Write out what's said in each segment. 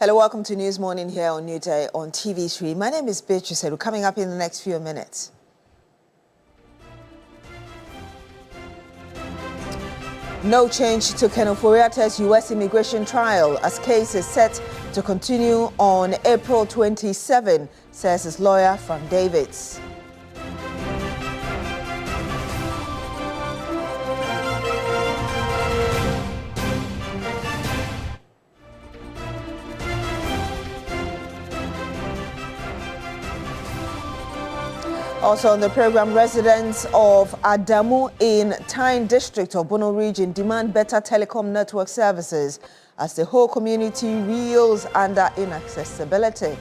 Hello, welcome to News Morning here on Newday on TV3. My name is Beatrice. We're coming up in the next few minutes. No change to Ofori-Atta's U.S. immigration trial as case is set to continue on April 27, says his lawyer, Frank Davids. Also on the program, residents of Adamu in Tyne District of Bono Region demand better telecom network services as the whole community reels under inaccessibility.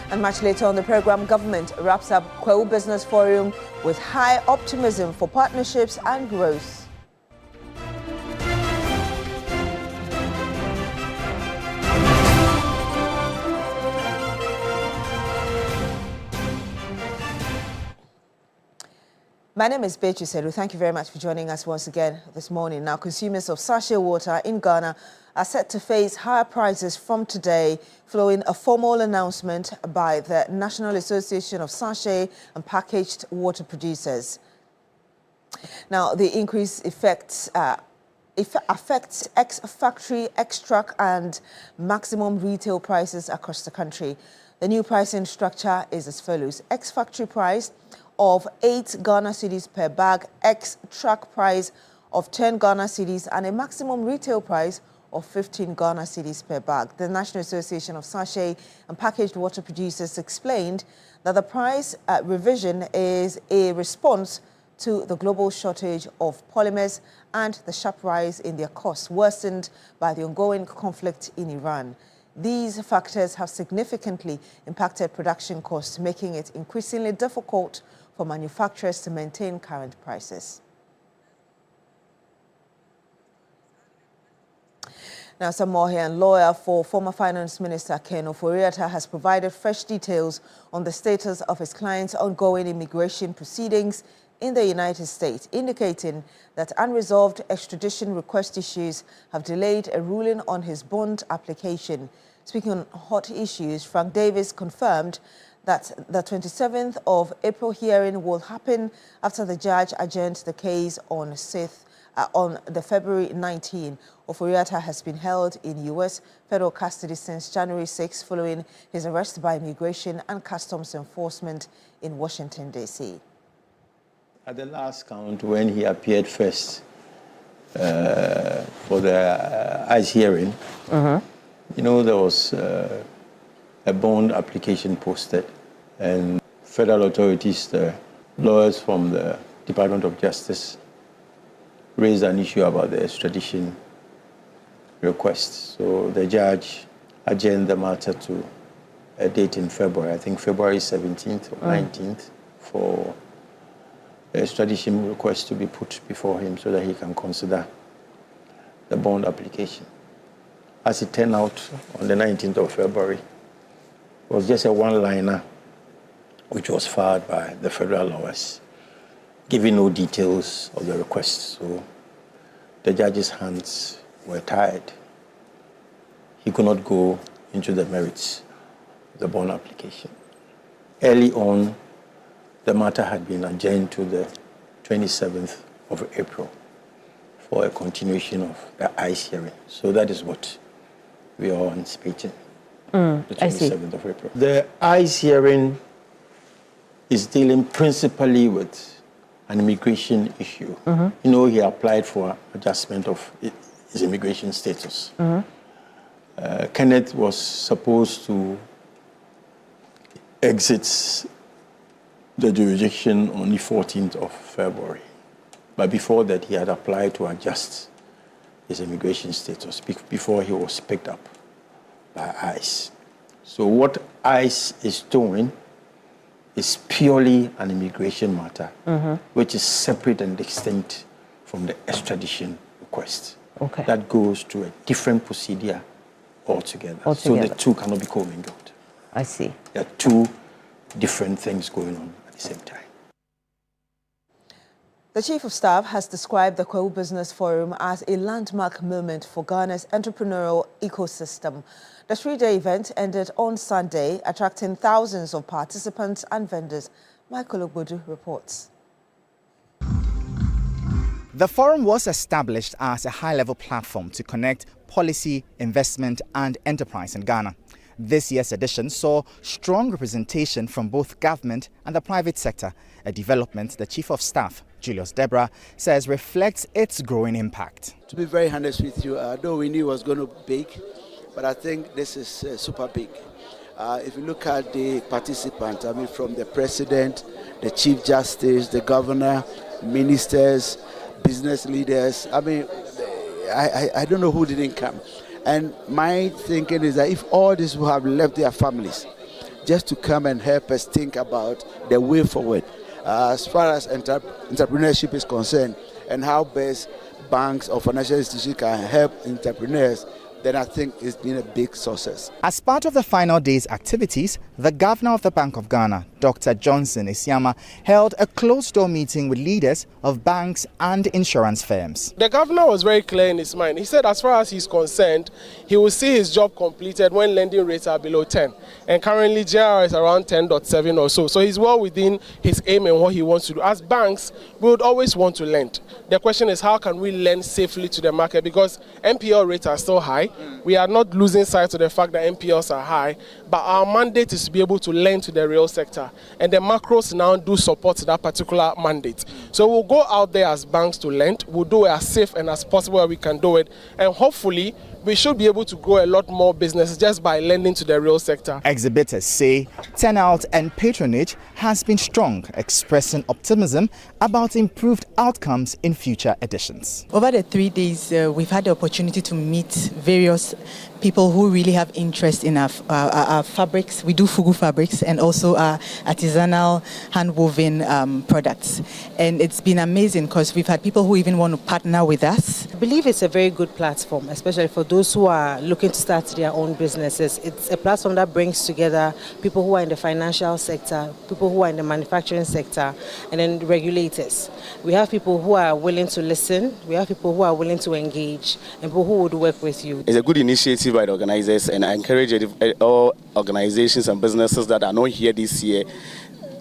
And much later on the program, government wraps up Quo Business Forum with high optimism for partnerships and growth. My name is Beatrice. Thank you very much for joining us once again this morning. Now, consumers of sachet water in Ghana are set to face higher prices from today, following a formal announcement by the National Association of Sachet and Packaged Water Producers. Now, the increase affects ex-factory, extract and maximum retail prices across the country. The new pricing structure is as follows. Ex-factory price of 8 Ghana cedis per bag, ex-track price of 10 Ghana cedis, and a maximum retail price of 15 Ghana cedis per bag. The National Association of Sachet and Packaged Water Producers explained that the price revision is a response to the global shortage of polymers and the sharp rise in their costs, worsened by the ongoing conflict in Iran. These factors have significantly impacted production costs, making it increasingly difficult for manufacturers to maintain current prices. Now, some more here. And lawyer for former Finance Minister Ofori-Atta has provided fresh details on the status of his client's ongoing immigration proceedings in the United States, indicating that unresolved extradition request issues have delayed a ruling on his bond application. Speaking on hot issues, Frank Davids confirmed that the 27th of April hearing will happen after the judge adjourned the case on the February 19. Ofori-Atta has been held in U.S. federal custody since January 6 following his arrest by Immigration and Customs Enforcement in Washington, D.C. At the last count, when he appeared first for the ICE hearing, you know, there was a bond application posted, and federal authorities, the lawyers from the Department of Justice, raised an issue about the extradition request. So the judge adjourned the matter to a date in February, I think February 17th or 19th, for the extradition request to be put before him so that he can consider the bond application. As it turned out, on the 19th of February, it was just a one-liner which was filed by the federal lawyers, giving no details of the request. So the judge's hands were tied. He could not go into the merits of the bond application. Early on, the matter had been adjourned to the 27th of April for a continuation of the ICE hearing. So that is what we are anticipating, the 27th of April. The ICE hearing is dealing principally with an immigration issue. You know, he applied for adjustment of his immigration status. Kenneth was supposed to exit the jurisdiction on the 14th of February. But before that, he had applied to adjust his immigration status before he was picked up by ICE. So what ICE is doing is purely an immigration matter, which is separate and distinct from the extradition request. Okay. That goes to a different procedure altogether. So the two cannot be commingled. I see. There are two different things going on at the same time. The Chief of Staff has described the Quo Business Forum as a landmark moment for Ghana's entrepreneurial ecosystem. The three-day event ended on Sunday, attracting thousands of participants and vendors. Michael Ogbodu reports. The forum was established as a high-level platform to connect policy, investment and enterprise in Ghana. This year's edition saw strong representation from both government and the private sector, a development the Chief of Staff, Julius Deborah, says reflects its growing impact. To be very honest with you, though we knew it was going to be big, but I think this is super big. If you look at the participants, from the President, the Chief Justice, the Governor, ministers, business leaders, I don't know who didn't come. And my thinking is that if all these people have left their families just to come and help us think about the way forward, as far as entrepreneurship is concerned and how best banks or financial institutions can help entrepreneurs, then I think it's been a big success. As part of the final day's activities, the Governor of the Bank of Ghana, Dr. Johnson Isiama, held a closed-door meeting with leaders of banks and insurance firms. The Governor was very clear in his mind. He said as far as he's concerned, he will see his job completed when lending rates are below 10. And currently, JR is around 10.7 or so. So he's well within his aim and what he wants to do. As banks, we would always want to lend. The question is, how can we lend safely to the market? Because NPL rates are still high. We are not losing sight of the fact that NPLs are high, but our mandate is to be able to lend to the real sector. And the macros now do support that particular mandate. So we'll go out there as banks to lend. We'll do it as safe and as possible as we can do it. And hopefully, we should be able to grow a lot more business just by lending to the real sector. Exhibitors say turnout and patronage has been strong, expressing optimism about improved outcomes in future editions. Over the 3 days, we've had the opportunity to meet various people who really have interest in our fabrics. We do fugu fabrics and also our artisanal hand-woven products. And it's been amazing because we've had people who even want to partner with us. I believe it's a very good platform, especially for those who are looking to start their own businesses. It's a platform that brings together people who are in the financial sector, people who are in the manufacturing sector, and then regulators. We have people who are willing to listen, we have people who are willing to engage, and people who would work with you. It's a good initiative by the organizers, and I encourage all organizations and businesses that are not here this year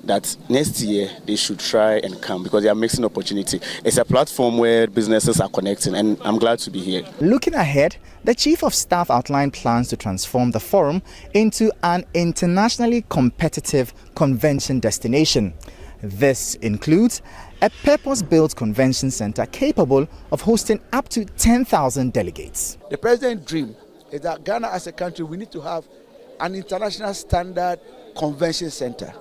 that next year they should try and come because they are mixing opportunity. It's a platform where businesses are connecting, and I'm glad to be here. Looking ahead, the Chief of Staff outlined plans to transform the forum into an internationally competitive convention destination. This includes a purpose-built convention center capable of hosting up to 10,000 delegates. The President's dream is that Ghana as a country, we need to have an international standard convention center.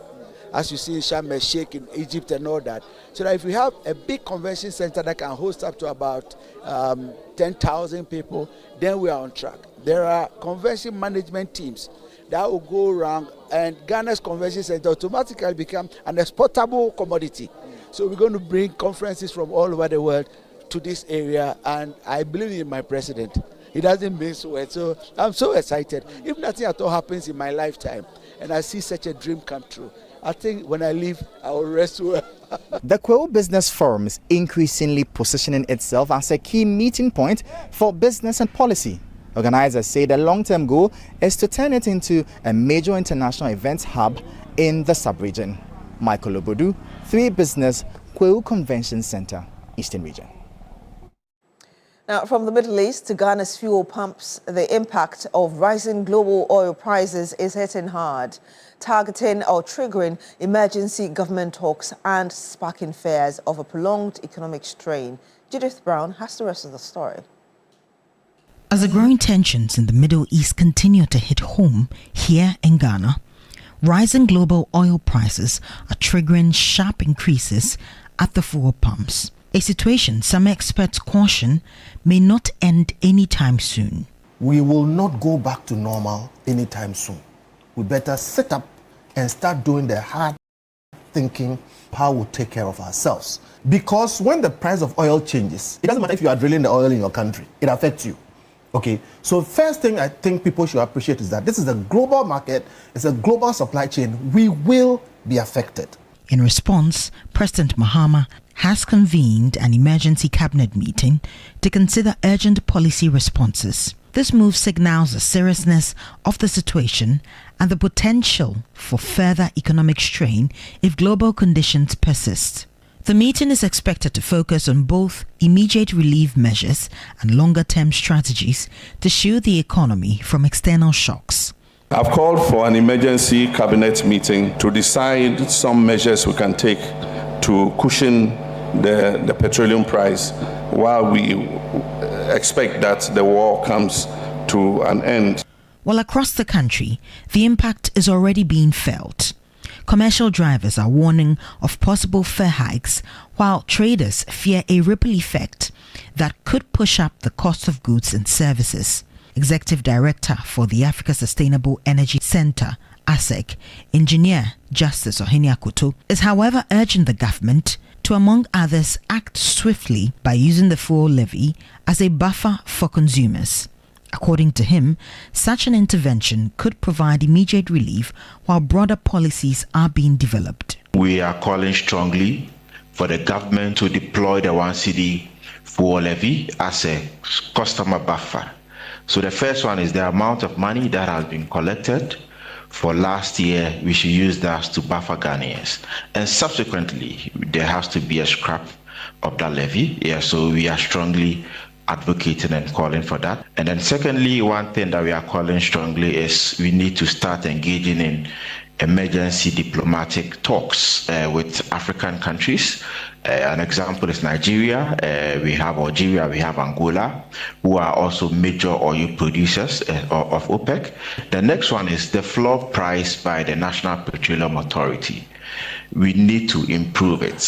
As you see in Sharm el-Sheikh in Egypt and all that. So that if we have a big convention center that can host up to about 10,000 people, then we are on track. There are convention management teams that will go around, and Ghana's convention center automatically become an exportable commodity. So we're going to bring conferences from all over the world to this area, and I believe in my president. He doesn't miss words, so I'm so excited. If nothing at all happens in my lifetime, and I see such a dream come true, I think when I leave, I will rest well. The Quo Business Forum is increasingly positioning itself as a key meeting point for business and policy. Organizers say the long-term goal is to turn it into a major international events hub in the sub-region. Michael Ogbodu, 3 Business, Quo Convention Center, Eastern Region. Now, from the Middle East to Ghana's fuel pumps, the impact of rising global oil prices is hitting hard, targeting or triggering emergency government talks and sparking fears of a prolonged economic strain. Judith Brown has the rest of the story. As the growing tensions in the Middle East continue to hit home here in Ghana, rising global oil prices are triggering sharp increases at the fuel pumps. A situation some experts caution may not end anytime soon. We will not go back to normal anytime soon. We better sit up and start doing the hard thinking how we'll take care of ourselves. Because when the price of oil changes, it doesn't matter if you are drilling the oil in your country, it affects you. Okay, so first thing I think people should appreciate is that this is a global market, it's a global supply chain. We will be affected. In response, President Mahama has convened an emergency cabinet meeting to consider urgent policy responses. This move signals the seriousness of the situation and the potential for further economic strain if global conditions persist. The meeting is expected to focus on both immediate relief measures and longer-term strategies to shield the economy from external shocks. I've called for an emergency cabinet meeting to decide some measures we can take to cushion the petroleum price while we expect that the war comes to an end. While across the country, the impact is already being felt. Commercial drivers are warning of possible fare hikes, while traders fear a ripple effect that could push up the cost of goods and services. Executive Director for the Africa Sustainable Energy Center, ASEC, Engineer Justice Ohene Akoto, is however urging the government to, among others, act swiftly by using the fuel levy as a buffer for consumers. According to him, such an intervention could provide immediate relief while broader policies are being developed. We are calling strongly for the government to deploy the 1 cedi fuel levy as a customer buffer. So the first one is the amount of money that has been collected for last year. We should use that to buffer Ghanaians. And subsequently, there has to be a scrap of that levy. So we are strongly advocating and calling for that. And then secondly, one thing that we are calling strongly is we need to start engaging in emergency diplomatic talks with African countries. An example is Nigeria, we have Algeria, we have Angola, who are also major oil producers of OPEC. The next one is the floor price by the National Petroleum Authority. We need to improve it.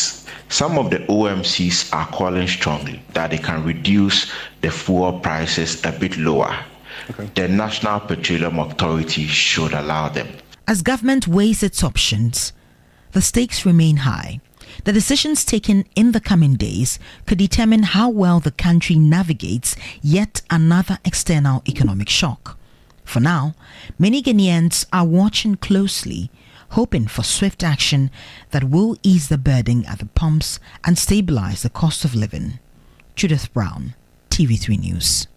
Some of the OMCs are calling strongly that they can reduce the fuel prices a bit lower. The National Petroleum Authority should allow them. As government weighs its options, the stakes remain high. The decisions taken in the coming days could determine how well the country navigates yet another external economic shock. For now, many Ghanaians are watching closely, hoping for swift action that will ease the burden at the pumps and stabilize the cost of living. Judith Brown, TV3 News.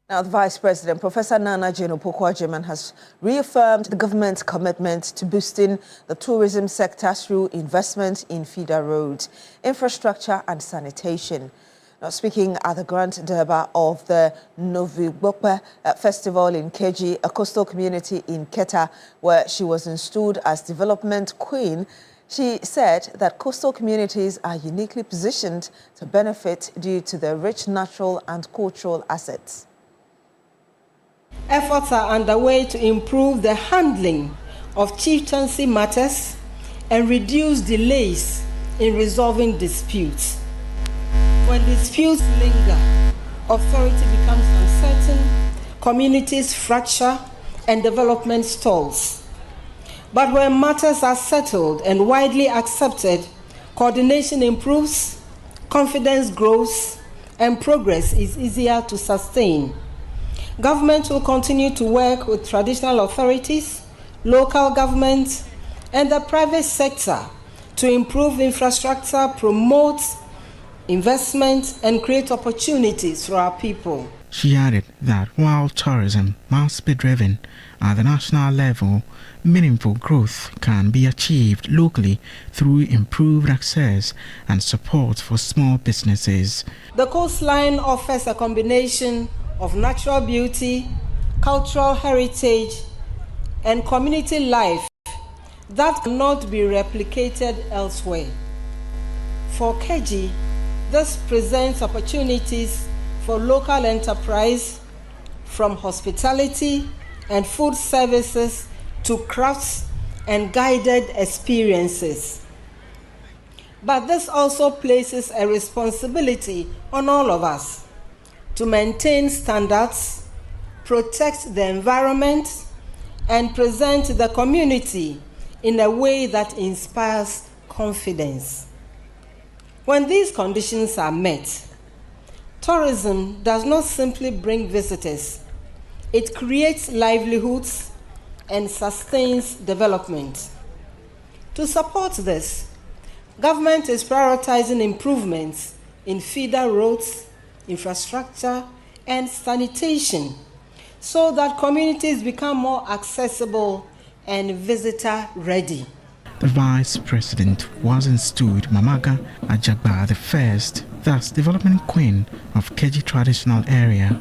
Now, the Vice President, Professor Nana Jane Opoku-Agyeman, has reaffirmed the government's commitment to boosting the tourism sector through investment in feeder roads, infrastructure and sanitation. Now, speaking at the Grand Durbar of the Novibokwe Festival in Keji, a coastal community in Keta, where she was installed as development queen, she said that coastal communities are uniquely positioned to benefit due to their rich natural and cultural assets. Efforts are underway to improve the handling of chieftaincy matters and reduce delays in resolving disputes. When disputes linger, authority becomes uncertain, communities fracture, and development stalls. But when matters are settled and widely accepted, coordination improves, confidence grows, and progress is easier to sustain. Government will continue to work with traditional authorities, local governments, and the private sector to improve infrastructure, promote investment, and create opportunities for our people. She added that while tourism must be driven at the national level, meaningful growth can be achieved locally through improved access and support for small businesses. The coastline offers a combination of natural beauty, cultural heritage, and community life that cannot be replicated elsewhere. For Keji, this presents opportunities for local enterprise, from hospitality and food services to crafts and guided experiences. But this also places a responsibility on all of us to maintain standards, protect the environment, and present the community in a way that inspires confidence. When these conditions are met, tourism does not simply bring visitors. It creates livelihoods and sustains development. To support this, Government is prioritizing improvements in feeder roads, infrastructure, and sanitation so that communities become more accessible and visitor-ready. The Vice President was installed Mamaga Ajagba I, thus development queen of Keji traditional area.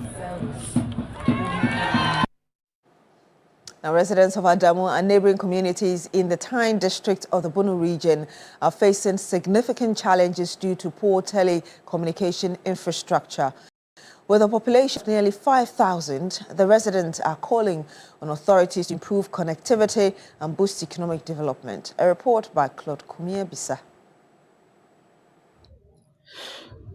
Now, residents of Adamu and neighboring communities in the Tyne district of the Bunu region are facing significant challenges due to poor telecommunication infrastructure. With a population of nearly 5,000, the residents are calling on authorities to improve connectivity and boost economic development. A report by Claude Kumie-Bisa.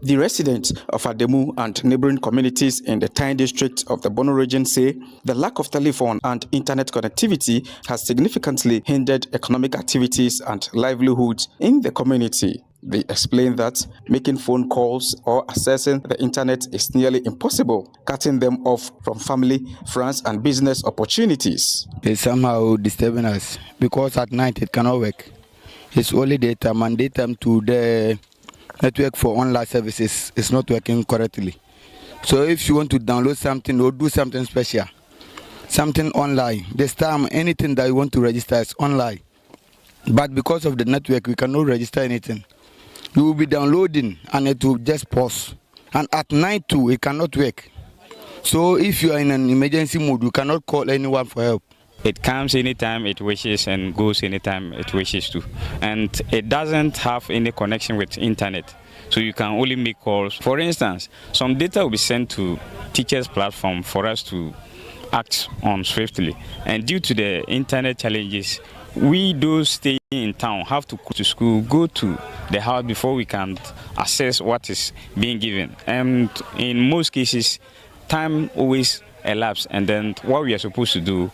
The residents of Adamu and neighboring communities in the Tyne district of the Bono region say the lack of telephone and internet connectivity has significantly hindered economic activities and livelihoods in the community. They explain that making phone calls or accessing the internet is nearly impossible, cutting them off from family, friends, and business opportunities. It's somehow disturbing us because at night it cannot work. It's only daytime, and daytime to the network for online services is not working correctly. So if you want to download something or do something special, something online, this time anything that you want to register is online. But because of the network, we cannot register anything. You will be downloading and it will just pause. And at night too, it cannot work. So if you are in an emergency mode, you cannot call anyone for help. It comes anytime it wishes and goes anytime it wishes to. And it doesn't have any connection with internet. So you can only make calls. For instance, some data will be sent to teachers' platform for us to act on swiftly. And due to the internet challenges, we those staying in town have to go to school, go to the house before we can assess what is being given. And in most cases, time always elapses, and then what we are supposed to do,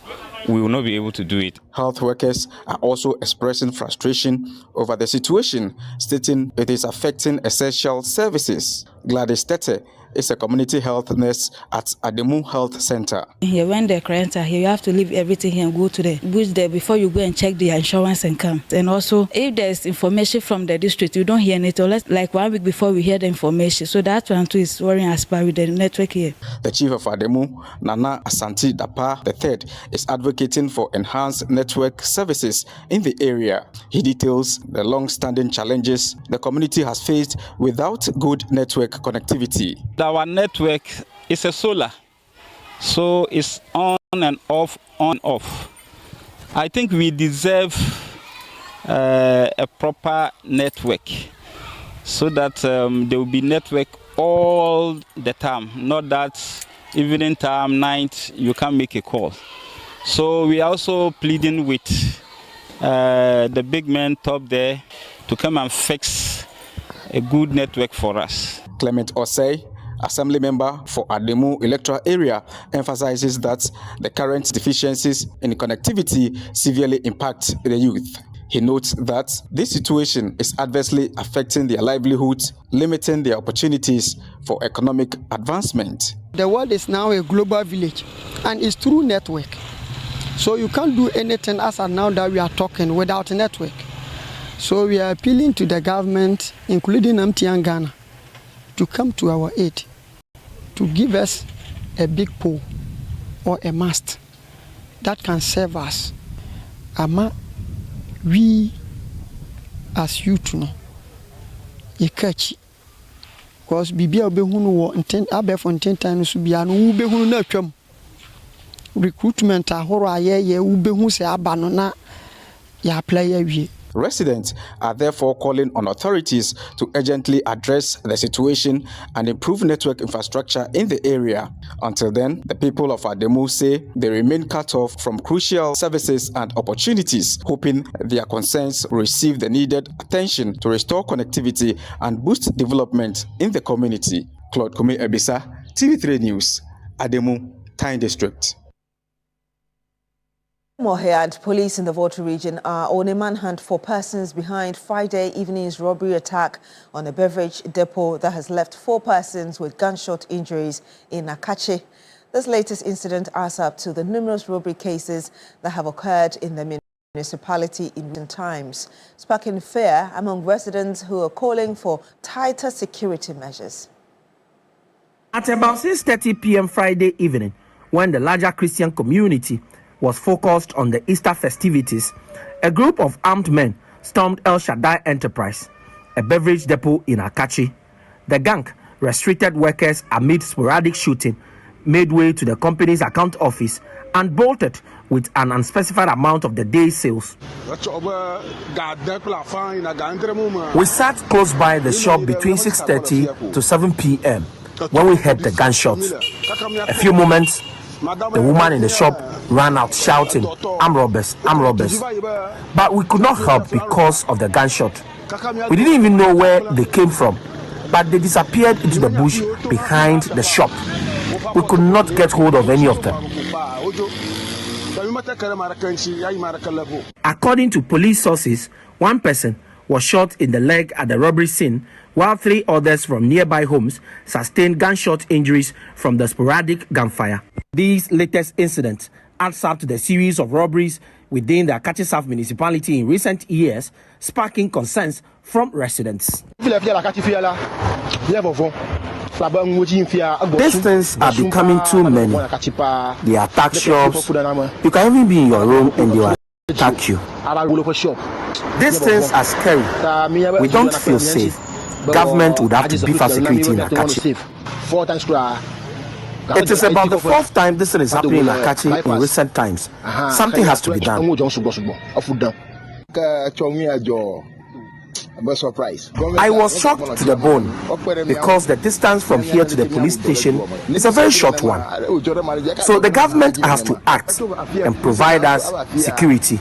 we will not be able to do it. Health workers are also expressing frustration over the situation, stating it is affecting essential services. Gladys Tete is a community health nurse at Adamu Health Center. Here, when the clients are here, you have to leave everything here and go to the bush there before you go and check the insurance and come. And also, if there's information from the district, you don't hear it, or like 1 week before we hear the information. So that one too is worrying us by with the network here. The chief of Adamu, Nana Asante Dapa III, is advocating for enhanced network services in the area. He details the long-standing challenges the community has faced without good network connectivity. Our network is a solar, so it's on and off, on off. I think we deserve a proper network so that there will be network all the time, not that evening time, night, you can't make a call. So we are also pleading with the big men top there to come and fix a good network for us. Clement Osei, Assembly member for Adamu electoral area, emphasizes that the current deficiencies in connectivity severely impact the youth. He notes that this situation is adversely affecting their livelihoods, limiting their opportunities for economic advancement. The world is now a global village, and it's through network. So you can't do anything as of now that we are talking without a network. So we are appealing to the government, including MTN Ghana, to come to our aid, to give us a big pole or a mast that can serve us. Ama we as youth know, Akatsi, because bibia obehunu wo intent abefo intentan so bia no ubehunu na atwam. Recruitment ahoro ayeye ubehu se aba no na ya apply awie. Residents are therefore calling on authorities to urgently address the situation and improve network infrastructure in the area. Until then, the people of Adamu say they remain cut off from crucial services and opportunities, hoping their concerns will receive the needed attention to restore connectivity and boost development in the community. Claude Kumie-Bisa, TV3 News, Adamu, Tyne District. More here, and police in the Volta region are on a manhunt for persons behind Friday evening's robbery attack on a beverage depot that has left 4 persons with gunshot injuries in Akatsi. This latest incident adds up to the numerous robbery cases that have occurred in the municipality in recent times, sparking fear among residents who are calling for tighter security measures. At about 6:30 p.m. Friday evening, when the larger Christian community was focused on the Easter festivities, a group of armed men stormed El Shaddai Enterprise, a beverage depot in Akatsi. The gang restricted workers amid sporadic shooting, made way to the company's account office, and bolted with an unspecified amount of the day's sales. We sat close by the shop between 6:30 to 7 p.m. when we heard the gunshots. A few moments, the woman in the shop ran out shouting, "I'm robbers, I'm robbers." But we could not help because of the gunshot. We didn't even know where they came from, but they disappeared into the bush behind the shop. We could not get hold of any of them. According to police sources, one person was shot in the leg at the robbery scene, while 3 others from nearby homes sustained gunshot injuries from the sporadic gunfire. These latest incidents adds up to the series of robberies within the Akatsi South municipality in recent years, sparking concerns from residents. These things are becoming too many. They attack shops. You can even be in your room and they will attack you. These things are scary. We don't feel safe. Government would have to beef our security in Akatsi. It is about the 4th time this thing is happening in Akatsi in recent times. Something has to be done. I was shocked to the bone because the distance from here to the police station is a very short one. So the government has to act and provide us security.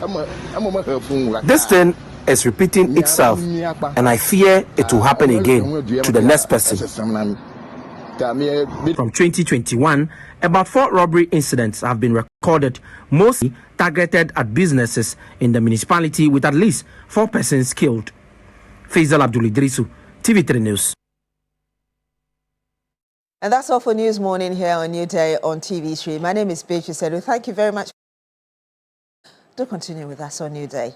This thing is repeating itself, and I fear it will happen again to the next person. From 2021, about 4 robbery incidents have been recorded, mostly targeted at businesses in the municipality, with at least 4 persons killed. Faisal Abdul Idrisu, TV3 News. And that's all for News Morning here on New Day on TV3. My name is Beatrice Edu. Thank you very much. Do continue with us on New Day.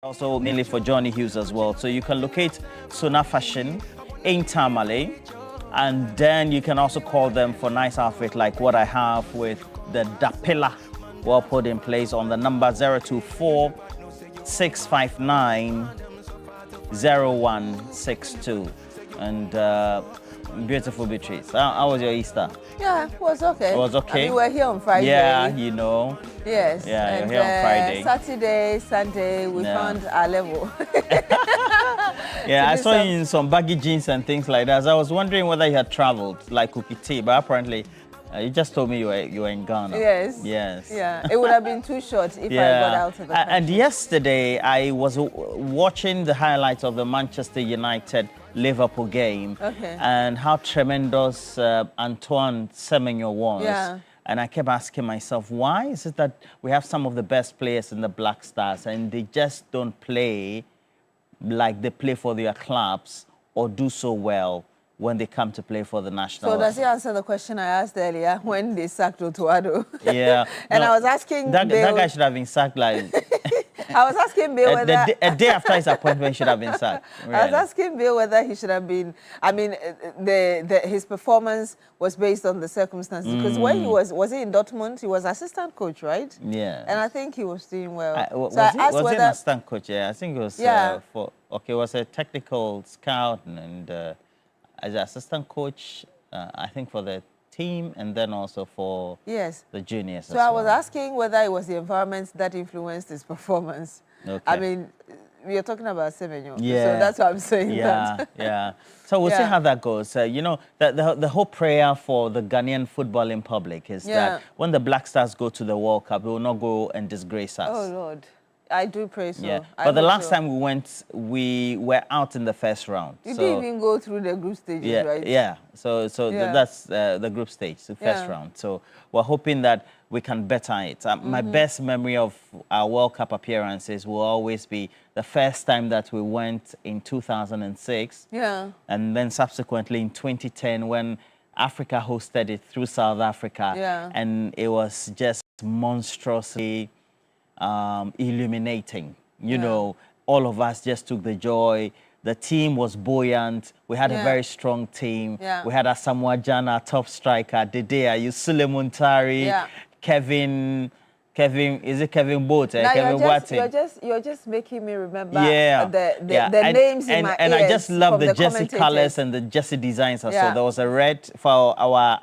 Also mainly for Johnny Hughes as well. So you can locate Suna Fashion in Tamale, and then you can also call them for nice outfit like what I have with the Dapila well put in place on the number 024 659 0162. And beautiful Beatrice. How was your Easter? Yeah, it was okay. It was okay? We were here on Friday. Yeah, you know. Yes. Yeah, and, you're here on Friday. Saturday, Sunday, we found our level. Yeah, I saw you in some baggy jeans and things like that. So I was wondering whether you had traveled, like Cookie T, but apparently you just told me you were in Ghana. Yes. Yes. Yeah, it would have been too short if I got out of the country. And yesterday, I was watching the highlights of the Manchester United-Liverpool game, and how tremendous Antoine Semenyo was. Yeah. And I kept asking myself, why is it that we have some of the best players in the Black Stars and they just don't play like they play for their clubs or do so well when they come to play for the national? So does he answer the question I asked earlier when they sacked Otuado? Yeah. And I was asking that guy should have been sacked like... I was asking Bill whether... A day after his appointment should have been sacked. Really. I was asking Bill whether he should have been... I mean, his performance was based on the circumstances. Because when he was he in Dortmund? He was assistant coach, right? Yeah. And I think he was doing well. Was he an assistant coach? Yeah, I think it was it was a technical scout and as an assistant coach, I think for the team and then also for the juniors. So I was asking whether it was the environment that influenced his performance. Okay. I mean, we are talking about Semenyo, yeah. so that's why I'm saying that. Yeah. So we'll see how that goes. You know, the whole prayer for the Ghanaian footballing public is that when the Black Stars go to the World Cup, they will not go and disgrace us. Oh, Lord. I do pray so. Yeah. But the last time we went, we were out in the first round. You didn't even go through the group stages, right? Yeah. So that's the group stage, the first round. So we're hoping that we can better it. My best memory of our World Cup appearances will always be the first time that we went in 2006. Yeah. And then subsequently in 2010 when Africa hosted it through South Africa. Yeah. And it was just monstrously illuminating. You know, all of us just took the joy. The team was buoyant. We had a very strong team. Yeah. We had Asamoah Gyan, our top striker, Dede Ayusule Muntari, Kevin, is it Kevin Boat? You're just making me remember the names in my and ears. I just love the jersey commentators. colors and the jersey designs as well. There was a red for our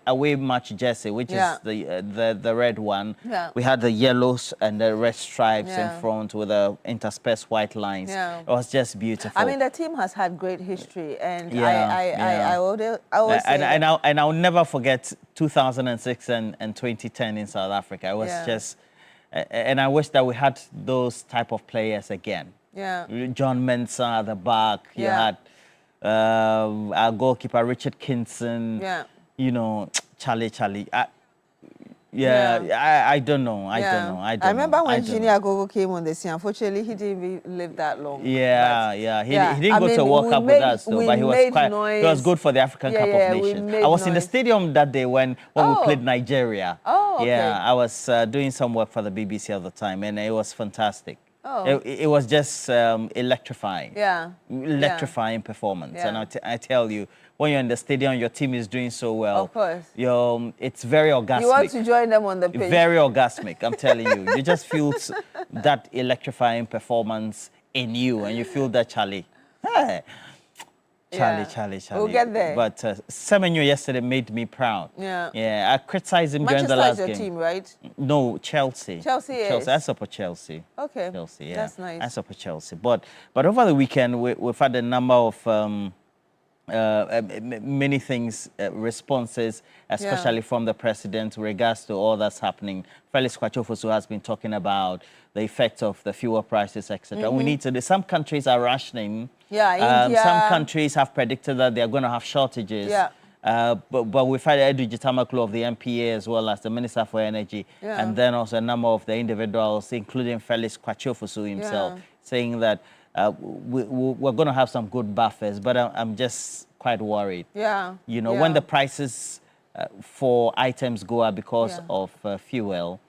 away match jersey, which is the red one. Yeah. We had the yellows and the red stripes in front with the interspersed white lines. Yeah. It was just beautiful. I mean, the team has had great history, and I always say and I'll never forget 2006 and 2010 in South Africa. It was just, and I wish that we had those type of players again. Yeah. John Mensah at the back. You had our goalkeeper Richard Kinson. Yeah. You know, Charlie. I don't know. I remember when Junior Gogo came on the scene. Unfortunately, he didn't live that long. He didn't go to World Cup with us, though, but he was good for the African Cup of Nations. I was in the stadium that day when we played Nigeria. Oh, okay. Yeah, I was doing some work for the BBC at the time, and it was fantastic. Oh. It was just electrifying. Yeah. Electrifying performance. Yeah. And I tell you, when you're in the stadium, your team is doing so well. Of course. It's very orgasmic. You want to join them on the pitch. Very orgasmic, I'm telling you. You just feel that electrifying performance in you, and you feel that Charlie. Hey. Charlie. We'll get there. But Semenyo yesterday made me proud. Yeah. I criticized him during the last game. Manchester is your team, right? No, Chelsea. Chelsea is. I support Chelsea. Okay. Chelsea, yeah. That's nice. I support Chelsea. But over the weekend, we've had a number of many things, responses, especially from the president with regards to all that's happening. Felix Kwachofosu has been talking about the effect of the fuel prices, etc. We need to. Some countries are rationing. Yeah, India. Some countries have predicted that they are going to have shortages. Yeah. But we've had Edu Gitamaklo of the MPA as well as the Minister for Energy, and then also a number of the individuals, including Felix Kwachofosu himself, saying that we're going to have some good buffers, but I'm just quite worried. Yeah. You know, when the prices for items go up because of fuel,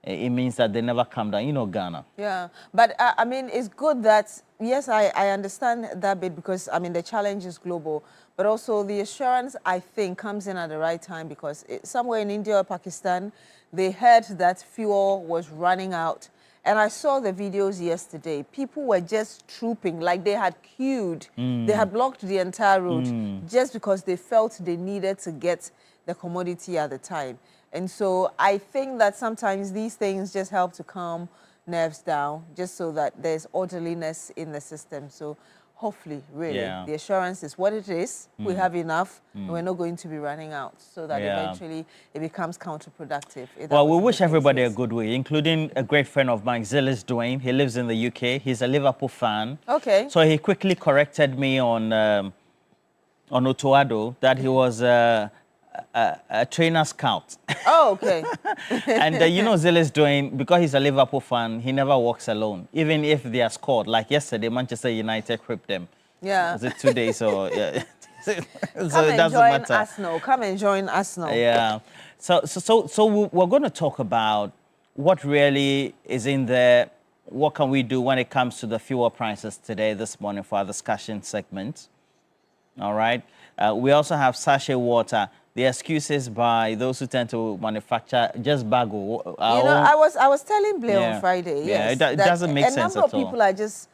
it means that they never come down. You know, Ghana. Yeah, but I mean, it's good that, yes, I understand that bit because, I mean, the challenge is global, but also the assurance, I think, comes in at the right time because somewhere in India or Pakistan, they heard that fuel was running out. And I saw the videos yesterday. People were just trooping, like they had queued. They had blocked the entire road just because they felt they needed to get the commodity at the time. And so I think that sometimes these things just help to calm nerves down, just so that there's orderliness in the system. So hopefully, really, the assurance is what it is. We have enough. And we're not going to be running out, so that eventually it becomes counterproductive. Well, we wish everybody a good week, including a great friend of mine, Zilis Dwayne. He lives in the UK. He's a Liverpool fan. Okay. So he quickly corrected me on Otoado that he was a trainer scout. Oh, okay. And you know, Zilis Dwayne, because he's a Liverpool fan, he never walks alone. Even if they are scored, like yesterday, Manchester United whipped them. Yeah. Was it 2 days or? Yeah. So Come and join Arsenal. Come and join Arsenal. Yeah. So we're going to talk about what really is in there. What can we do when it comes to the fuel prices today, this morning, for our discussion segment? All right. We also have Sachet water. The excuses by those who tend to manufacture just bago. I was telling Blair on Friday. Yes, it doesn't make sense at all. A number of people are just.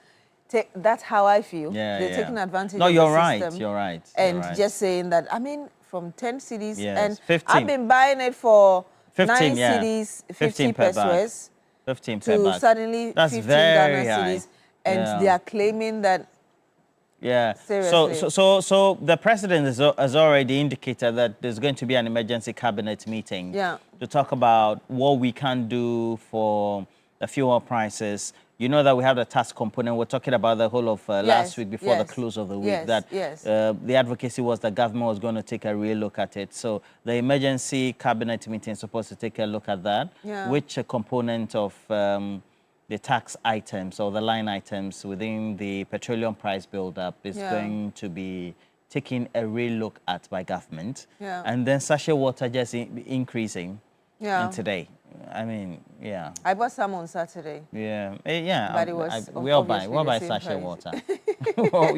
That's how I feel. They're taking advantage of the system. No, you're right. You're right. And just saying that, I mean, from 10 cedis, and 15. I've been buying it for 15, 9 cedis, 50 per bag. pesos. 15 per bag. To suddenly that's 15 very Ghana high. cedis. And they are claiming that. Yeah. Seriously. So the president has already indicated that there's going to be an emergency cabinet meeting to talk about what we can do for the fuel prices. You know that we have the tax component. We're talking about the whole of last week before the close of the week. The advocacy was the government was going to take a real look at it. So the emergency cabinet meeting is supposed to take a look at that. Which component of the tax items or the line items within the petroleum price build-up is going to be taking a real look at by government. And then sachet water just increasing today. I mean, I bought some on Saturday. But it was we all buy sachet water. Well,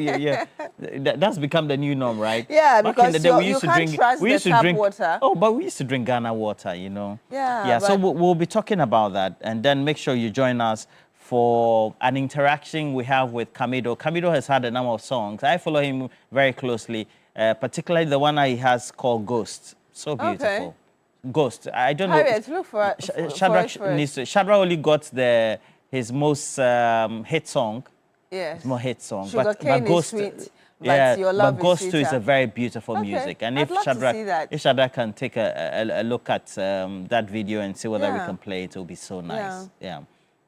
that's become the new norm, right? Yeah, back because in the day, we used to drink water. Oh, but we used to drink Ghana water, you know. Yeah. So we'll be talking about that, and then make sure you join us for an interaction we have with Camido. Camido has had a number of songs. I follow him very closely, particularly the one he has called Ghost. So beautiful. Okay. Ghost. I don't know. Harriet, look for Shadrach only got his most hit song. Yes. His more hit song. But Ghost, is sweet. But your love but Ghost is too is a very beautiful music. And I'd love to see that. if Shadrach can take a look at that video and see whether we can play it, it'll be so nice.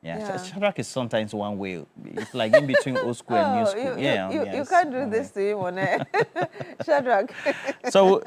Shadrach is sometimes one way. It's like in between old school and new school. You can't do this to him on air. Shadrach. So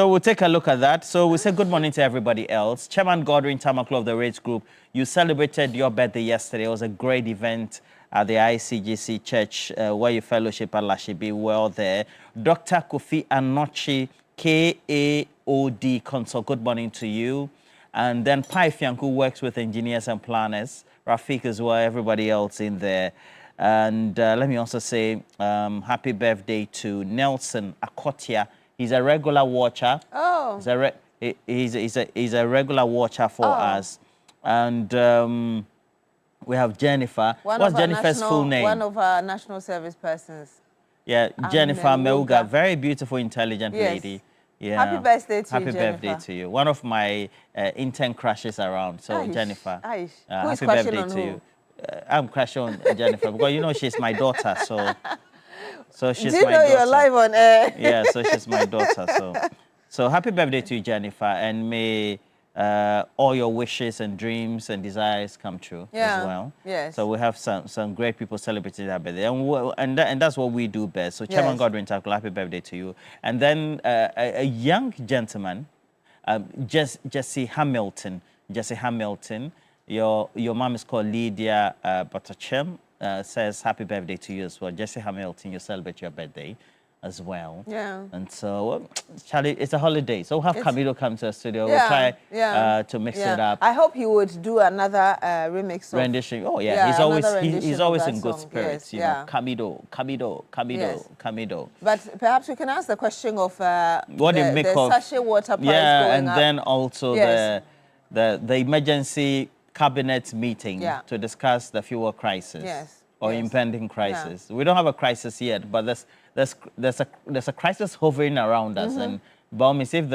we'll take a look at that. So we say good morning to everybody else. Chairman Godwin Tamaklo of the Rage Group, you celebrated your birthday yesterday. It was a great event at the ICGC Church where you fellowship at Lashibi. Well there. Dr. Kofi Anochi, KAOD Consult, good morning to you. And then Pai Fiang, who works with engineers and planners. Rafik as well, everybody else in there. And let me also say happy birthday to Nelson Akotia. He's a regular watcher. Oh. He's a regular watcher for us. And we have Jennifer. What's Jennifer's full name? One of our national service persons. Yeah, Jennifer Meuga. Very beautiful, intelligent lady. Yeah. Happy birthday to you, Jennifer. Happy birthday to you. One of my intern crushes around. So, Jennifer. Happy birthday to you. I'm crushing on Jennifer because, you know, she's my daughter. So she's my daughter. Do you know you're live on air? Yeah, so she's my daughter. So happy birthday to you, Jennifer. And may all your wishes and dreams and desires come true as well. Yes. So we have some great people celebrating that birthday, and that's what we do best. So Chairman Godwin Tackle, happy birthday to you. And then a young gentleman, Jesse Hamilton. Your mom is called Lydia Batachem. Says happy birthday to you as well. Jesse Hamilton, you celebrate your birthday. as well. Yeah. And so, well, Charlie, it's a holiday. So we'll have Camido come to the studio. We'll try to mix it up. I hope he would do another remix of rendition. Oh yeah, he's always in good song. spirits. Yes, you know, Camido. But perhaps we can ask the question of what do you make of sachet water price and up. then also the emergency cabinet meeting to discuss the fuel crisis or impending crisis. We don't have a crisis yet, but there's a crisis hovering around us, and Baumis, if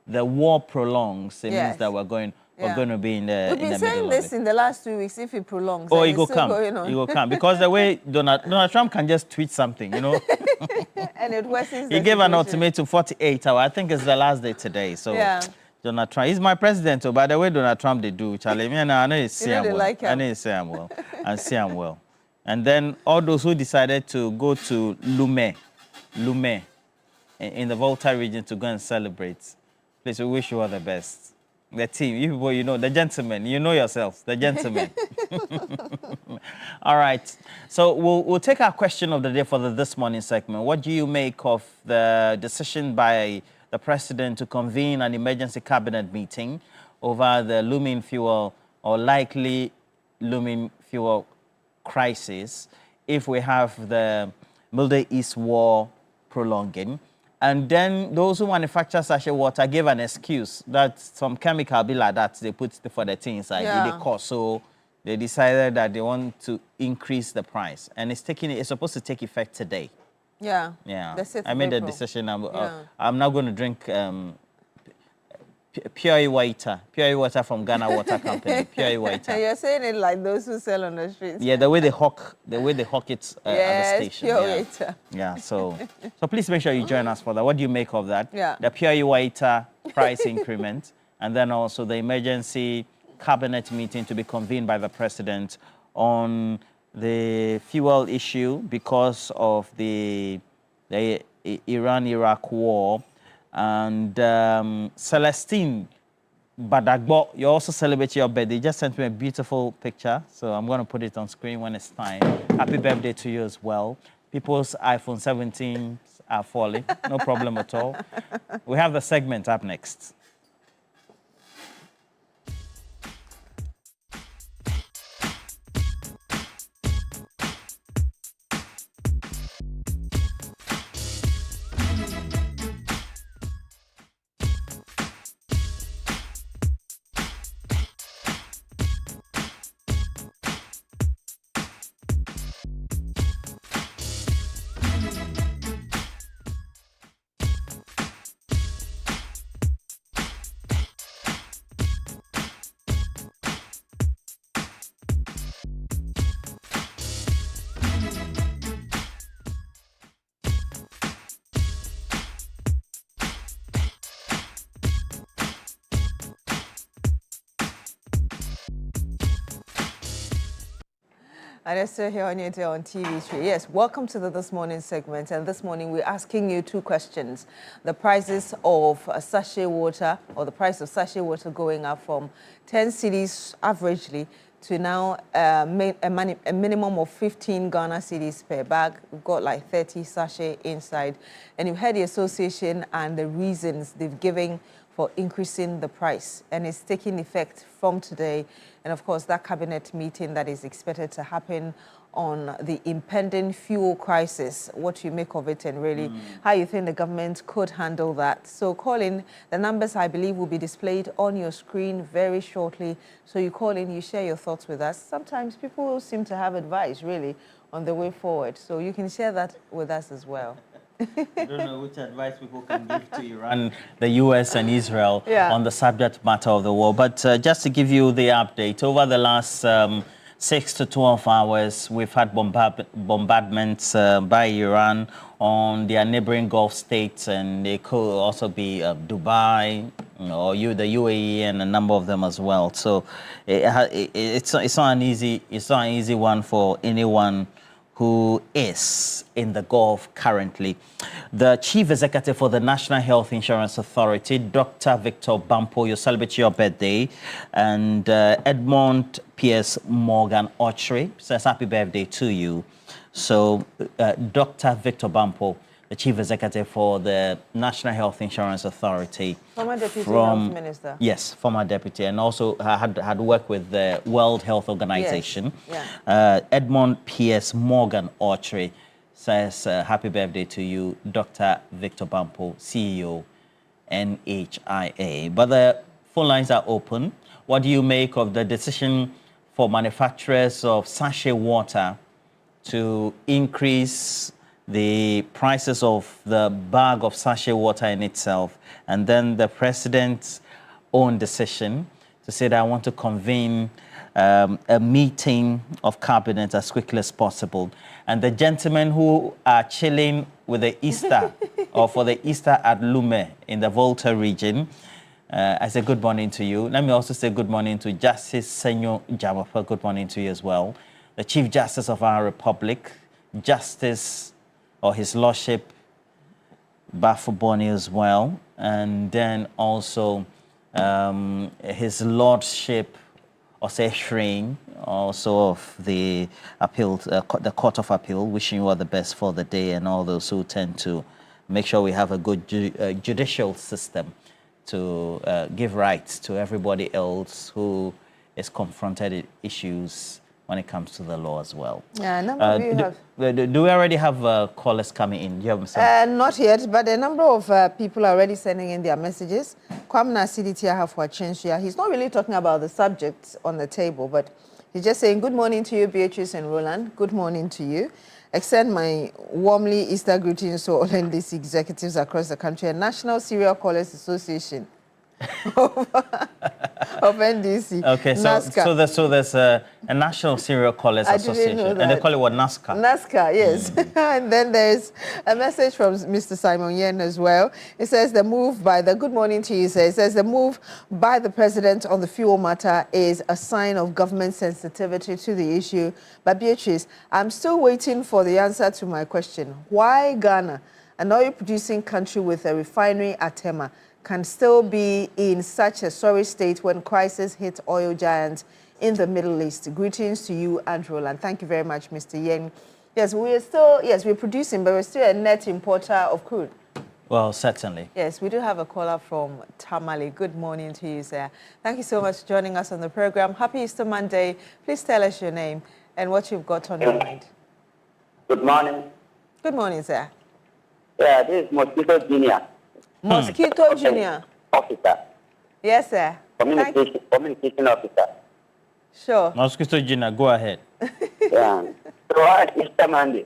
the war prolongs, it means that we're going to be in the We've been saying this in the last 2 weeks. If it prolongs, oh, it will come. It will come because the way Donald Trump can just tweet something, you know. And it worsens. He gave an ultimatum 48 hours. I think it's the last day today. So Donald Trump, he's my president. So by the way, Donald Trump they do, Charlie. I know he's saying well. Like I know he's saying well. And saying well. And then all those who decided to go to Lume, in the Volta region to go and celebrate. Please, we wish you all the best. The team, you people, you know, the gentlemen, you know yourselves, the gentlemen. All right. So we'll take our question of the day for this morning segment. What do you make of the decision by the president to convene an emergency cabinet meeting over the looming fuel or likely looming fuel crisis if we have the Middle East war prolonging? And then those who manufacture sachet water gave an excuse that some chemical be like that they put for the thing inside, it cost. So they decided that they want to increase the price, and it's supposed to take effect today. Yeah. I made a decision. I'm not going to drink pure water from Ghana Water Company. Pure water. You're saying it like those who sell on the streets. Yeah, the way they hawk it at the station. Pure water. Yeah. So please make sure you join us for that. What do you make of that? Yeah. The pure water price increment, and then also the emergency cabinet meeting to be convened by the president on the fuel issue because of the Iran-Iraq war. And Celestine Badagbo, you also celebrate your birthday. You just sent me a beautiful picture, so I'm going to put it on screen when it's time. Happy birthday to you as well. People's iPhone 17s are falling, no problem at all. We have the segment up next. And it's still here on your day on TV3. Yes, welcome to This Morning segment. And this morning we're asking you two questions. The prices of sachet water, or the price of sachet water going up from 10 cedis averagely to now a minimum of 15 Ghana cedis per bag. We've got like 30 sachet inside. And you've heard the association and the reasons they've given for increasing the price. And it's taking effect from today. And of course, that cabinet meeting that is expected to happen on the impending fuel crisis, what you make of it and really how you think the government could handle that. So call in. The numbers, I believe, will be displayed on your screen very shortly. So you call in, you share your thoughts with us. Sometimes people seem to have advice, really, on the way forward. So you can share that with us as well. I don't know which advice people can give to Iran, the US and Israel on the subject matter of the war. But just to give you the update, over the last 6 to 12 hours, we've had bombardments by Iran on their neighboring Gulf states, and they could also be Dubai, or the UAE, and a number of them as well. So it's not an easy one for anyone who is in the Gulf currently. The Chief Executive for the National Health Insurance Authority, Dr. Victor Bampo, you celebrate your birthday, and Edmond Pierce Morgan Ochre says happy birthday to you. So, Dr. Victor Bampo, the Chief Executive for the National Health Insurance Authority. Former Deputy Health Minister. Yes, former Deputy, and also had worked with the World Health Organization. Yes. Yeah. Edmond P.S. Morgan Autry says, happy birthday to you, Dr. Victor Bampo, CEO, NHIA. But the phone lines are open. What do you make of the decision for manufacturers of sachet water to increase the prices of the bag of sachet water in itself, and then the president's own decision to say that I want to convene a meeting of cabinet as quickly as possible, and the gentlemen who are chilling with the Easter or for the Easter at Lume in the Volta region, I say good morning to you. Let me also say good morning to Justice Senyo Jamapa. Good morning to you as well. The Chief Justice of our Republic, Justice or His Lordship Bafo Boni as well, and then also His Lordship Osei also of the appeal, the Court of Appeal. Wishing you all the best for the day, and all those who tend to make sure we have a good judicial system to give rights to everybody else who is confronted with issues when it comes to the law as well. Yeah, a number of you have... Do we already have callers coming in? Do you have some? Not yet, but a number of people are already sending in their messages. Kwamna CDT have for he's not really talking about the subject on the table, but he's just saying, good morning to you, Beatrice and Roland. Good morning to you. Extend my warmly Easter greetings to all NDC executives across the country and National Serial Callers Association of NDC. Okay, so there's a National Serial Callers Association, and they call it what, NASCAR? NASCAR, yes. And then there's a message from Mr. Simon Yen as well. It says the move by the, good morning to you, sir. It says the move by the president on the fuel matter is a sign of government sensitivity to the issue. But Beatrice, I'm still waiting for the answer to my question. Why Ghana, an oil-producing country with a refinery at Tema, can still be in such a sorry state when crisis hit oil giants in the Middle East? Greetings to you and Roland. Thank you very much, Mr. Yen. Yes, we're producing, but we're still a net importer of crude. Well, certainly. Yes, we do have a caller from Tamale. Good morning to you, sir. Thank you so much for joining us on the program. Happy Easter Monday. Please tell us your name and what you've got on your mind. Good morning. Good morning, sir. Yeah, this is Mosquito Junior. Mosquito Junior. Officer. Yes, sir. Communication officer. Sure. Mosquito Junior, go ahead. Yeah. So how's Easter Monday?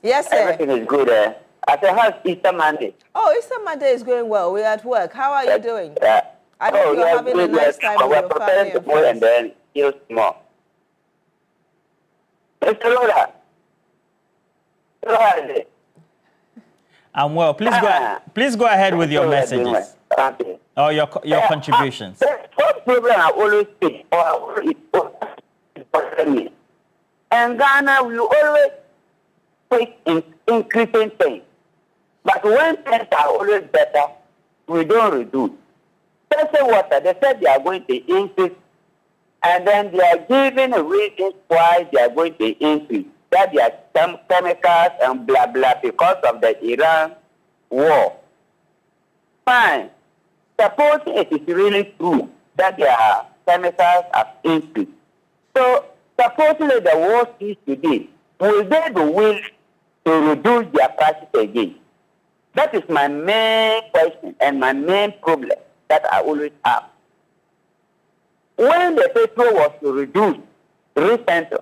Yes, sir. Everything is good. I said, how's Easter Monday? Oh, Easter Monday is going well. We're at work. How are you doing? Yeah. I hope you're having a nice time with your family and friends. And then heal small. Mr. Lola. I'm well. Please go ahead with your messages. Or your contributions. The first problem I always speak, and Ghana will always take increasing things. But when things are always better, we don't reduce. Sachet water, they said they are going to increase, and then they are giving reasons why they are going to increase. That they are some chemicals and blah blah because of the Iran war. Fine. Suppose it is really true that their chemicals have increased. So supposedly the war is today. Will they be willing to reduce their prices again? That is my main question and my main problem that I always have. When the petrol was reduced recently,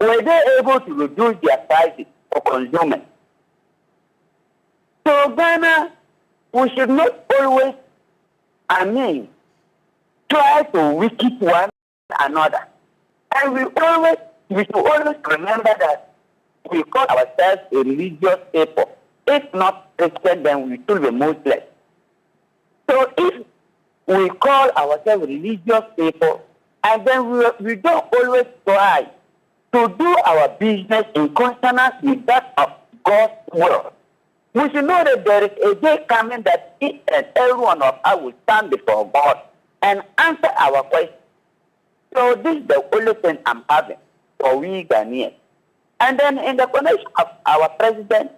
were they able to reduce their prices for consumers? So Ghana, we should not always, try to weaken one another. And we should always remember that we call ourselves a religious people. If not Christian, then we should be Muslim. So if we call ourselves religious people, and then we don't always try to do our business in consonance with that of God's will, we should know that there is a day coming that each and every one of us will stand before God and answer our questions. So this is the only thing I'm having. for we Ghanaians. And then in the connection of our president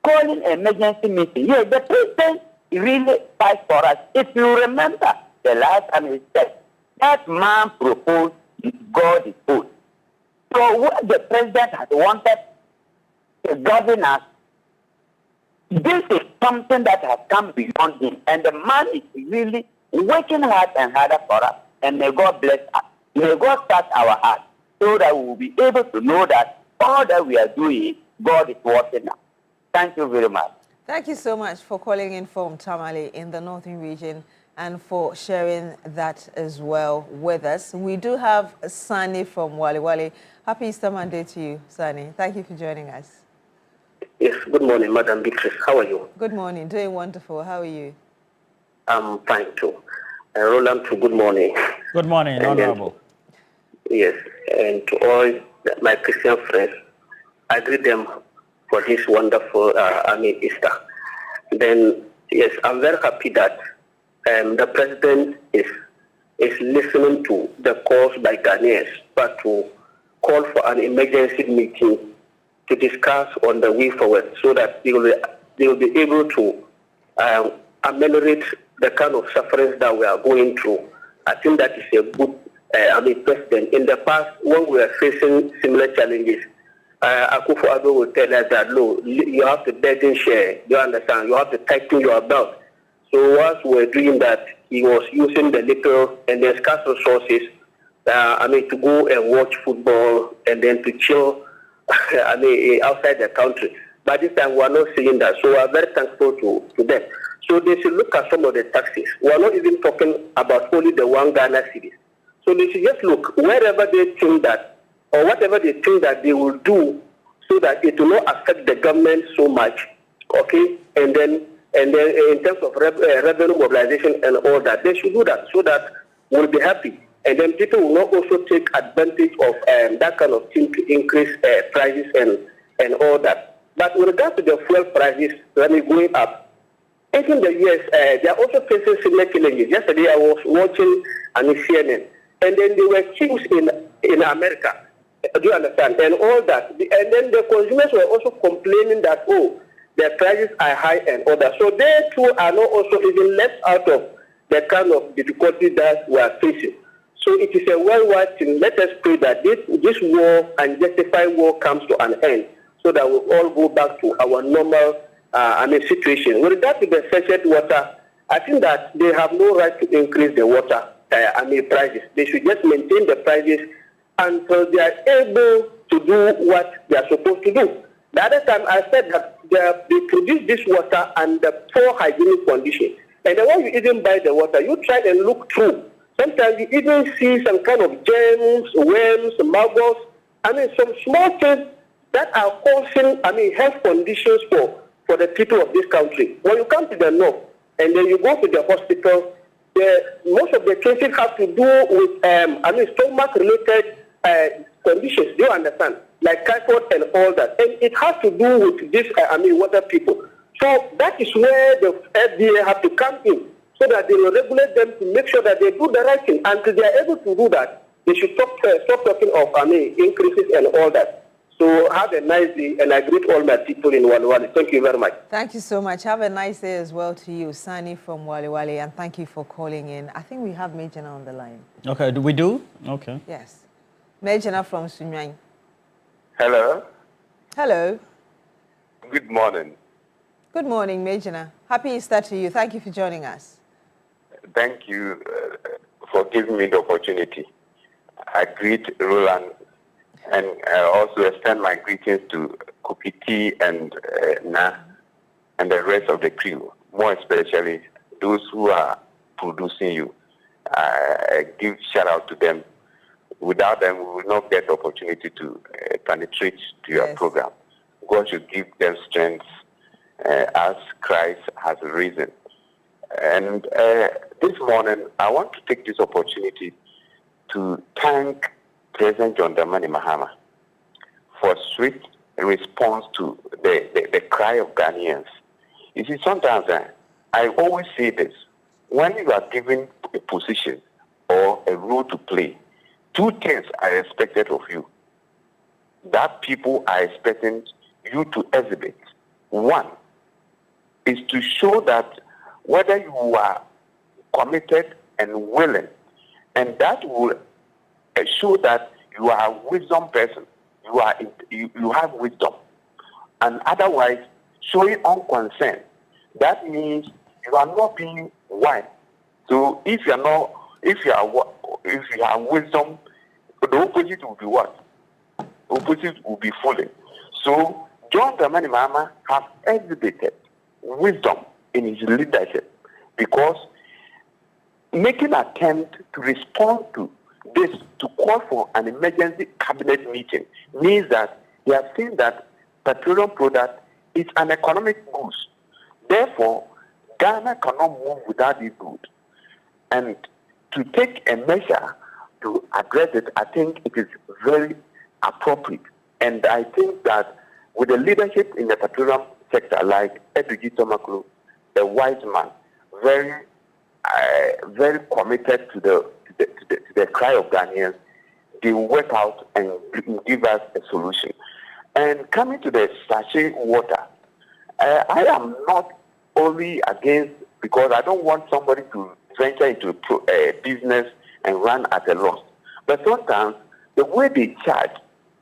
calling an emergency meeting, yes, the president really fights for us. If you remember the last time he said, that man proposed, God is good. So what the president has wanted to govern us, this is something that has come beyond him. And the man is really working hard and harder for us. And may God bless us. May God touch our heart so that we will be able to know that all that we are doing, God is watching us. Thank you very much. Thank you so much for calling in from Tamale in the Northern region and for sharing that as well with us. We do have Sani from Wali Wali. Happy Easter Monday to you, Sani. Thank you for joining us. Yes, good morning, Madam Beatrice. How are you? Good morning. Doing wonderful. How are you? I'm fine too. Roland, too, good morning. Good morning, Honorable. Yes, and to all my Christian friends, I greet them for this wonderful Easter. Then, yes, I'm very happy that the president is listening to the calls by Ghanaians, but to call for an emergency meeting to discuss on the way forward so that they will be able to ameliorate the kind of sufferings that we are going through. I think that is a good president. In the past, when we were facing similar challenges, Akufo-Addo will tell us that, no, you have to burden share, you understand, you have to tighten your belt. So whilst we were doing that, he was using the little and the scarce resources, to go and watch football and then to chill, outside the country. But this time we are not seeing that, so we are very thankful to them. So they should look at some of the taxes. We are not even talking about only the one Ghana cedis. So they should just look wherever they think that, or whatever they think that they will do, so that it will not affect the government so much. Okay, and then in terms of revenue mobilization and all that, they should do that so that we'll be happy. And then people will not also take advantage of that kind of thing to increase prices and all that. But with regard to the fuel prices, going up, even the US, they are also facing similar challenges. Yesterday I was watching CNN, and then there were queues in America. Do you understand? And all that. And then the consumers were also complaining that, oh, the prices are high and all that. So they too are not also even left out of the kind of difficulty that we are facing. So it is a worldwide thing. Let us pray that this war, unjustified war, comes to an end so that we all go back to our normal situation. With regard to the Sachet water, I think that they have no right to increase the water prices. They should just maintain the prices until they are able to do what they are supposed to do. The other time I said that they produce this water under poor hygienic conditions. And then when you even buy the water, you try and look through. Sometimes you even see some kind of germs, worms, maggots. Some small things that are causing, health conditions for the people of this country. When you come to the north and then you go to the hospital, most of the cases have to do with, stomach-related conditions. Do you understand? Like typhoid and all that. And it has to do with this, water people. So that is where the FDA have to come in, so that they will regulate them to make sure that they do the right thing. Until they are able to do that, they should stop talking of increases and all that. So have a nice day, and I greet all my people in Wali Wali. Thank you very much. Thank you so much. Have a nice day as well to you, Sani from Wali Wali, and thank you for calling in. I think we have Mejana on the line. Okay, do we do? Okay. Yes. Mejana from Sunyang. Hello. Hello. Good morning. Good morning, Mejana. Happy Easter to you. Thank you for joining us. Thank you for giving me the opportunity. I greet Roland and also extend my greetings to Kupiti and Na and the rest of the crew, more especially those who are producing you. I give shout out to them. Without them, we will not get the opportunity to penetrate to your program. God should give them strength as Christ has risen. And this morning, I want to take this opportunity to thank President John Dramani Mahama for swift response to the cry of Ghanaians. You see, sometimes I always say this. When you are given a position or a role to play, two things are expected of you. that people are expecting you to exhibit. One is to show that whether you are committed and willing, and that will show that you are a wisdom person. You have wisdom, and otherwise showing unconcern. That means you are not being wise. So if you have wisdom, the opposite will be what? The opposite will be fooling. So John Dramani Mahama has exhibited wisdom in his leadership, because making an attempt to respond to this, to call for an emergency cabinet meeting, means that they have seen that petroleum product is an economic boost. Therefore, Ghana cannot move without this good. And to take a measure to address it, I think it is very appropriate. And I think that with the leadership in the petroleum sector, like Edwigi Tomakuru, a wise man, very committed to the cry of Ghanaians, they work out and give us a solution. And coming to the sachet water, I am not only against, because I don't want somebody to venture into a business and run at a loss. But sometimes the way they charge,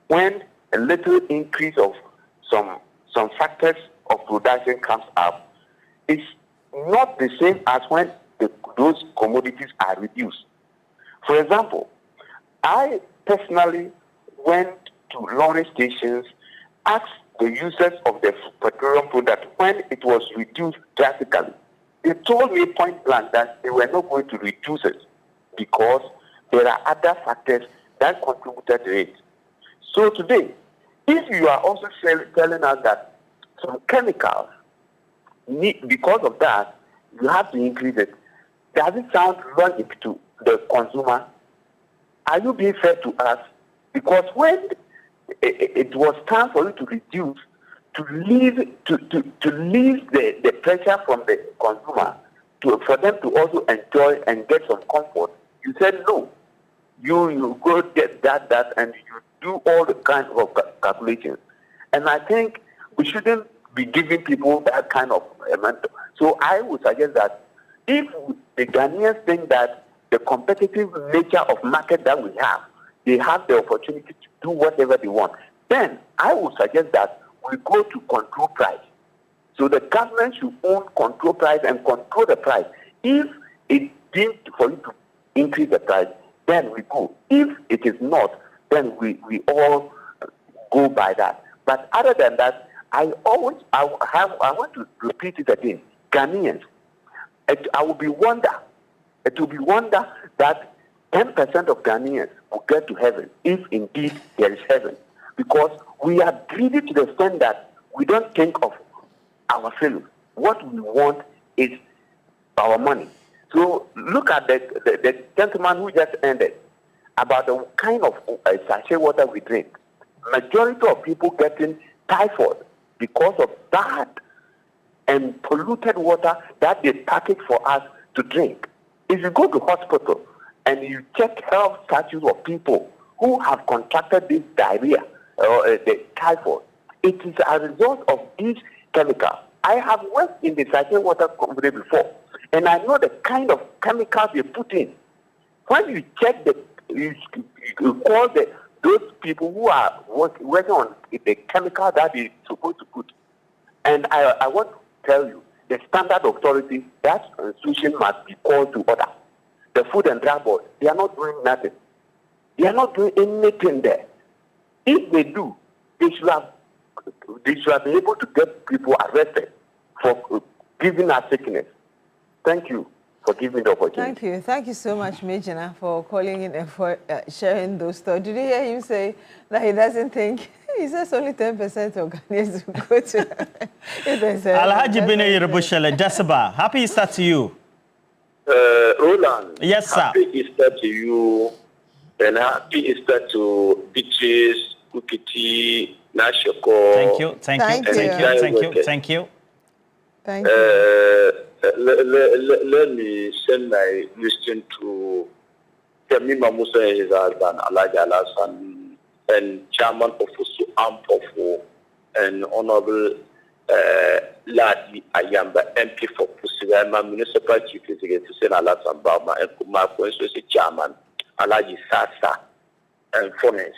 when a little increase of some factors of production comes up, is not the same as when those commodities are reduced. For example, I personally went to lorry stations, asked the users of the petroleum product when it was reduced drastically. They told me point blank that they were not going to reduce it because there are other factors that contributed to it. So today, if you are also telling us that some chemicals, because of that, you have to increase it, does it sound logic to the consumer? Are you being fair to us? Because when it was time for you to reduce, to leave the pressure from the consumer, for them to also enjoy and get some comfort, you said no. You go get that, and you do all the kinds of calculations. And I think we shouldn't be giving people that kind of mental. So I would suggest that if the Ghanaians think that the competitive nature of market that we have, they have the opportunity to do whatever they want, then I would suggest that we go to control price. So the government should own control price and control the price. If it deems for you to increase the price, then we go. If it is not, then we all go by that. But other than that, I want to repeat it again. Ghanaians, it will be wonder that 10% of Ghanaians will get to heaven, if indeed there is heaven. Because we are greedy to the extent that we don't think of our fellows. What we want is our money. So look at the gentleman who just ended about the kind of sachet water we drink. Majority of people getting typhoid because of that and polluted water that they package for us to drink. If you go to hospital and you check health status of people who have contracted this diarrhea or the typhoid, it is a result of these chemicals. I have worked in the sachet water company before, and I know the kind of chemicals they put in. When you check you call those people who are working on the chemical that they're supposed to put. And I want to tell you, the standard authority, that institution must be called to order. The Food and Drug Board, they are not doing nothing. They are not doing anything there. If they do, they should have been able to get people arrested for giving us sickness. Thank you for giving the opportunity. Thank you so much, Mijina, for calling in and for sharing those thoughts. Did you hear him say that he doesn't think? He says only 10% of Ghanaians will go to Alhaji Bine Yerubushele, Jasaba, happy Easter to you. Roland. Yes, sir. Happy Easter to you, and happy Easter to Beatrice, Ukiti, Nashoko. Thank you. Let me send my listening to Kemi Mamusa and his husband, Alaja Alasan, and Chairman of Ampofo and Honorable Ladi Ayamba, MP for Pusiwema, Municipal Chief Executive Senala Sambama, and Kumako, Chairman, Alaji Sasa, and Finance.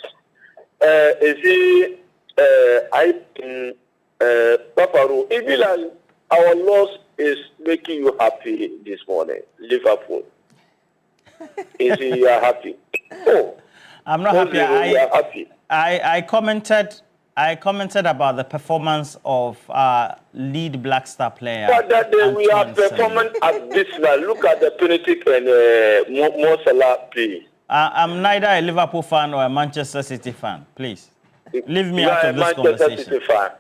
Paparu, even our loss is making you happy this morning, Liverpool. Is you are happy? Oh, I'm not happy. I commented about the performance of lead Black Star player. But that day we are performing at this level. Look at the penalty and Mo Salah play. I'm neither a Liverpool fan or a Manchester City fan. Please, leave me out of this conversation. City fan.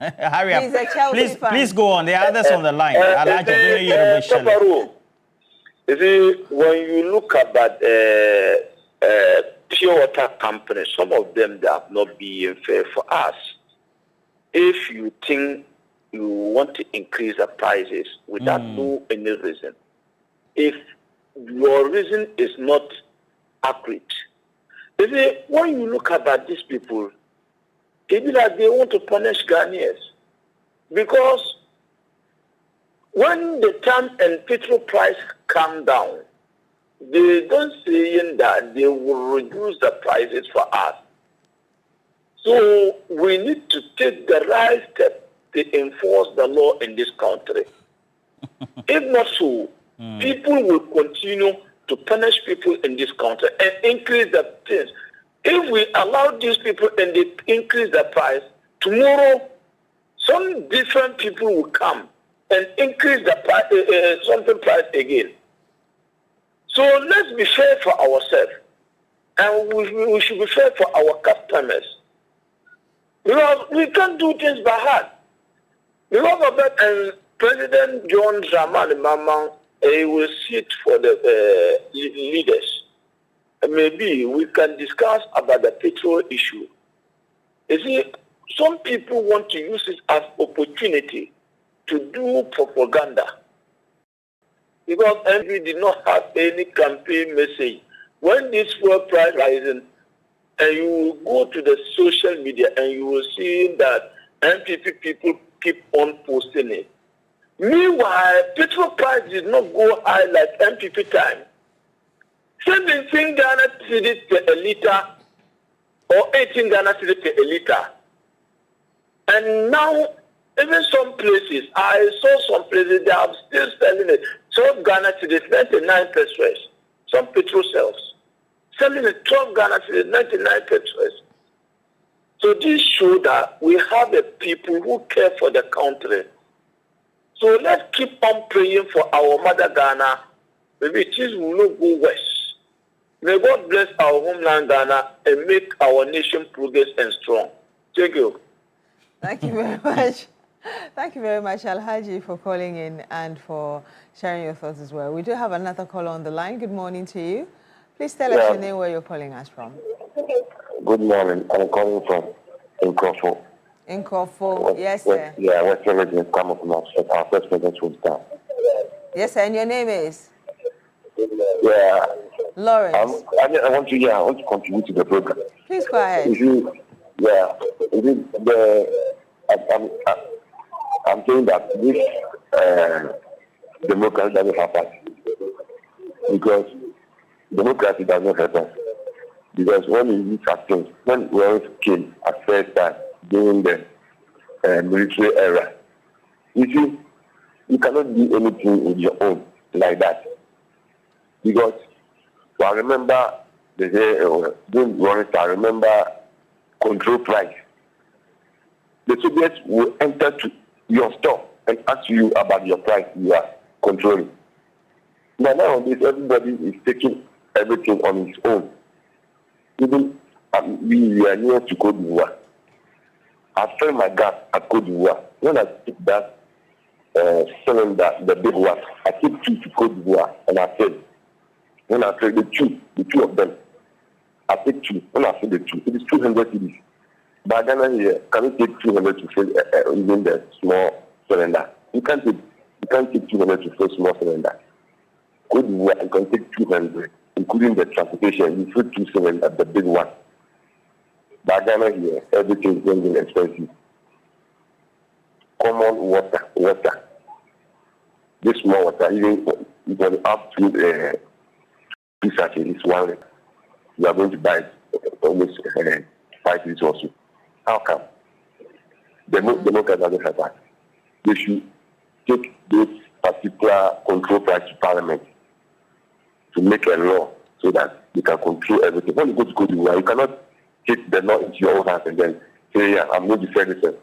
Hurry up. He's a Chelsea fan. Please go on. There are others on the line. You see, when you look at that pure water company, some of them that have not been fair for us. If you think you want to increase the prices without no any reason, if your reason is not accurate, you see, when you look at these people, it be like they want to punish Ghanaians. Because when the time and petrol price come down, they don't say that they will reduce the prices for us. So we need to take the right step to enforce the law in this country. If not so, people will continue to punish people in this country and increase the things. If we allow these people and they increase the price, tomorrow some different people will come and increase the price, something price again. So let's be fair for ourselves, and we should be fair for our customers. Because we can't do things by heart. Because of that, and President John Dramani Mahama will sit for the leaders. And maybe we can discuss about the petrol issue. You see, some people want to use it as opportunity to do propaganda. Because MV did not have any campaign message. When this fuel price rises, and you will go to the social media and you will see that MPP people keep on posting it. Meanwhile, petrol price did not go high like MPP time. 17 Ghana cedis per a liter or 18 Ghana cedis per a liter. And now, even some places, I saw some places, they are still selling it. 12 Ghana cedis, 99 pesos. Some petrol sales. Selling it 12 Ghana cedis, 99 pesos. So this shows that we have a people who care for the country. So let's keep on praying for our mother Ghana. Maybe things will not go west. May God bless our homeland Ghana and make our nation progress and strong. Thank you. Thank you very much. Thank you very much, Alhaji, for calling in and for sharing your thoughts as well. We do have another caller on the line. Good morning to you. Please tell us your name, where you're calling us from. Good morning. I'm calling from Nkofo. Nkofo, yes, sir. Yeah, West Region, come up from our first president was down. Yes, sir, and your name is? Yeah. Lawrence. I want to contribute to the program. Please go ahead. I'm saying that this democracy doesn't help us. Because democracy does not help us. Because when we look at things, when we always came at first time during the military era, you see, you cannot do anything with your own like that. Because I remember the day, I remember control price. The Soviets will enter to your store and ask you about your price you are controlling. Nowadays, everybody is taking everything on his own. Even we are near to Cote d'Ivoire. I fill my gas at Cote d'Ivoire. When I take that cylinder, the big one, I take 2 to Cote d'Ivoire and I fill. When I fill the two of them, I take 2. When I fill the 2, it is 200 cedis. But then here, can you take 200 to fill even the small cylinder? You can't take 200 to fill small cylinder. Cote d'Ivoire, you can take 200, including the transportation. You fill 2 cylinders, the big one. But Ghana here, everything is going to be expensive. Common water. This small water, even you can up to 2 sachets, it's 1 liter. You are going to buy almost 5 liters or so. How come? The Democrats doesn't have that. They should take this particular control price to Parliament to make a law so that they can control everything. When you go to Cote d'Ivoire, you cannot take the law into your own hands and then say, yeah, I'm going to sell this.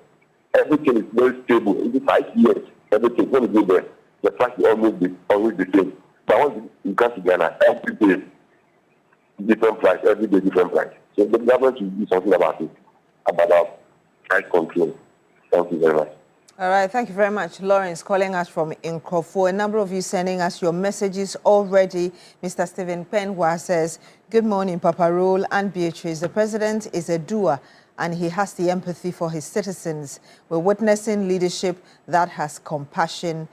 Everything is very stable. In 5 years, everything, when you go there, the price is always the same. But once you come to Ghana, every day, different price, every day, different price. So the government should do something about it, about price control. Thank you very much. All right, thank you very much. Lawrence calling us from Nkrofo. A number of you sending us your messages already. Mr. Stephen Penwa says, good morning, Papa Roll and Beatrice. The president is a doer and he has the empathy for his citizens. We're witnessing leadership that has compassion.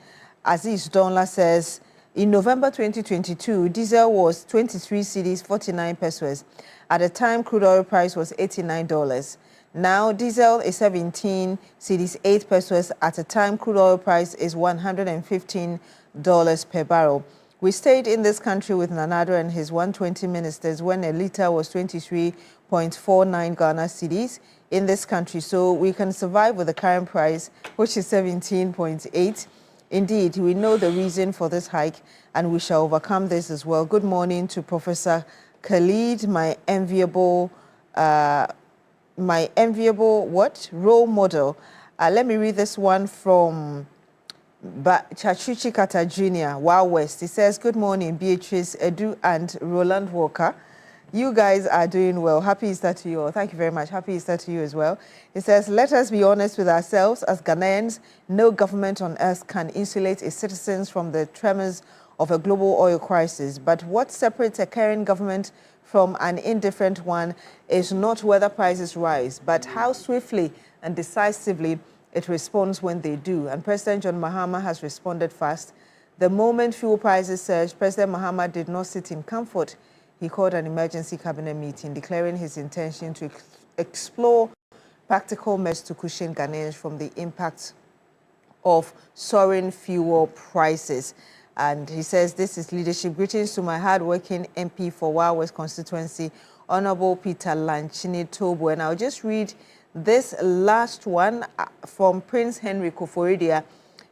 Aziz Donla says, in November 2022, diesel was 23 cedis, 49 pesos. At the time, crude oil price was $89. Now, diesel is 17 cedis, 8 pesos. At a time, crude oil price is $115 per barrel. We stayed in this country with Nanado and his 120 ministers when a liter was 23.49 Ghana cedis in this country. So we can survive with the current price, which is 17.8. Indeed, we know the reason for this hike and we shall overcome this as well. Good morning to Professor Khalid, my enviable role model. Let me read this one from Chachuchi Kata Jr., Wow West. He says, good morning, Beatrice, Edu, and Roland Walker. You guys are doing well. Happy Easter to you all. Thank you very much. Happy Easter to you as well. He says, let us be honest with ourselves as Ghanaians. No government on earth can insulate its citizens from the tremors of a global oil crisis. But what separates a caring government from an indifferent one is not whether prices rise, but how swiftly and decisively it responds when they do. And President John Mahama has responded fast. The moment fuel prices surged, President Mahama did not sit in comfort. He called an emergency cabinet meeting, declaring his intention to explore practical measures to cushion Ghanaians from the impact of soaring fuel prices. And he says, this is leadership. Greetings to my hard-working MP for Wa West constituency, Honorable Peter Lanchini Tobo. And I'll just read this last one from Prince Henry Ofori-Atta.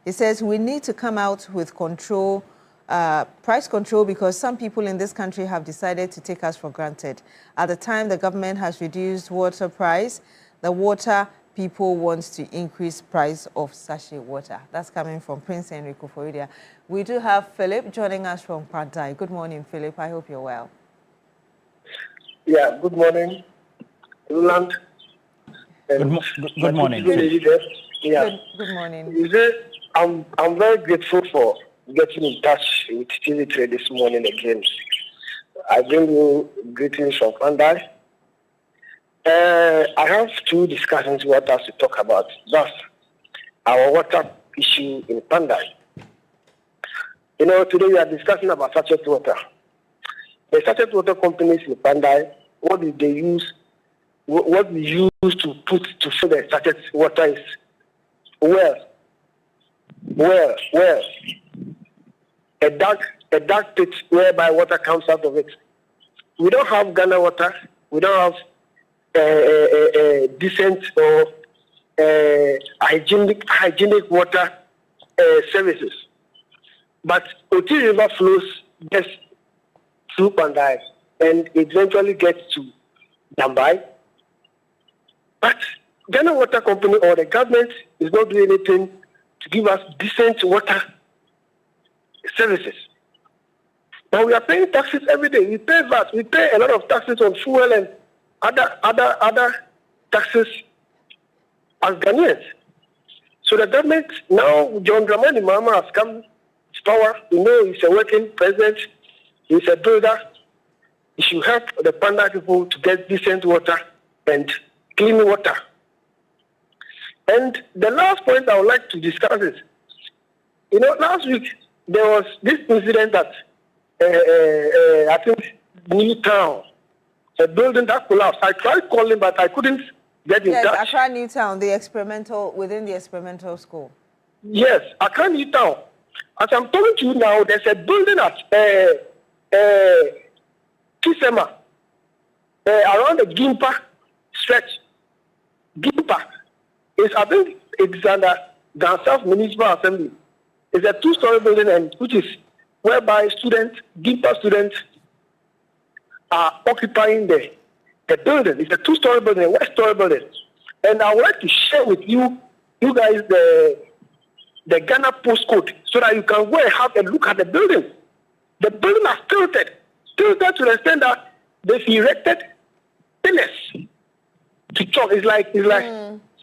He says, we need to come out with control, price control, because some people in this country have decided to take us for granted. At the time the government has reduced water price, the water people want to increase price of sachet water. That's coming from Prince Henry Ofori-Atta. We do have Philip joining us from Padai. Good morning, Philip. I hope you're well. Yeah, good morning, Roland. Good morning. Yeah. Good morning. I'm very grateful for getting in touch with TV3 this morning again. I bring you greetings from Pandai. I have two discussions we want us to talk about. That's our water issue in Pandai. You know, today we are discussing about sachet water. The sachet water companies in Pandai, what did they use? What we use to put to fill the sachet water is well. A dark pit whereby water comes out of it. We don't have Ghana water. We don't have decent or hygienic water services. But Oti River flows just through Pandai and eventually gets to Dambai. But Ghana Water Company or the government is not doing anything to give us decent water services. Now we are paying taxes every day. We pay VAT. We pay a lot of taxes on fuel and other taxes as Ghanaians. So the government now, John Dramani Mahama has come to power. We know he's a working president. He's a builder. He should help the Panda people to get decent water and clean water. And the last point I would like to discuss is, you know, last week there was this incident at, I think, Newtown. a building that collapsed. I tried calling, but I couldn't get in touch. Yes, Accra Newtown, within the experimental school. Yes, Accra Newtown. As I'm talking to you now, there's a building at Kisema, around the Gimpa stretch. Gimpa is, I think, it's under Down South Municipal Assembly. It's a 2-story building, and which is whereby Gimpa students are occupying the building. It's a 2-story building, a 1-story building. And I would like to share with you guys the Ghana postcode so that you can go and have a look at the building. The building is tilted to the extent that they've erected pillars to chalk. It's like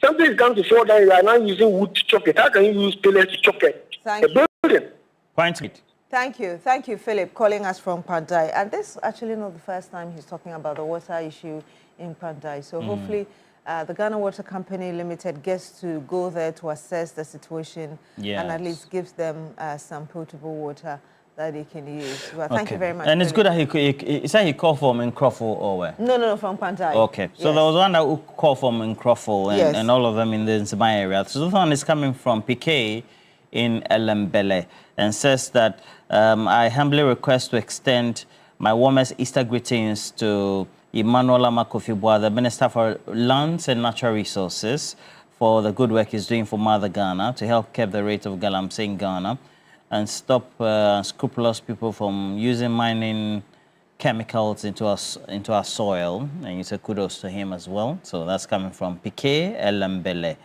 something is going to fall down. You are now using wood to chalk it. How can you use pillars to chalk it? The building. Thank you, Philip, calling us from Pandai. And this is actually not the first time he's talking about the water issue in Pandai. So hopefully the Ghana Water Company Limited gets to go there to assess the situation and at least gives them some potable water that they can use. Well, thank you very much. And it's good that he said he called for in Crawford or where? No, from Pandai. Okay. So there was one that called for in Crawford and all of them in the Nzimai area. So this one is coming from PK in Elembele and says that I humbly request to extend my warmest Easter greetings to Emmanuel Amakofibwa, the Minister for Lands and Natural Resources, for the good work he's doing for Mother Ghana to help keep the rate of galamsey in Ghana and stop scrupulous people from using mining chemicals into our soil. And you say kudos to him as well. So that's coming from PK Elembele.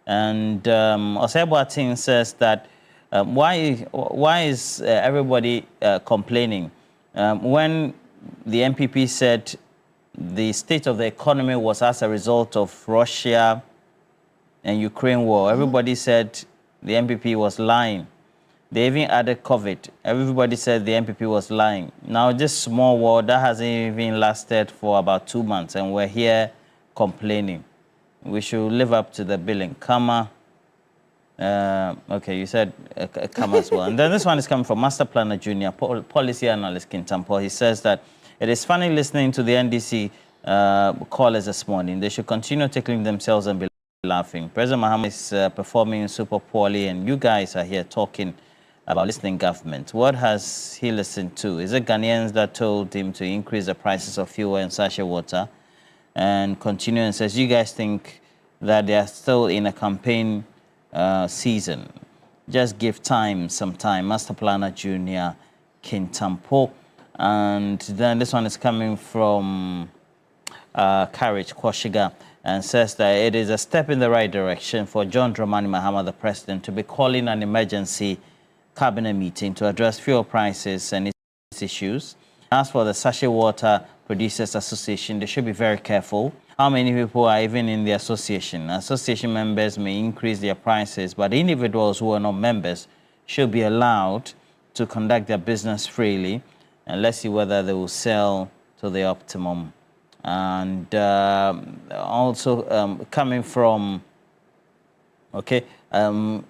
And Osebo says that why is everybody complaining when the MPP said the state of the economy was as a result of Russia and Ukraine war? Everybody said the MPP was lying. They even added COVID. Everybody said the MPP was lying. Now this small war that hasn't even lasted for about 2 months, and we're here complaining. We should live up to the billing. Kama. Okay, you said Kama as well. And then this one is coming from Master Planner Junior, Policy Analyst Kintampo. He says that it is funny listening to the NDC callers this morning. They should continue tickling themselves and be laughing. President Mahama is performing super poorly, and you guys are here talking about listening government. What has he listened to? Is it Ghanaians that told him to increase the prices of fuel and sachet water? And continue and says, you guys think that they are still in a campaign season. Just give some time. Master Planner Junior Kintampo. And then this one is coming from Courage Kwashiga and says that it is a step in the right direction for John Dramani Mahama, the president, to be calling an emergency cabinet meeting to address fuel prices and its issues. As for the Sachet Water Producers Association, they should be very careful. How many people are even in the association? Association members may increase their prices, but individuals who are not members should be allowed to conduct their business freely, and let's see whether they will sell to the optimum. And also coming from, I've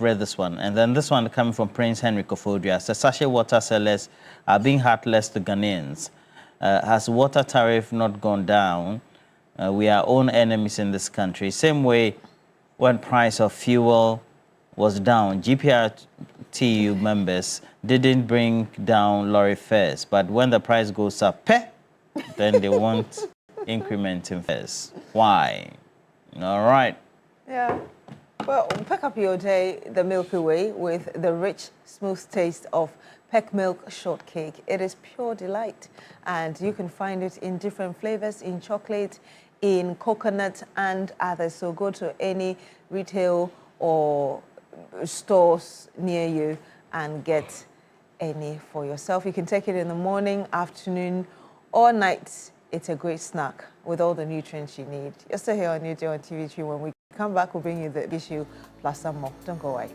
read this one. And then this one coming from Prince Henry Kofodria says, sachet water sellers are being heartless to Ghanaians. Has water tariff not gone down? We are own enemies in this country. Same way when price of fuel was down, GPRTU members didn't bring down lorry fares. But when the price goes up, then they want increment in fares. Why? All right. Yeah. Well, pick up your day the Milky Way with the rich, smooth taste of Peck Milk Shortcake. It is pure delight, and you can find it in different flavors, in chocolate, in coconut, and others. So go to any retail or stores near you and get any for yourself. You can take it in the morning, afternoon, or night. It's a great snack with all the nutrients you need. You're still here on Newday on TV3. When we come back, we'll bring you the issue plus some more. Don't go away.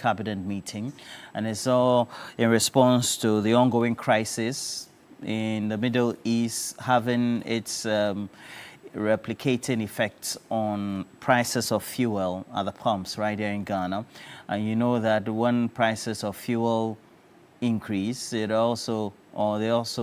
cabinet meeting, and it's all in response to the ongoing crisis in the Middle East having its replicating effects on prices of fuel at the pumps right here in Ghana. And you know that when prices of fuel increase, they also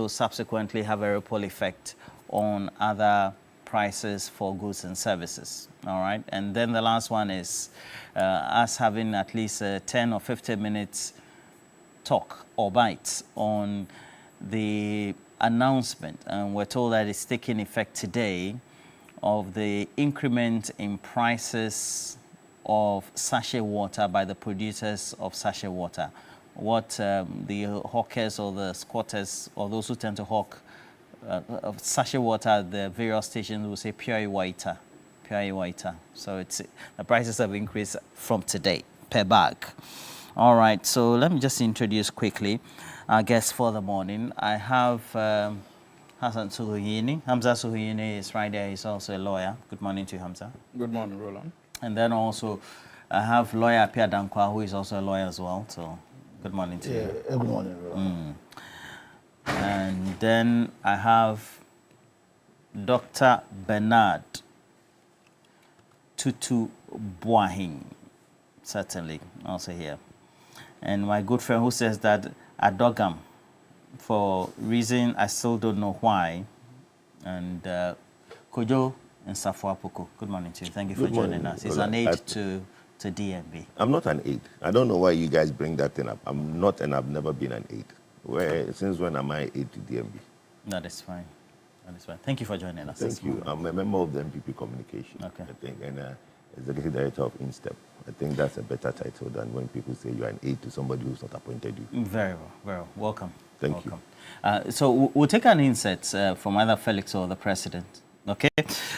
subsequently have a ripple effect on other prices for goods and services. All right. And then the last one is us having at least 10 or 15 minutes talk or bites on the announcement, and we're told that it's taking effect today, of the increment in prices of sachet water by the producers of sachet water. What the hawkers or the squatters or those who tend to hawk of sachet water at the various stations will say pure water. So the prices have increased from today per bag. All right, so let me just introduce quickly our guest for the morning. I have Hassan Suhuyini. Hamza Suhuyini is right there. He's also a lawyer. Good morning to you, Hamza. Good morning, Roland. And then also I have lawyer Pierre Dankwa, who is also a lawyer as well. So good morning to you. Good morning, Roland. And then I have Dr. Bernard Tutu Boahin, certainly also here. And my good friend who says that Adogam, for reason I still don't know why, and Kojo and Safuapoko. Good morning to you. Thank you for joining us. He's an aide to DMB. I'm not an aide. I don't know why you guys bring that thing up. I'm not, and I've never been an aide. Since when am I aide to DMB? That is fine. That is fine. Thank you for joining us. Thank you. I'm a member of the MPP Communication, I think, and Executive Director of INSTEP. I think that's a better title than when people say you're an aide to somebody who's not appointed you. Very well, very well. Welcome. Thank you. So we'll take an insert from either Felix or the President, okay?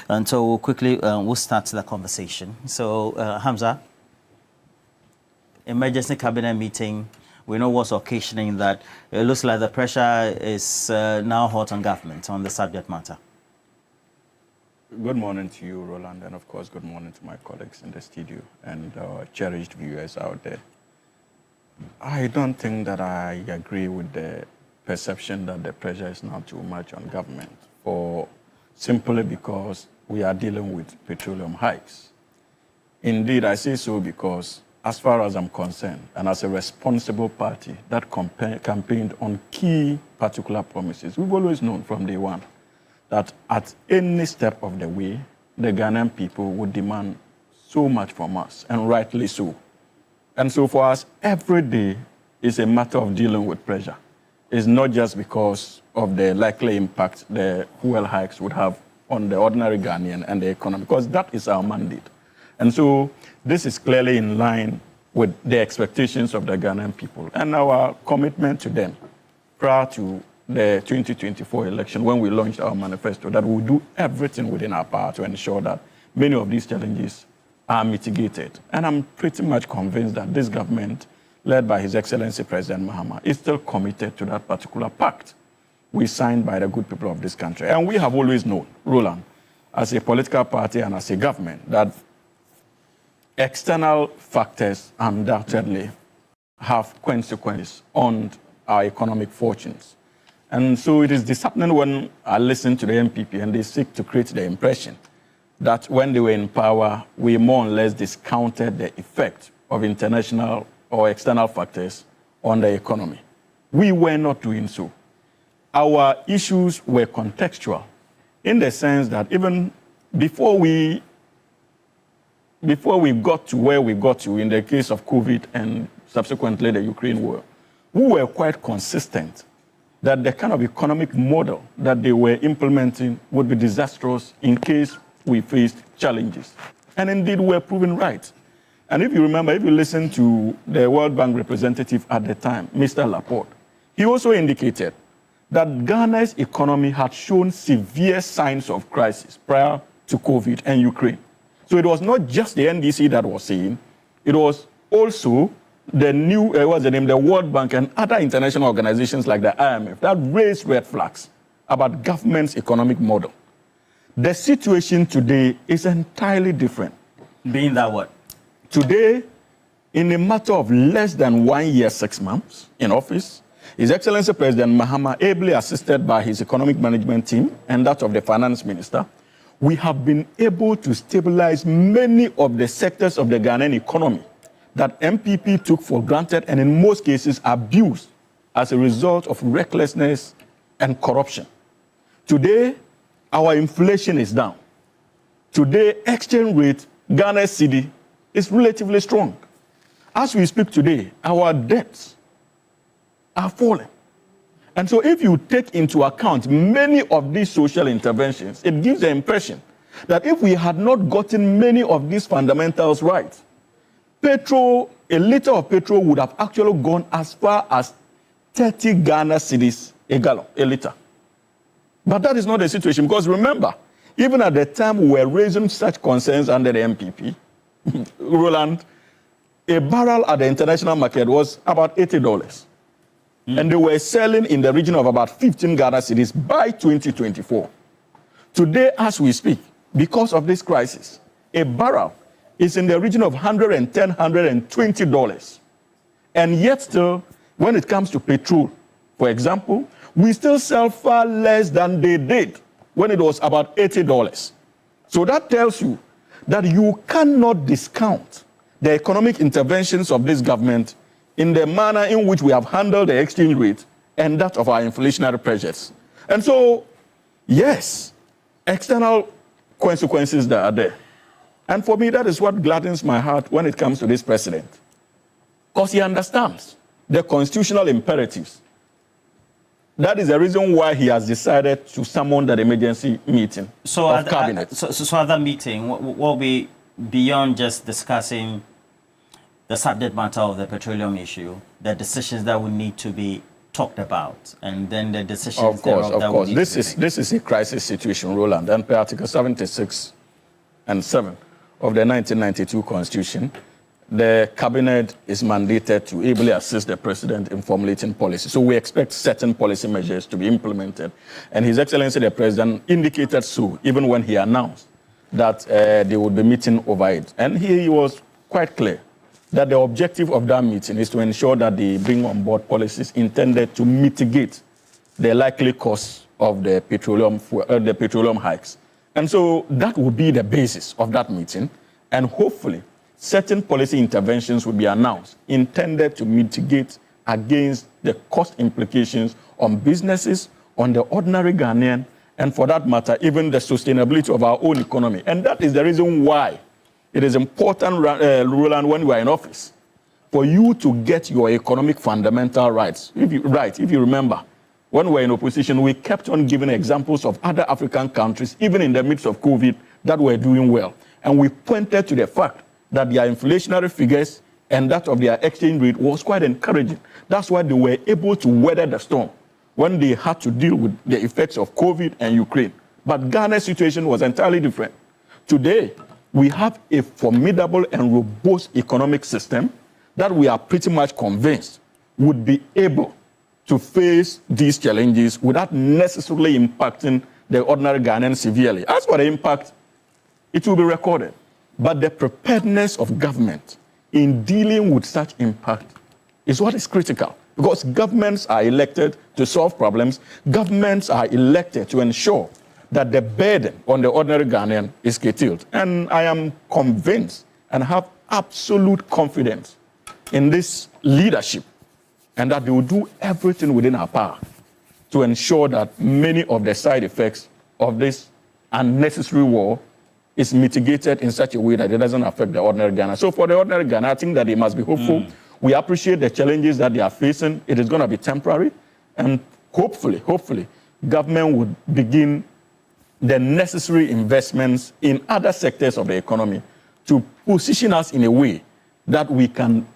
And so we'll quickly, we'll start the conversation. So Hamza, emergency cabinet meeting, we know what's occasioning that. It looks like the pressure is now hot on government on the subject matter. Good morning to you, Roland, and of course, good morning to my colleagues in the studio and cherished viewers out there. I don't think that I agree with the perception that the pressure is now too much on government, simply because we are dealing with petroleum hikes. Indeed, I say so because, as far as I'm concerned, and as a responsible party that campaigned on key particular promises, we've always known from day one that at any step of the way, the Ghanaian people would demand so much from us, and rightly so. And so for us, every day is a matter of dealing with pressure. It's not just because of the likely impact the fuel hikes would have on the ordinary Ghanaian and the economy, because that is our mandate. And so this is clearly in line with the expectations of the Ghanaian people and our commitment to them prior to the 2024 election, when we launched our manifesto, that we'll do everything within our power to ensure that many of these challenges are mitigated. And I'm pretty much convinced that this government, led by His Excellency President Mahama, is still committed to that particular pact we signed by the good people of this country. And we have always known, Roland, as a political party and as a government, that external factors undoubtedly have consequences on our economic fortunes. And so it is disheartening when I listen to the MPP and they seek to create the impression that when they were in power, we more or less discounted the effect of international or external factors on the economy. We were not doing so. Our issues were contextual in the sense that even before we got to where we got to in the case of COVID and subsequently the Ukraine war, we were quite consistent that the kind of economic model that they were implementing would be disastrous in case we faced challenges. And indeed, we're proven right. And if you remember, if you listen to the World Bank representative at the time, Mr. Laporte, he also indicated that Ghana's economy had shown severe signs of crisis prior to COVID and Ukraine. So it was not just the NDC that was saying, it was also the World Bank and other international organizations like the IMF that raised red flags about government's economic model. The situation today is entirely different. Being that what? Today, In a matter of less than 1 year, 6 months in office, His Excellency President Mahama, ably assisted by his economic management team and that of the finance minister, we have been able to stabilize many of the sectors of the Ghanaian economy that MPP took for granted and in most cases abused as a result of recklessness and corruption. Today, our inflation is down. Today, exchange rate, Ghana cedi, is relatively strong. As we speak today, our debts are falling. And so if you take into account many of these social interventions, it gives the impression that if we had not gotten many of these fundamentals right, petrol, a liter of petrol would have actually gone as far as 30 Ghana cedis a gallon, a liter. But that is not the situation, because remember, even at the time we were raising such concerns under the MPP, Roland, a barrel at the international market was about $80. And they were selling in the region of about 15 Ghana cedis by 2024. Today, as we speak, because of this crisis, a barrel is in the region of $110, $120. And yet still, when it comes to petrol, for example, we still sell far less than they did when it was about $80. So that tells you that you cannot discount the economic interventions of this government in the manner in which we have handled the exchange rate and that of our inflationary pressures. And so, yes, external consequences that are there. And for me, that is what gladdens my heart when it comes to this president. Because he understands the constitutional imperatives. That is the reason why he has decided to summon that emergency meeting of cabinet. So at that meeting, what will be beyond just discussing the subject matter of the petroleum issue, the decisions that will need to be talked about, and then the decisions of course. This is a crisis situation, Roland, and per Article 76 and 7 of the 1992 Constitution, the cabinet is mandated to ably assist the president in formulating policy. So we expect certain policy measures to be implemented. And His Excellency the President indicated so, even when he announced that they would be meeting over it. And he was quite clear that the objective of that meeting is to ensure that they bring on board policies intended to mitigate the likely costs of the petroleum hikes. And so that will be the basis of that meeting. And hopefully, certain policy interventions will be announced intended to mitigate against the cost implications on businesses, on the ordinary Ghanaian, and for that matter, even the sustainability of our own economy. And that is the reason why it is important, Roland, when you are in office, for you to get your economic fundamental rights. If you remember, when we were in opposition, we kept on giving examples of other African countries, even in the midst of COVID, that were doing well. And we pointed to the fact that their inflationary figures and that of their exchange rate was quite encouraging. That's why they were able to weather the storm when they had to deal with the effects of COVID and Ukraine. But Ghana's situation was entirely different. Today, we have a formidable and robust economic system that we are pretty much convinced would be able to face these challenges without necessarily impacting the ordinary Ghanaian severely. As for the impact, it will be recorded. But the preparedness of government in dealing with such impact is what is critical. Because governments are elected to solve problems. Governments are elected to ensure that the burden on the ordinary Ghanaian is curtailed. And I am convinced and have absolute confidence in this leadership and that they will do everything within our power to ensure that many of the side effects of this unnecessary war is mitigated in such a way that it doesn't affect the ordinary Ghana. So for the ordinary Ghana, I think that they must be hopeful. We appreciate the challenges that they are facing. It is going to be temporary. And hopefully, government would begin the necessary investments in other sectors of the economy to position us in a way that we can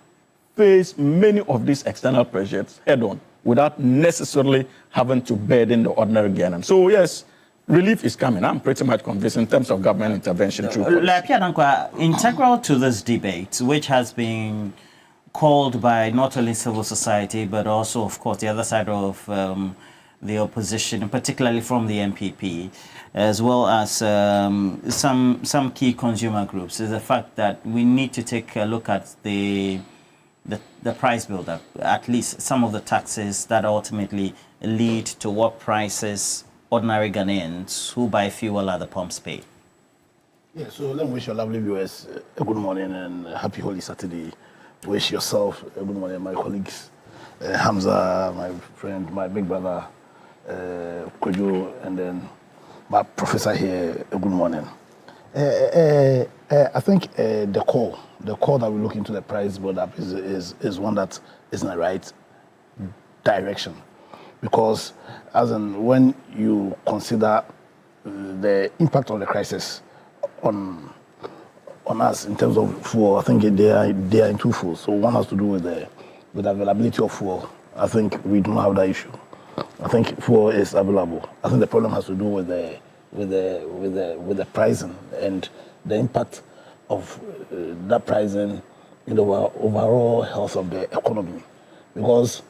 face many of these external pressures head on without necessarily having to burden the ordinary Ghanaian. So yes, relief is coming. I'm pretty much convinced in terms of government intervention. Integral to this debate, which has been called by not only civil society, but also, of course, the other side of the opposition, particularly from the MPP, as well as some key consumer groups, is the fact that we need to take a look at the price buildup, at least some of the taxes that ultimately lead to what prices ordinary Ghanaians who buy fuel at the pumps pay. Yeah, so let me wish your lovely viewers a good morning and happy Holy Saturday. Wish yourself a good morning, my colleagues, Hamza, my friend, my big brother, Kojo, and then my professor here, a good morning. I think the call that we look into the price build-up is one that is in the right direction. Because as in when you consider the impact of the crisis on us in terms of fuel, I think they are in two folds. So one has to do with the availability of fuel. I think we don't have that issue. I think fuel is available. I think the problem has to do with the pricing and the impact of that pricing in the overall health of the economy. Because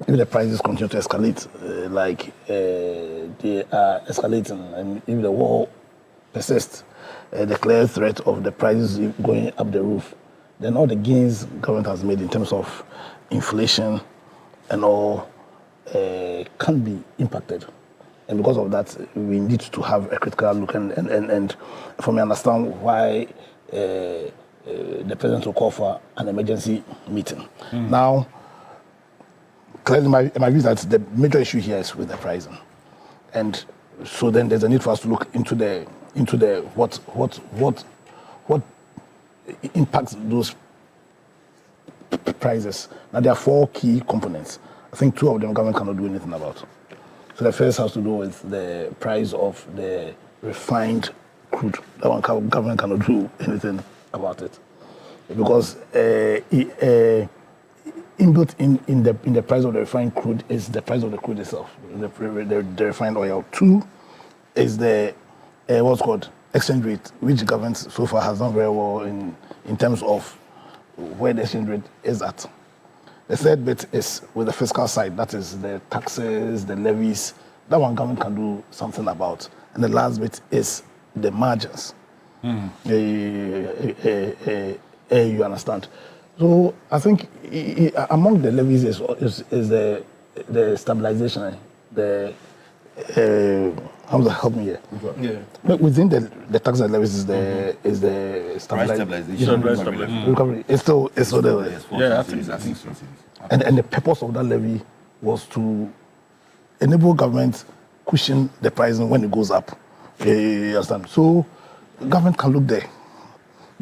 if the prices continue to escalate like they are escalating, and if the war persists, the clear threat of the prices going up the roof, then all the gains government has made in terms of inflation and all can be impacted. And because of that, we need to have a critical look and for me understand why the president will call for an emergency meeting. Now, clearly my view is that the major issue here is with the pricing. And so then there's a need for us to look into the what impacts those prices. Now there are four key components. I think two of them government cannot do anything about. So the first has to do with the price of the refined crude. That one government cannot do anything about it. Because inbuilt in the price of the refined crude is the price of the crude itself, the refined oil. Two is the what's called exchange rate, which government so far has done very well in terms of where the exchange rate is at. The third bit is with the fiscal side, that is the taxes, the levies. That one government can do something about. And the last bit is the margins. You understand? So I think among the levies is the stabilization, how does that help me here? Yeah. But within the tax and levies is the stabilization. Recovery. It's still there. Yeah, I think so. And the purpose of that levy was to enable government cushion the pricing when it goes up. You understand? So government can look there.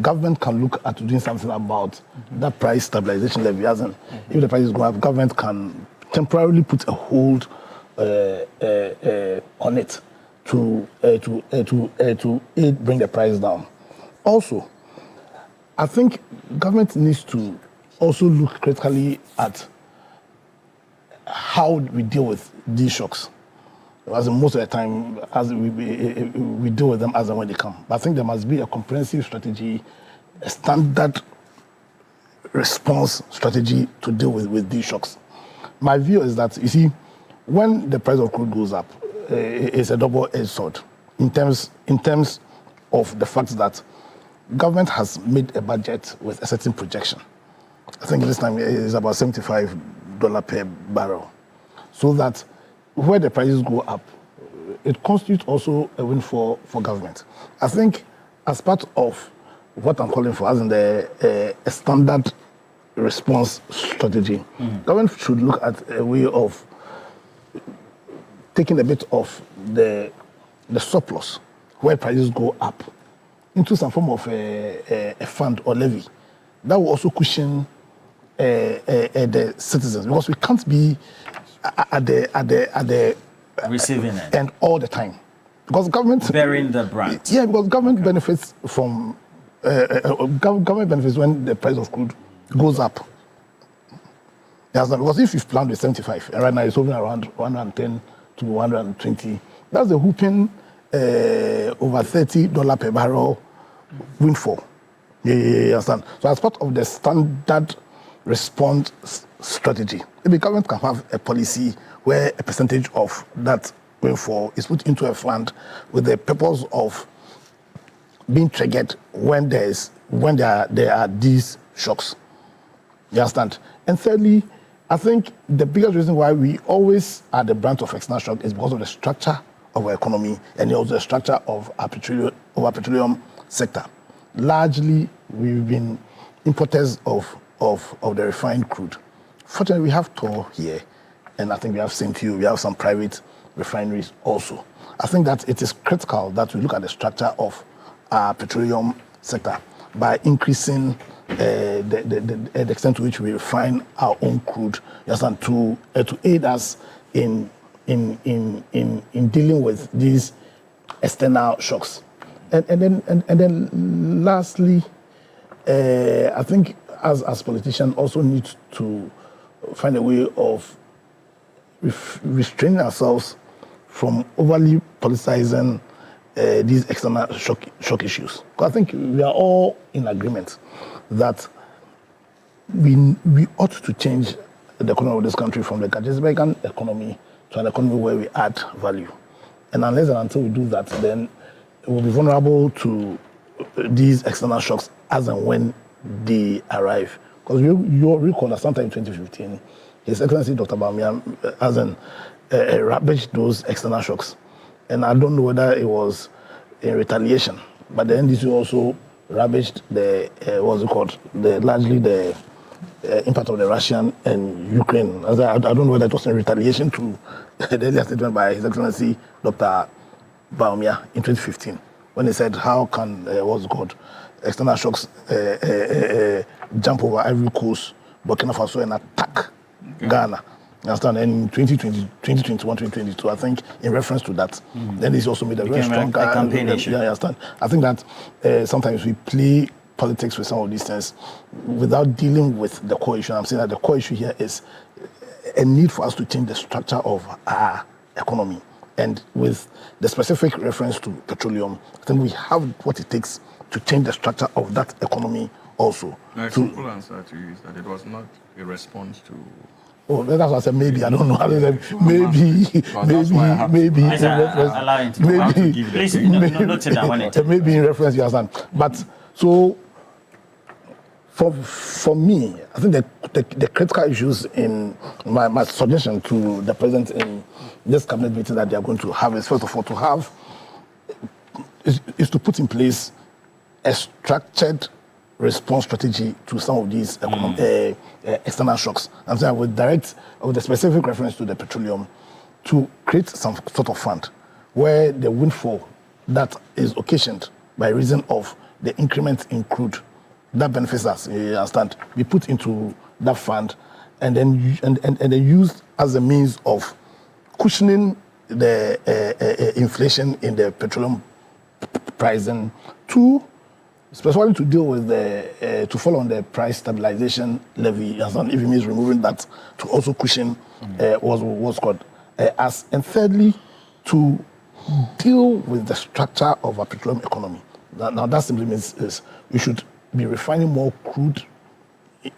Government can look at doing something about that price stabilization levy. As in, if the prices go up, government can temporarily put a hold on it to bring the price down. Also, I think government needs to also look critically at how we deal with these shocks. As in most of the time, as we deal with them as and when they come. But I think there must be a comprehensive strategy, a standard response strategy to deal with these shocks. My view is that, you see, when the price of crude goes up, it's a double-edged sword in terms of the fact that government has made a budget with a certain projection. I think this time it's about $75 per barrel. So that where the prices go up, it constitutes also a win for government. I think as part of what I'm calling for, as in a standard response strategy, government should look at a way of taking a bit of the surplus where prices go up into some form of a fund or levy that will also cushion the citizens, because we can't be at the receiving end all the time, because government bearing the brunt. Yeah, because government benefits from government benefits when the price of crude goes up. Yes, because if you've planned with 75 and right now it's hovering around 110 to 120, that's a whooping over $30 per barrel windfall. You understand? So as part of the standard response strategy. The government can have a policy where a percentage of that rainfall is put into a fund with the purpose of being triggered when there are these shocks. You understand? And thirdly, I think the biggest reason why we always are the brunt of external shock is because of the structure of our economy and also the structure of our petroleum sector. Largely, we've been importers of the refined crude. Fortunately, we have Tor here, and I think we have St. Hugh, we have some private refineries also. I think that it is critical that we look at the structure of our petroleum sector by increasing the extent to which we refine our own crude, and to aid us in dealing with these external shocks. And then lastly, I think as politicians also need to find a way of restraining ourselves from overly politicizing these external shock issues. Because I think we are all in agreement that we ought to change the economy of this country from the Gajisbegan economy to an economy where we add value. And unless and until we do that, then we'll be vulnerable to these external shocks as and when they arrive. Because you recall that sometime in 2015, His Excellency Dr. Bawumia ravaged those external shocks. And I don't know whether it was in retaliation, but the NDC also ravaged largely the impact of the Russian and Ukraine. I don't know whether it was in retaliation to the earlier statement by His Excellency Dr. Bawumia in 2015, when he said, how can external shocks jump over Ivory Coast, Burkina Faso, and attack Ghana. You understand? And in 2020, 2021, 2022, I think in reference to that, then he's also made a very strong campaign issue. Yeah, I understand. I think that sometimes we play politics with some of these things without dealing with the core issue. I'm saying that the core issue here is a need for us to change the structure of our economy. And with the specific reference to petroleum, I think we have what it takes to change the structure of that economy also. My simple answer to you is that it was not a response to... Oh, that's what I said. Maybe, I don't know. Maybe. Maybe in reference, you understand. But so, for me, I think the critical issues in my suggestion to the president in this cabinet meeting that they are going to have is, first of all, is to put in place a structured response strategy to some of these external shocks. I'm saying with the specific reference to the petroleum, to create some sort of fund where the windfall that is occasioned by reason of the increment in crude that benefits us, you understand, be put into that fund and then used as a means of cushioning the inflation in the petroleum pricing. Two, especially to deal with to follow on the price stabilization levy, if it means removing that, to also cushion what's called as. And thirdly, to deal with the structure of our petroleum economy. Now that simply means is we should be refining more crude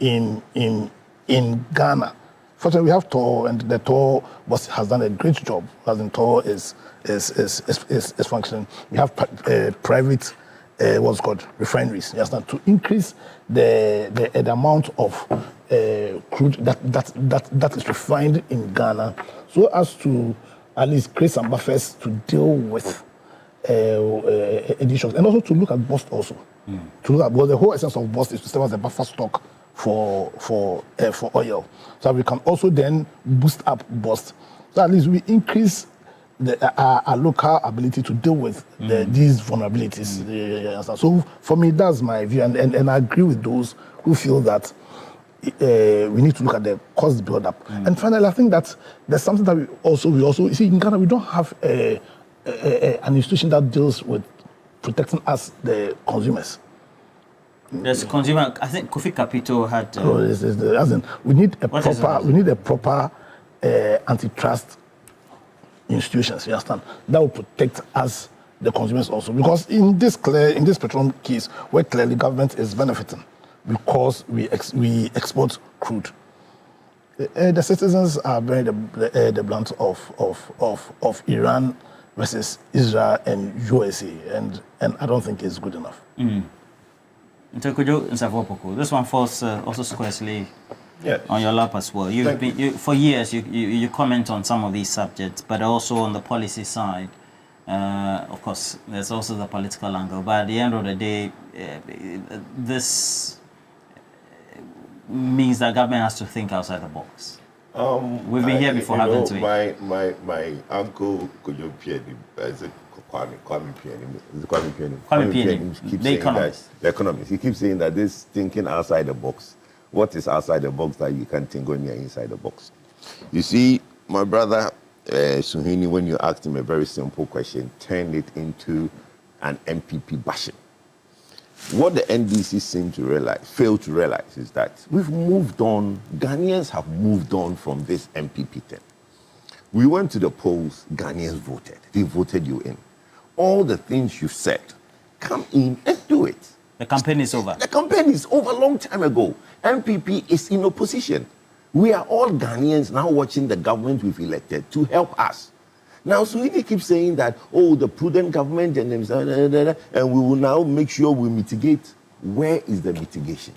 in Ghana. Fortunately, we have Tor, and the Tor has done a great job. As in Tor is functioning. We have private refineries. Yes, to increase the amount of crude that is refined in Ghana, so as to at least create some buffers to deal with additions, and also to look at bust also. To look at, well, the whole essence of bust is to serve as a buffer stock for oil, so we can also then boost up bust. So at least we increase our local ability to deal with these vulnerabilities. So for me, that's my view, and I agree with those who feel that we need to look at the cost build-up. And finally, I think that there's something that we also see in Ghana. We don't have an institution that deals with protecting us, the consumers. There's consumer. I think Kofi Capito had. We need a proper antitrust institutions, you understand, that will protect us, the consumers also. Because in this petroleum case, where clearly government is benefiting because we export crude. The citizens are bearing the brunt of Iran versus Israel and USA, and I don't think it's good enough. This one falls also squarely on your lap as well. For years, you comment on some of these subjects, but also on the policy side. Of course, there's also the political angle. But at the end of the day, this means that government has to think outside the box. We've been here before, haven't we? My uncle Kwame Pianim keeps saying that the economist. He keeps saying that this thinking outside the box. What is outside the box that you can't think when you're inside the box? You see, my brother Suhini, when you asked him a very simple question, turned it into an MPP bashing. What the NDC failed to realize is that we've moved on, Ghanaians have moved on from this MPP thing. We went to the polls, Ghanaians voted. They voted you in. All the things you said, come in and do it. The campaign is over. The campaign is over a long time ago. MPP is in opposition. We are all Ghanaians now watching the government we've elected to help us. Now, Sweden keeps saying that, the prudent government and we will now make sure we mitigate. Where is the mitigation?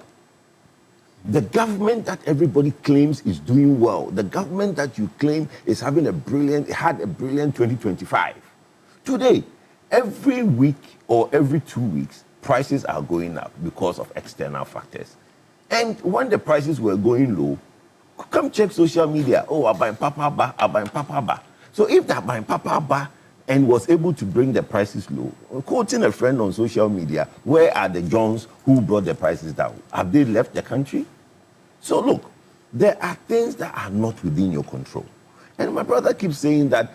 The government that everybody claims is doing well, the government that you claim is had a brilliant 2025. Today, every week or every 2 weeks, prices are going up because of external factors. And when the prices were going low, come check social media. Abayin Papa. So if that Abayin Papa and was able to bring the prices low, quoting a friend on social media, where are the Johns who brought the prices down? Have they left the country? So look, there are things that are not within your control. And my brother keeps saying that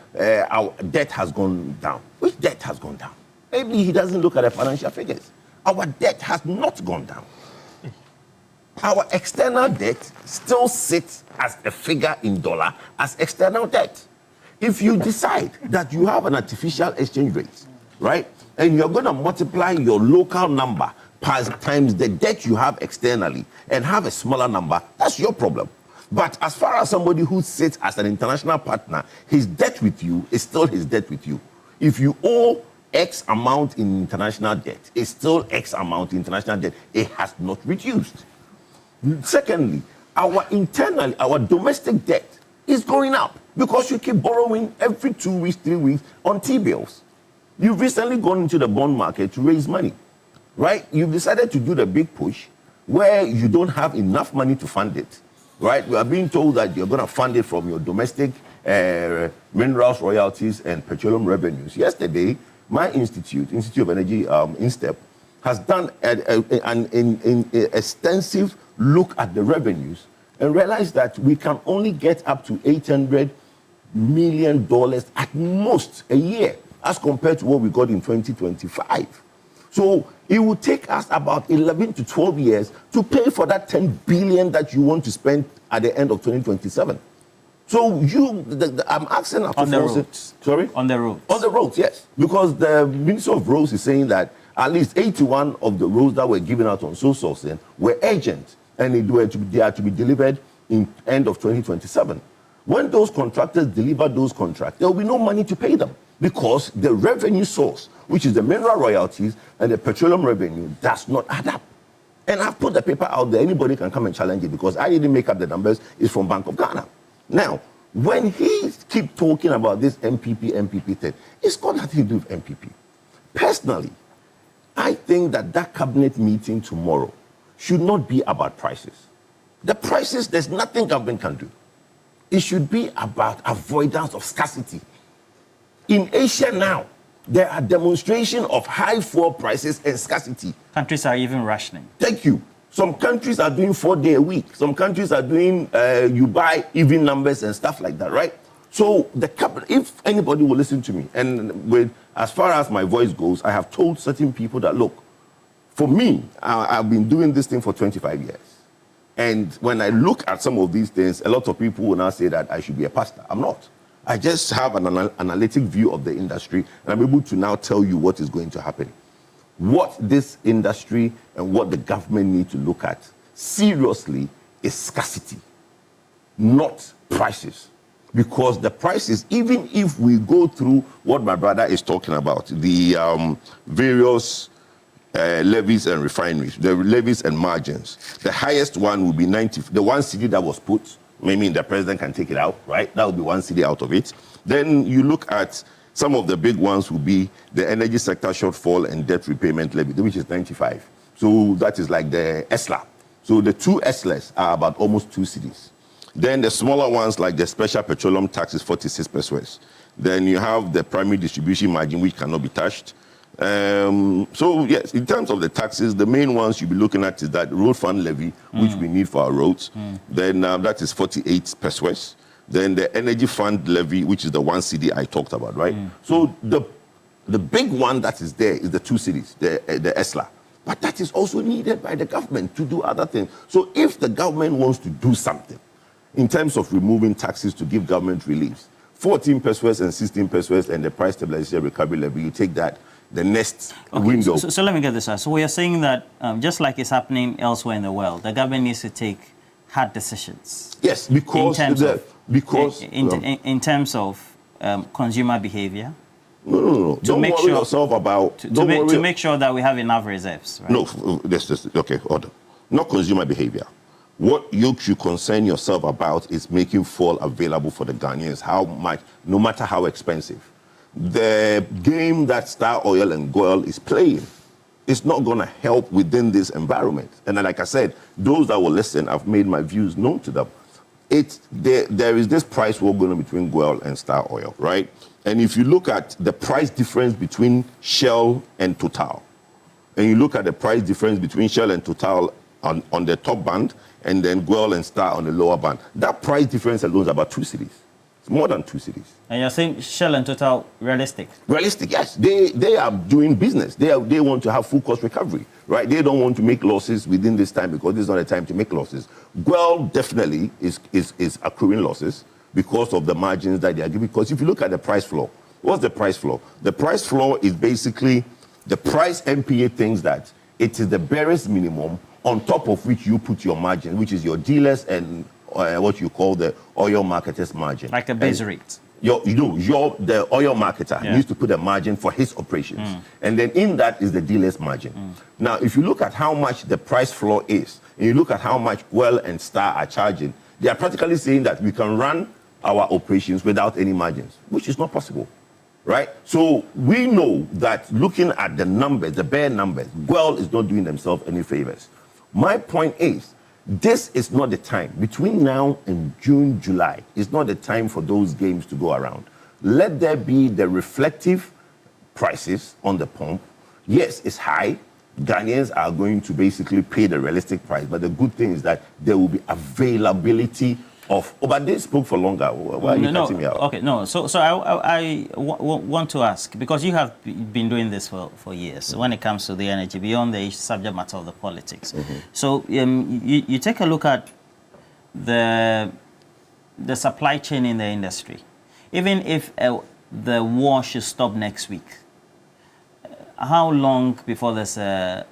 our debt has gone down. Which debt has gone down? Maybe he doesn't look at the financial figures. Our debt has not gone down. Our external debt still sits as a figure in dollar as external debt. If you decide that you have an artificial exchange rate, right, and you're going to multiply your local number times the debt you have externally and have a smaller number, that's your problem. But as far as somebody who sits as an international partner, his debt with you is still his debt with you. If you owe X amount in international debt, it's still X amount in international debt. It has not reduced. Secondly, our domestic debt is going up because you keep borrowing every 2 weeks, 3 weeks on T-bills. You've recently gone into the bond market to raise money, right? You've decided to do the big push where you don't have enough money to fund it, right? We are being told that you're going to fund it from your domestic minerals, royalties, and petroleum revenues. Yesterday, my Institute of Energy, INSTEP, has done an extensive look at the revenues and realized that we can only get up to $800 million at most a year as compared to what we got in 2025. So it will take us about 11 to 12 years to pay for that 10 billion that you want to spend at the end of 2027. So I'm asking on the roads. Sorry? On the roads. On the roads, yes. Because the Minister of Roads is saying that at least 81 of the roads that were given out on sole sourcing were urgent, and they are to be delivered in end of 2027. When those contractors deliver those contracts, there will be no money to pay them because the revenue source, which is the mineral royalties and the petroleum revenue, does not add up. And I've put the paper out there. Anybody can come and challenge it because I didn't make up the numbers. It's from Bank of Ghana. Now, when he keep talking about this MPP thing, it's got nothing to do with MPP. Personally, I think that cabinet meeting tomorrow should not be about prices. The prices, there's nothing government can do. It should be about avoidance of scarcity. In Asia now, there are demonstrations of high fuel prices and scarcity. Countries are even rationing. Thank you. Some countries are doing 4 days a week. Some countries are doing, you buy even numbers and stuff like that, right? So if anybody will listen to me, and as far as my voice goes, I have told certain people that, look, for me, I've been doing this thing for 25 years. And when I look at some of these things, a lot of people will now say that I should be a pastor. I'm not. I just have an analytic view of the industry, and I'm able to now tell you what is going to happen. What this industry and what the government need to look at seriously is scarcity, not prices. Because the prices, even if we go through what my brother is talking about, the various levies and refineries, the levies and margins, the highest one will be 90, the one cedi that was put, maybe the president can take it out, right? That would be one cedi out of it. Then you look at some of the big ones will be the energy sector shortfall and debt repayment levy, which is 95. So that is like the ESLA. So the two ESLAs are about almost 2 cedis. Then the smaller ones, like the special petroleum tax, is 46 pesos. Then you have the primary distribution margin, which cannot be touched. So yes, in terms of the taxes, the main ones you'll be looking at is that road fund levy, which we need for our roads. Then that is 48 pesos. Then the energy fund levy, which is the 1 cedi I talked about, right? So the big one that is there is the 2 cedis, the ESLA. But that is also needed by the government to do other things. So if the government wants to do something in terms of removing taxes to give government reliefs, 14 pesos and 16 pesos and the price stabilization recovery levy, you take that, the next window. So let me get this out. So we are saying that just like it's happening elsewhere in the world, the government needs to take hard decisions. Yes, because in terms of consumer behavior. No. Don't worry yourself about... To make sure that we have enough reserves, right? No, okay, order. Not consumer behavior. What you should concern yourself about is making fuel available for the Ghanaians, how much, no matter how expensive. The game that Star Oil and Goil is playing is not going to help within this environment. And like I said, those that will listen, I've made my views known to them. There is this price war going on between Goil and Star Oil, right? And if you look at the price difference between Shell and Total, and you look at the price difference between Shell and Total on the top band, and then Goil and Star on the lower band, that price difference alone is about 2 cedis. It's more than 2 cedis. And you're saying Shell and Total realistic? Realistic, yes. They are doing business. They want to have full cost recovery, right? They don't want to make losses within this time because this is not a time to make losses. Goil definitely is accruing losses because of the margins that they are giving. Because if you look at the price floor, what's the price floor? The price floor is basically the price MPA thinks that it is the barest minimum on top of which you put your margin, which is your dealers and what you call the oil marketers margin. Like a base rate. The oil marketer needs to put a margin for his operations. And then in that is the dealer's margin. Now, if you look at how much the price floor is, and you look at how much Goil and Star are charging, they are practically saying that we can run our operations without any margins, which is not possible, right? So we know that looking at the numbers, the bare numbers, Goil is not doing themselves any favors. My point is, this is not the time. Between now and June, July, is not the time for those games to go around. Let there be the reflective prices on the pump. Yes, it's high. Ghanaians are going to basically pay the realistic price, but the good thing is that there will be availability of... Oh, but they spoke for longer. Why are you cutting me out? Okay, no. So I want to ask, because you have been doing this for years, when it comes to the energy, beyond the subject matter of the politics. So you take a look at the supply chain in the industry. Even if the war should stop next week, how long before there's a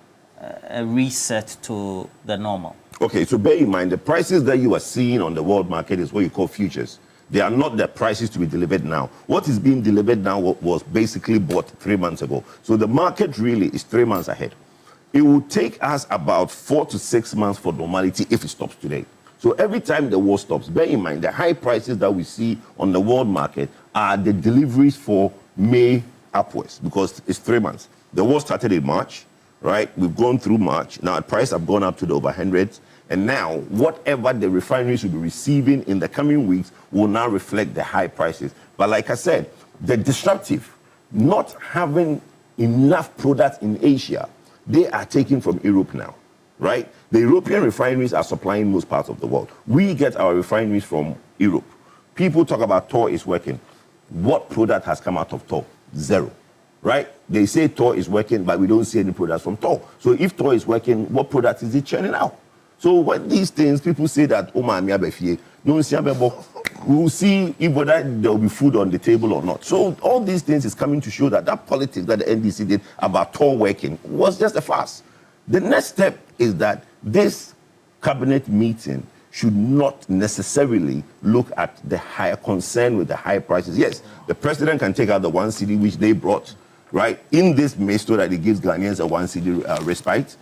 reset to the normal? Okay, so bear in mind, the prices that you are seeing on the world market is what you call futures. They are not the prices to be delivered now. What is being delivered now was basically bought 3 months ago. So the market really is 3 months ahead. It will take us about 4 to 6 months for normality if it stops today. So every time the war stops, bear in mind, the high prices that we see on the world market are the deliveries for May upwards, because it's 3 months. The war started in March. Right, we've gone through March. Now, the price have gone up to the over hundreds. And now, whatever the refineries will be receiving in the coming weeks will now reflect the high prices. But like I said, the disruptive, not having enough products in Asia, they are taking from Europe now, right? The European refineries are supplying most parts of the world. We get our refineries from Europe. People talk about TOR is working. What product has come out of TOR? Zero. Right? They say TOR is working, but we don't see any products from TOR. So if TOR is working, what product is it churning out? So when these things, people say that, oh my, We will see if whether there will be food on the table or not. So all these things is coming to show that that politics that the NDC did about toll working was just a farce. The next step is that this cabinet meeting should not necessarily look at the higher concern with the high prices. Yes, the president can take out the 1 cedi which they brought, right, in this mesto that it gives Ghanaians a 1 cedi respite.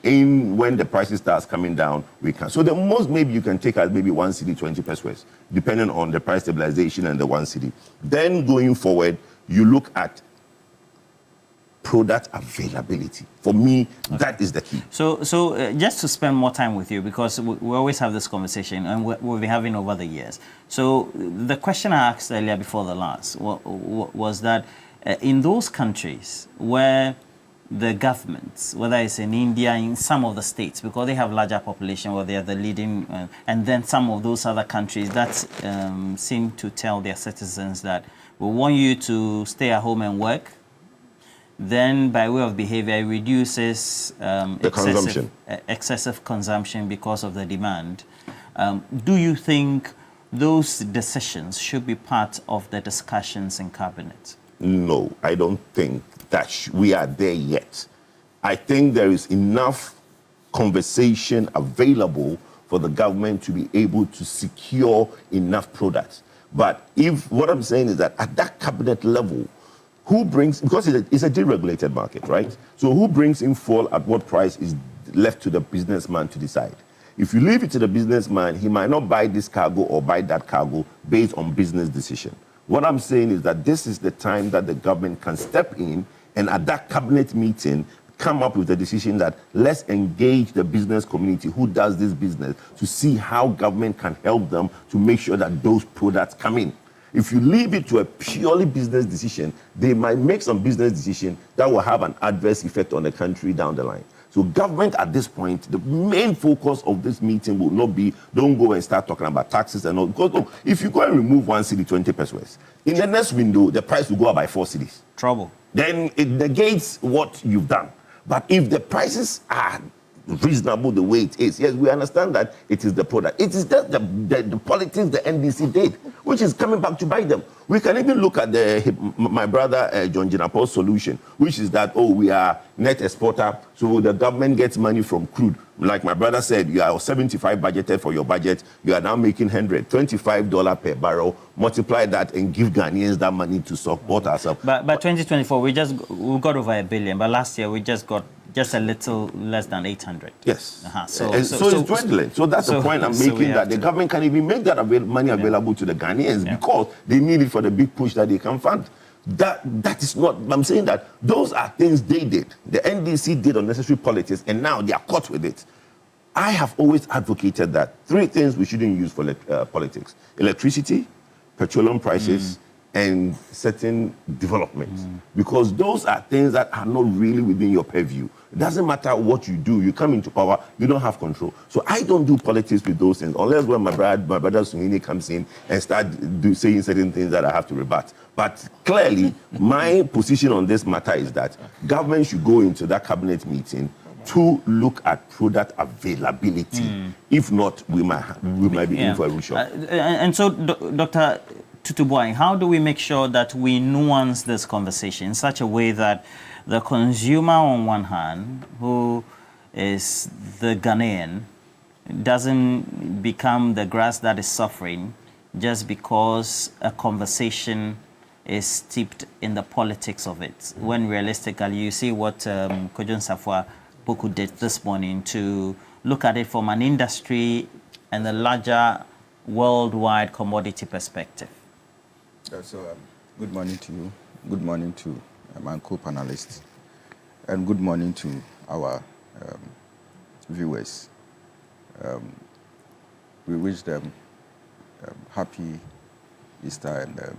When the prices starts coming down, we can. So the most maybe you can take out maybe 1 cedi 20 pesos, depending on the price stabilization and the 1 cedi. Then going forward, you look at product availability. For me, that is the key. So just to spend more time with you, because we always have this conversation and we'll be having over the years. So the question I asked earlier before the last was that in those countries where the governments, whether it's in India, in some of the states, because they have larger population, where they are the leading, and then some of those other countries that seem to tell their citizens that we want you to stay at home and work, then by way of behavior, it reduces excessive consumption because of the demand. Do you think those decisions should be part of the discussions in cabinet? No, I don't think that we are there yet. I think there is enough conversation available for the government to be able to secure enough products. But if what I'm saying is that at that cabinet level, who brings, because it's a deregulated market, right? So who brings in fuel at what price is left to the businessman to decide. If you leave it to the businessman, he might not buy this cargo or buy that cargo based on business decision. What I'm saying is that this is the time that the government can step in and at that cabinet meeting, come up with a decision that let's engage the business community who does this business to see how government can help them to make sure that those products come in. If you leave it to a purely business decision, they might make some business decision that will have an adverse effect on the country down the line. So government at this point, the main focus of this meeting will not be, don't go and start talking about taxes and all. Because look, if you go and remove 1 cedi 20 pesos, in the next window, the price will go up by 4 cedis. Trouble. Then it negates what you've done. But if the prices are reasonable the way it is, yes, we understand that it is the product. It is just the politics the NDC did, which is coming back to bite them. We can even look at my brother John Jinapo's solution, which is that, we are net exporter, so the government gets money from crude. Like my brother said, you are 75 budgeted for your budget, you are now making $125 per barrel, multiply that and give Ghanaians that money to support ourselves. But 2024, we got over $1 billion, but last year we just got just a little less than 800. Yes. So it's dwindling. So that's the point I'm making, that the government can even make that money available to the Ghanaians because they need it for the big push that they can fund. That is not, I'm saying that those are things they did. The NDC did unnecessary politics and now they are caught with it. I have always advocated that 3 things we shouldn't use for politics: electricity, petroleum prices, and certain developments. Because those are things that are not really within your purview. It doesn't matter what you do, you come into power, you don't have control. So I don't do politics with those things, unless when my brother Suhini comes in and start saying certain things that I have to rebut. But clearly, my position on this matter is that government should go into that cabinet meeting to look at product availability. If not, we might be in for a rush. And so, Dr. Tutubuai, how do we make sure that we nuance this conversation in such a way that the consumer on one hand, who is the Ghanaian, doesn't become the grass that is suffering just because a conversation is steeped in the politics of it, when realistically you see what Kojon Safwa Poku did this morning to look at it from an industry and the larger worldwide commodity perspective. So, good morning to you. Good morning to my co-panelists. And good morning to our viewers. We wish them happy Easter and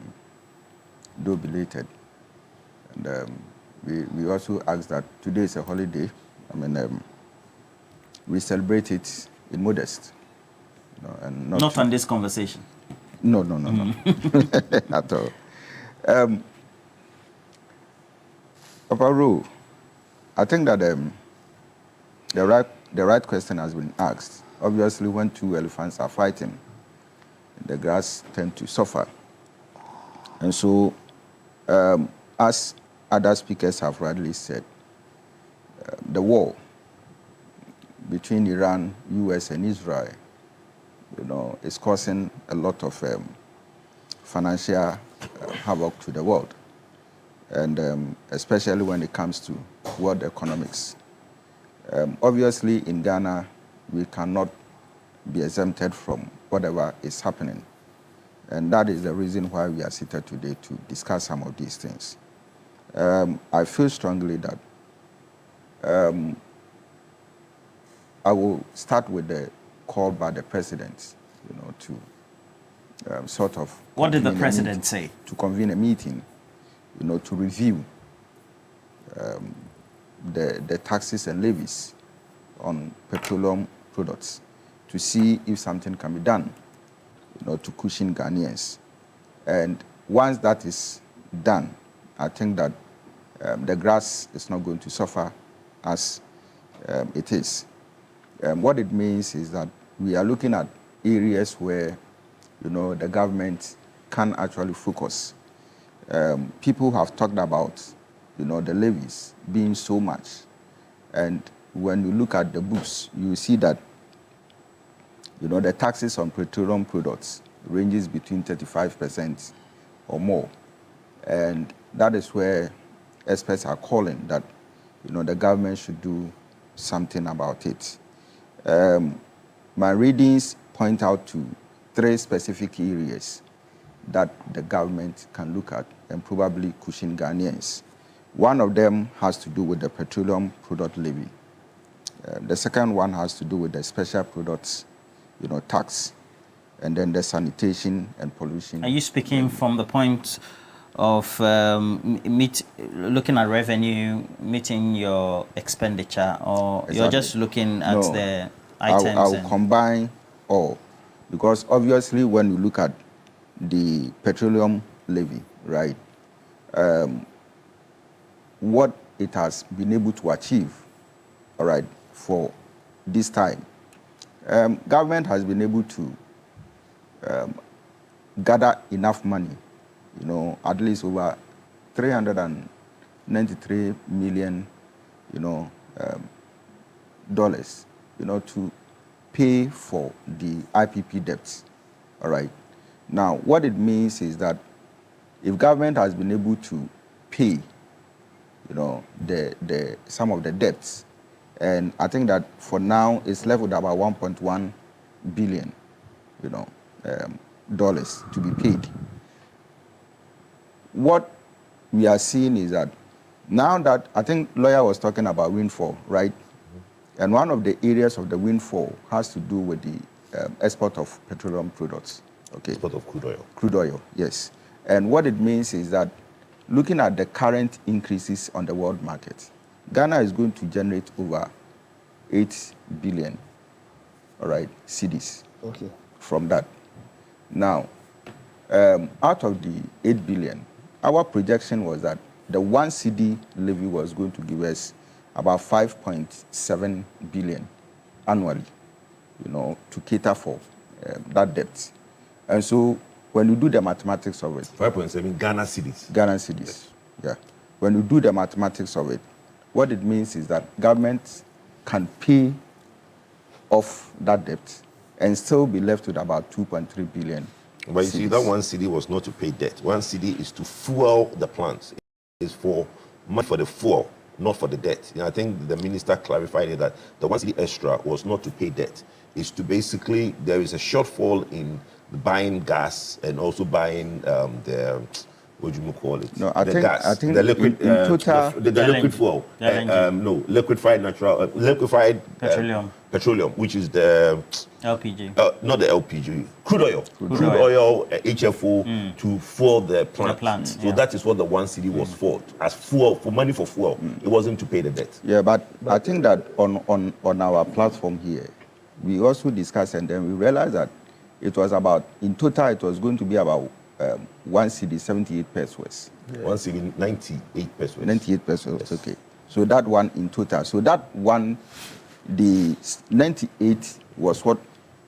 though belated. And we also ask that today is a holiday. We celebrate it in modest. And not on this conversation. No. At all. Papa Ru, I think that the right question has been asked. Obviously, when 2 elephants are fighting, the grass tend to suffer. And so, as other speakers have rightly said, the war between Iran, US, and Israel, is causing a lot of financial havoc to the world, and especially when it comes to world economics. Obviously, in Ghana, we cannot be exempted from whatever is happening. And that is the reason why we are seated today to discuss some of these things. I feel strongly that I will start with the call by the president, to sort of... What did the president say? To convene a meeting, to review the taxes and levies on petroleum products, to see if something can be done, to cushion Ghanaians. And once that is done, I think that the grass is not going to suffer as it is. What it means is that we are looking at areas where, the government can actually focus. People have talked about, the levies being so much. And when you look at the books, you see that, the taxes on petroleum products ranges between 35% or more. And that is where experts are calling that, the government should do something about it. My readings point out to 3 specific areas that the government can look at and probably cushion Ghanaians. One of them has to do with the petroleum product levy. The second one has to do with the special products, tax, and then the sanitation and pollution. Are you speaking from the point of looking at revenue, meeting your expenditure, or exactly. You're just looking at the items? I'll combine all, because obviously when you look at the petroleum levy, right, what it has been able to achieve, all right, for this time, government has been able to gather enough money, at least over 393 million, dollars, to pay for the IPP debts, all right. Now, what it means is that if government has been able to pay, some of the debts, and I think that for now it's left with about 1.1 billion, dollars to be paid. What we are seeing is that now that I think lawyer was talking about windfall, right? And one of the areas of the windfall has to do with the export of petroleum products. Okay. Export of crude oil. Crude oil, yes. And what it means is that looking at the current increases on the world market, Ghana is going to generate over 8 billion, all right, cedis from that. Now, out of the 8 billion, our projection was that the 1 cedi levy was going to give us about 5.7 billion annually, to cater for that debt. And so when you do the mathematics of it... 5.7 Ghana cedis. Ghana cedis, yes. Yeah. When you do the mathematics of it, what it means is that government can pay off that debt and still be left with about 2.3 billion. But you see, that 1 cedi was not to pay debt. 1 cedi is to fuel the plants. It's for money for the fuel, not for the debt. I think the minister clarified it that the 1 cedi extra was not to pay debt. It's to basically, there is a shortfall in buying gas and also buying what do you call it? No, I think the liquid, in total, the liquid fuel. Liquefied petroleum, which is the LPG. Not the LPG, crude oil. Crude oil, HFO to fuel the plant. So that is what the 1 cedi was for, as fuel, for money for fuel. It wasn't to pay the debt. Yeah, but I think that on our platform here, we also discussed and then we realized that it was about, in total, it was going to be about 1 cedi, 78 pesos. Yeah. 1 cedi, 98 pesos. 98 pesos, yes. Okay. So that one in total. So that one, the 98 was what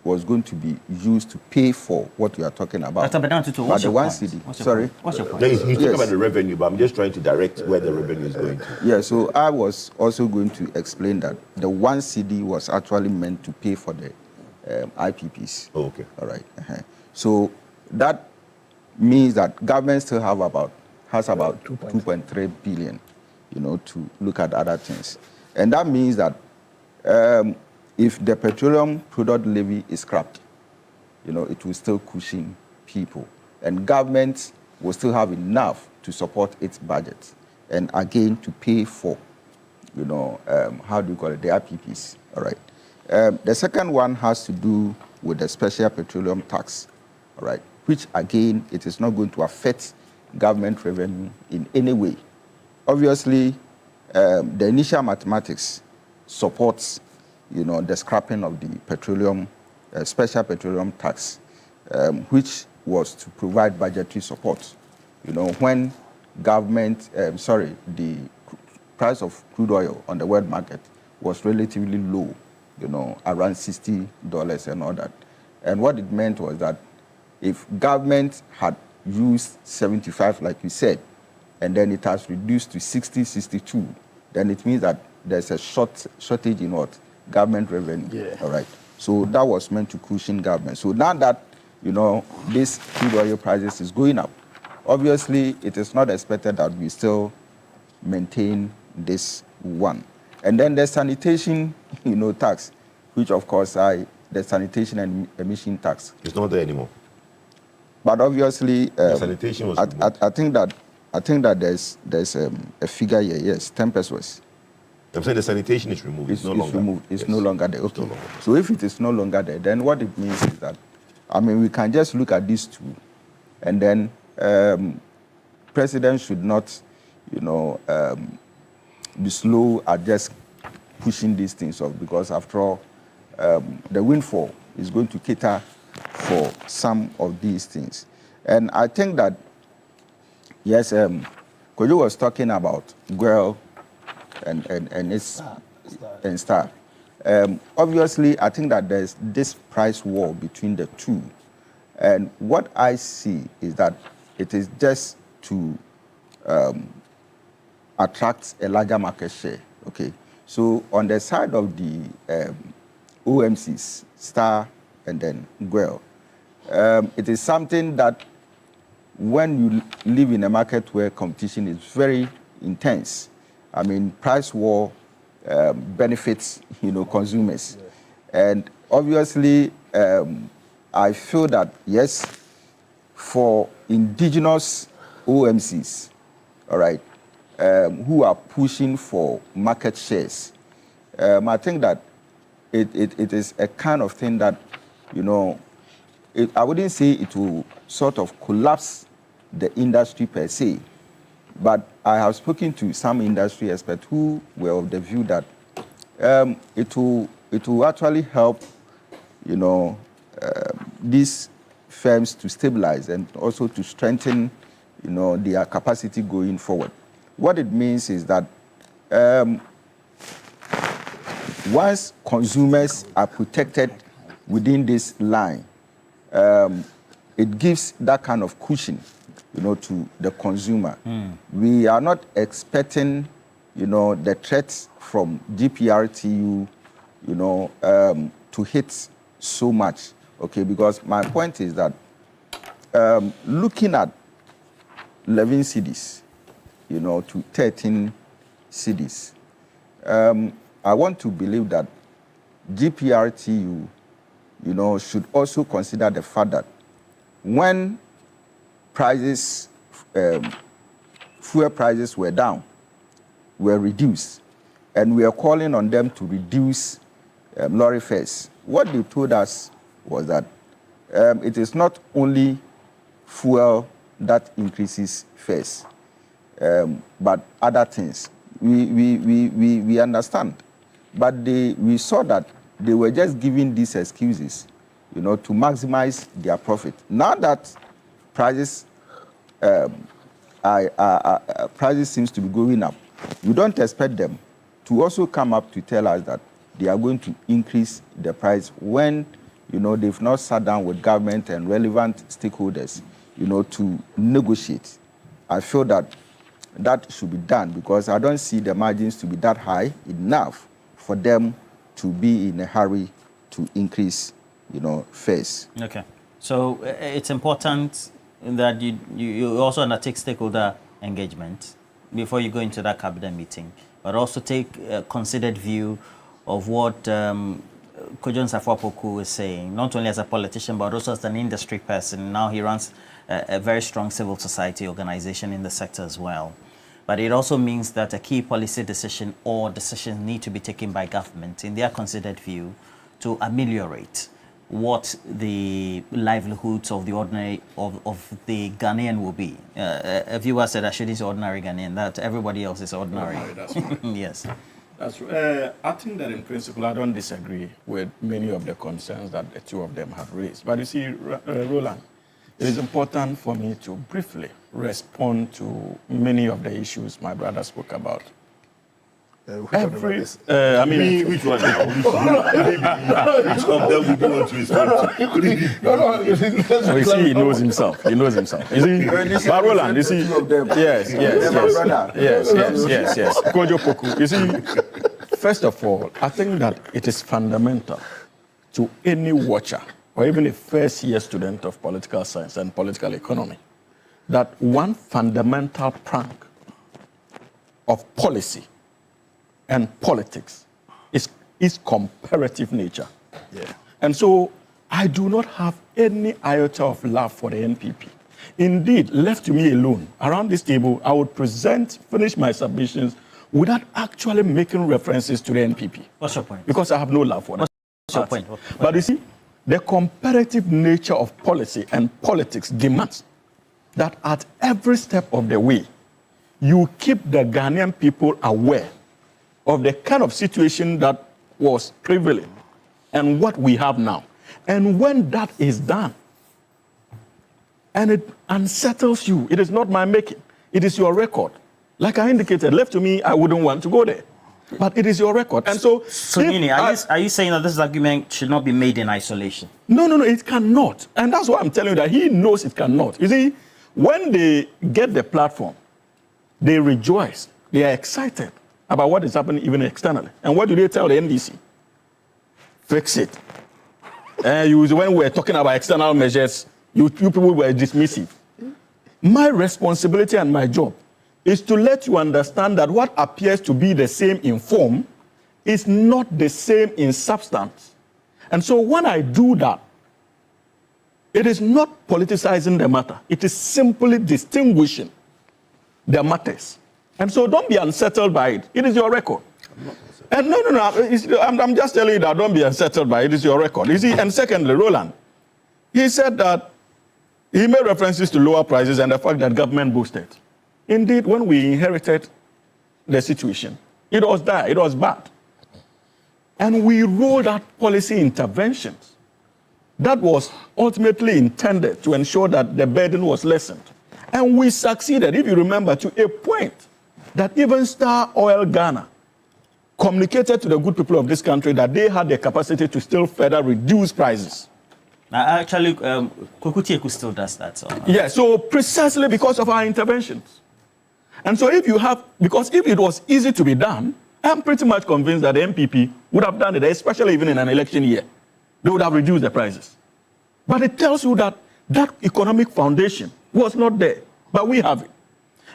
was going to be used to pay for what we are talking about. Dr. Bedan Tutu, what's the your one point? city. What's your Sorry? point? What's your point? He's talking Yes. about the revenue, but I'm just trying to direct where the revenue is going to. Yeah, so I was also going to explain that the one CD was actually meant to pay for the IPPs. Oh, okay. All right. So that means that government still has about 2.3 billion, to look at other things. And that means that if the petroleum product levy is scrapped, it will still cushion people. And government will still have enough to support its budget. And again, to pay for, the IPPs, all right. The second one has to do with the special petroleum tax, all right, which again, it is not going to affect government revenue in any way. Obviously, the initial mathematics supports, the scrapping of the petroleum, special petroleum tax, which was to provide budgetary support. When government, the price of crude oil on the world market was relatively low, around $60 and all that. And what it meant was that if government had used 75, like we said, and then it has reduced to 60, 62, then it means that there's a shortage in what? Government revenue. Yeah. All right. So that was meant to cushion government. So now that, this crude oil prices is going up, obviously it is not expected that we still maintain this one. And then the sanitation, tax, which of course the sanitation and emission tax. It's not there anymore. But obviously, the sanitation was I think that there's a figure here. Yes, 10 pesos. I'm saying the sanitation is removed. It's no longer removed. It's no longer there. Okay. So if it is no longer there, then what it means is that, we can just look at these two, and then president should not, be slow at just pushing these things off, because after all, the windfall is going to cater for some of these things. And I think that, yes, Kojo was talking about Guel and its and Star. Obviously, I think that there's this price war between the two. And what I see is that it is just to attract a larger market share, okay? So on the side of the OMCs, Star and then Guel, it is something that when you live in a market where competition is very intense, price war benefits, consumers. Yes. And obviously, I feel that, yes, for indigenous OMCs, all right, who are pushing for market shares, I think that it is a kind of thing that, I wouldn't say it will sort of collapse the industry per se, but I have spoken to some industry experts who were of the view that it will actually help, these firms to stabilize and also to strengthen, their capacity going forward. What it means is that once consumers are protected within this line, it gives that kind of cushion, to the consumer. We are not expecting, the threats from GPRTU, to hit so much, okay? Because my point is that looking at 11 cities, to 13 cities, I want to believe that GPRTU, should also consider the fact that when prices, fuel prices were down, were reduced, and we are calling on them to reduce lorry fares. What they told us was that it is not only fuel that increases fares, but other things. We understand, but we saw that they were just giving these excuses, to maximize their profit. Now that prices prices seems to be going up, we don't expect them to also come up to tell us that they are going to increase the price when, they've not sat down with government and relevant stakeholders, to negotiate. I feel that should be done because I don't see the margins to be that high enough for them to be in a hurry to increase, fares. Okay. So it's important that you also undertake stakeholder engagement before you go into that cabinet meeting, but also take a considered view of what Kojo Nsafu-Apoku is saying, not only as a politician, but also as an industry person. Now he runs a very strong civil society organization in the sector as well. But it also means that a key policy decision or decisions need to be taken by government in their considered view to ameliorate what the livelihoods of the ordinary of the Ghanaian will be. A viewer said I shouldn't say ordinary Ghanaian, that everybody else is ordinary. That's right. Yes. That's right. I think that in principle I don't disagree with many of the concerns that the two of them have raised. But you see, Roland, it is important for me to briefly respond to many of the issues my brother spoke about. Which one? Which one now? Which of them would you want to respond to? So you see, he knows himself. You see, but Roland, you see, yes. Kojo Poku, you see, first of all, I think that it is fundamental to any watcher or even a first-year student of political science and political economy that one fundamental plank of policy and politics is comparative nature. Yeah. And so I do not have any iota of love for the NPP. Indeed, left to me alone, around this table, I would finish my submissions without actually making references to the NPP. What's your point? Because I have no love for them. What's your point? But you see, the comparative nature of policy and politics demands that at every step of the way, you keep the Ghanaian people aware of the kind of situation that was prevalent and what we have now. And when that is done, and it unsettles you, it is not my making, it is your record. Like I indicated, left to me, I wouldn't want to go there. But it is your record. And so Nini, are you saying that this argument should not be made in isolation? No, it cannot. And that's why I'm telling you that he knows it cannot. You see, when they get the platform, they rejoice, they are excited about what is happening even externally. And what do they tell the NDC? Fix it. When we were talking about external measures, you people were dismissive. My responsibility and my job is to let you understand that what appears to be the same in form is not the same in substance. And so when I do that, it is not politicizing the matter. It is simply distinguishing the matters. And so don't be unsettled by it. It is your record. And no, I'm just telling you that don't be unsettled by it. It is your record. You see, and secondly, Roland, he said that he made references to lower prices and the fact that government boosted. Indeed, when we inherited the situation, it was dire, it was bad. And we rolled out policy interventions that was ultimately intended to ensure that the burden was lessened. And we succeeded, if you remember, to a point that even Star Oil Ghana communicated to the good people of this country that they had the capacity to still further reduce prices. Actually, Kokutieku still does that. So. Yeah, so precisely because of our interventions. And so because if it was easy to be done, I'm pretty much convinced that the MPP would have done it, especially even in an election year. They would have reduced the prices. But it tells you that that economic foundation was not there, but we have it.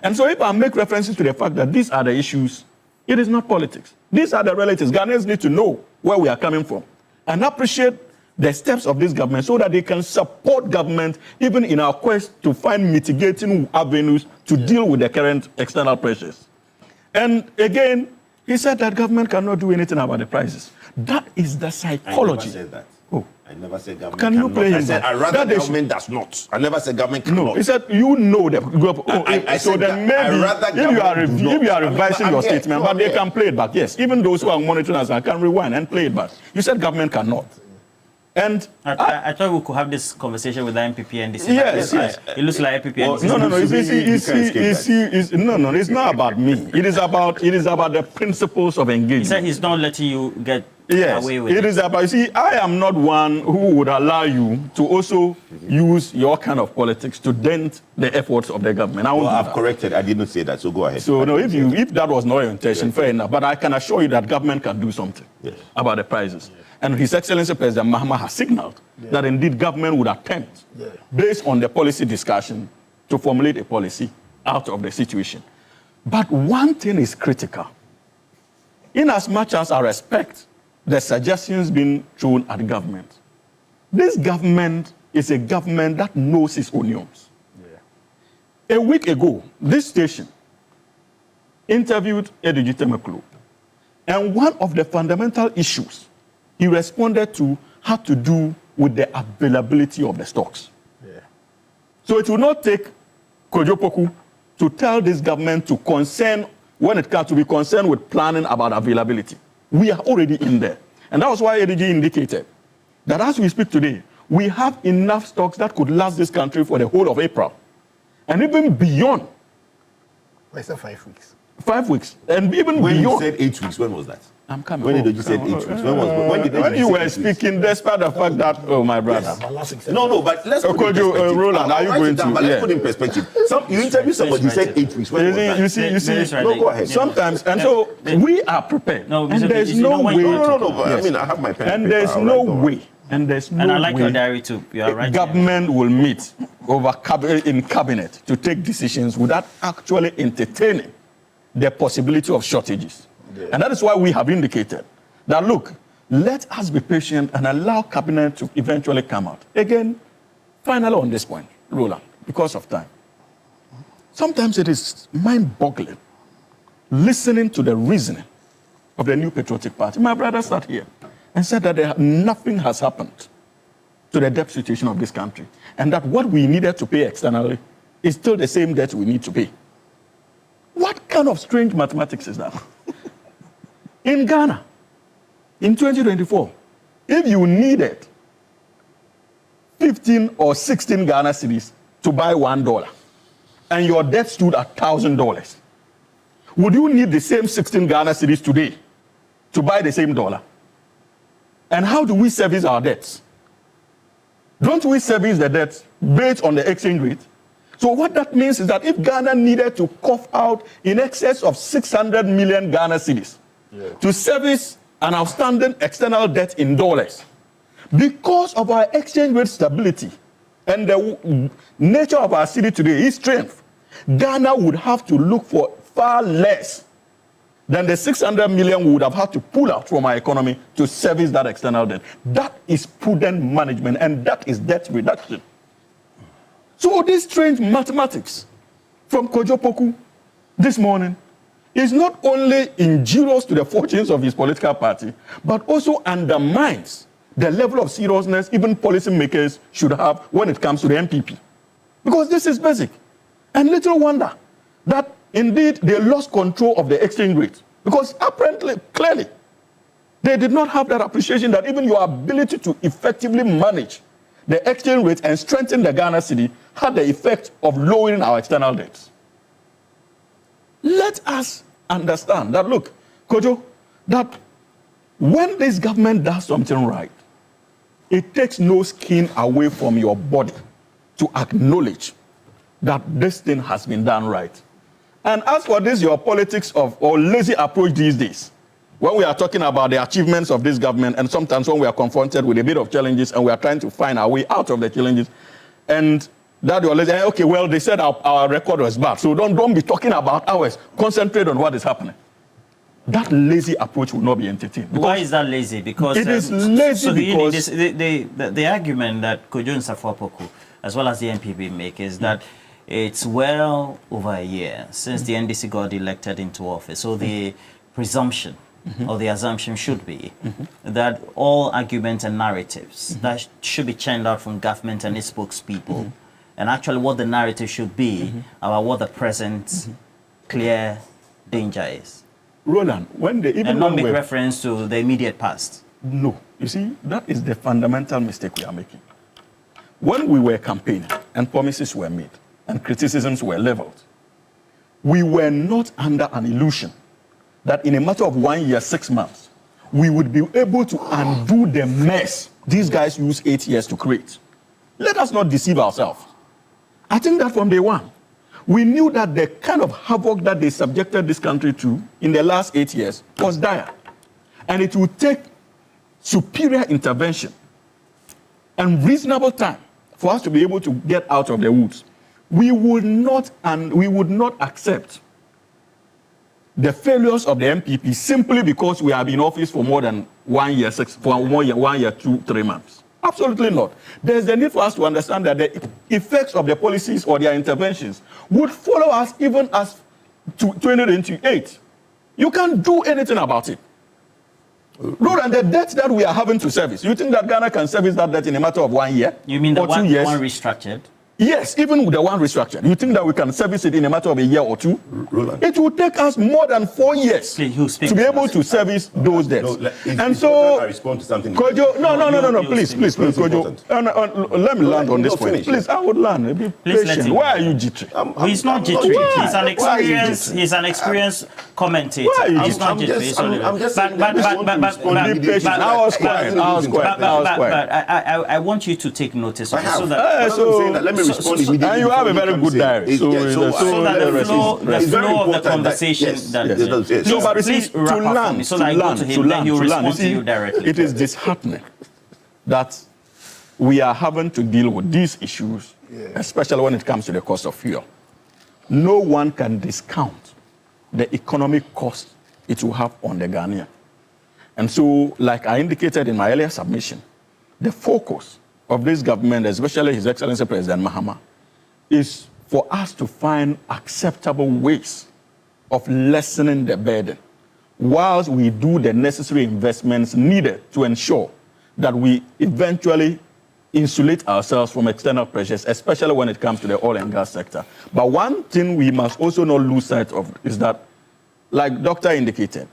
And so if I make references to the fact that these are the issues, it is not politics. These are the realities. Ghanaians need to know where we are coming from and appreciate the steps of this government so that they can support government even in our quest to find mitigating avenues to deal with the current external pressures. And again, he said that government cannot do anything about the prices. That is the psychology. I never said that. Oh. I never said government Can you cannot. play him I said back? I rather government does not. I never said government cannot. No, he said you know the group. So then maybe if you are revising your statement, but they can play it back. Yes, even those who are monitoring us can rewind and play it back. You said government cannot. And I thought we could have this conversation with the MPP and this. Yes. It looks like MPP and it's not about me. It is about the principles of engagement. He said he's not letting you get Yes, it is about, you see, I am not one who would allow you to also use your kind of politics to dent the efforts of the government. I've corrected. I didn't say that, so go ahead. So, no, if that was not your intention, fair enough. But I can assure you that government can do something about the prices. And His Excellency President Mahama has signaled that indeed government would attempt, based on the policy discussion, to formulate a policy out of the situation. But one thing is critical. In as much as I respect the suggestions being thrown at the government, this government is a government that knows its onions. A week ago, this station interviewed Edigi Temekulu, and one of the fundamental issues he responded to had to do with the availability of the stocks. So it will not take Kojo Poku to tell this government to concern, when it comes to be concerned with planning about availability. We are already in there. And that was why ADG indicated that as we speak today, we have enough stocks that could last this country for the whole of April. And even beyond. I said 5 weeks. 5 weeks. And even when beyond. When you said 8 weeks, when was that? I'm coming. When did you say 8 weeks? When you were speaking, despite the fact that, oh, my brother. Yes. No, but let's put in perspective. Roland, are you going to? But let's put in perspective. You interviewed somebody, you said 8 weeks. When was that? You see. No, go ahead. Sometimes, and so we are prepared. No, and there's no way. No. I mean, I have my pen. And there's no way. And I like your diary too. You are right. Government will meet in cabinet to take decisions without actually entertaining the possibility of shortages. And that is why we have indicated that, look, let us be patient and allow cabinet to eventually come out. Again, finally on this point, Roland, because of time. Sometimes it is mind-boggling listening to the reasoning of the New Patriotic Party. My brother sat here and said that nothing has happened to the debt situation of this country, and that what we needed to pay externally is still the same debt we need to pay. What kind of strange mathematics is that? In Ghana, in 2024, if you needed 15 or 16 Ghana cedis to buy $1, and your debt stood at $1,000, would you need the same 16 Ghana cedis today to buy the same dollar? And how do we service our debts? Don't we service the debts based on the exchange rate? So what that means is that if Ghana needed to cough out in excess of 600 million Ghana cedis to service an outstanding external debt in dollars, because of our exchange rate stability and the nature of our city today, its strength, Ghana would have to look for far less than the 600 million we would have had to pull out from our economy to service that external debt. That is prudent management, and that is debt reduction. So this strange mathematics from Kojo Poku this morning is not only injurious to the fortunes of his political party, but also undermines the level of seriousness even policymakers should have when it comes to the MPP. Because this is basic. And little wonder that indeed they lost control of the exchange rate. Because apparently, clearly, they did not have that appreciation that even your ability to effectively manage the exchange rate and strengthen the Ghana cedi had the effect of lowering our external debts. Let us understand that, look, Kojo, that when this government does something right, it takes no skin away from your body to acknowledge that this thing has been done right. And as for this, your politics of or lazy approach these days, when we are talking about the achievements of this government, and sometimes when we are confronted with a bit of challenges and we are trying to find our way out of the challenges, and that you're lazy, okay, well, they said our record was bad, so don't be talking about ours. Concentrate on what is happening. That lazy approach will not be entertained. Why is that lazy? Because it is lazy because the argument that Kojo and Safopoku, as well as the NPP make, is that it's well over a year since the NDC got elected into office. So the presumption or the assumption should be that all arguments and narratives that should be churned out from government and its spokespeople, and actually what the narrative should be about what the present clear danger is. Roland, when they even and not make reference to the immediate past. No, you see, that is the fundamental mistake we are making. When we were campaigning and promises were made and criticisms were leveled, we were not under an illusion that in a matter of 1 year, 6 months, we would be able to undo the mess these guys use 8 years to create. Let us not deceive ourselves. I think that from day one, we knew that the kind of havoc that they subjected this country to in the last 8 years was dire. And it would take superior intervention and reasonable time for us to be able to get out of the woods. We would not accept the failures of the MPP simply because we have been in office for more than 1 year, 2-3 months. Absolutely not. There's a need for us to understand that the effects of the policies or their interventions would follow us even as to 2028. You can't do anything about it. Roland, the debt that we are having to service, you think that Ghana can service that debt in a matter of 1 year? You mean the or 2 years? one restructured? Yes, even with the one restructured. You think that we can service it in a matter of a year or two? Roland. It will take us more than 4 years to be able to service those debts. And so, I respond to something. Kojo, no, please, Kojo. Let me land on this point. Please, I would land. Be patient. Why are you jittery? He's not jittery. He's an experienced commentator. He's not jittery. I want you to take notice of this so that. Let me respond immediately. And you have a very good diary. So that the flow of the conversation please wrap up for me so that I go to him, then he'll respond to you directly. It is disheartening that we are having to deal with these issues, especially when it comes to the cost of fuel. No one can discount the economic cost it will have on the Ghanaian. And so, like I indicated in my earlier submission, the focus of this government, especially His Excellency President Mahama, is for us to find acceptable ways of lessening the burden whilst we do the necessary investments needed to ensure that we eventually insulate ourselves from external pressures, especially when it comes to the oil and gas sector. But one thing we must also not lose sight of is that, like Doctor indicated,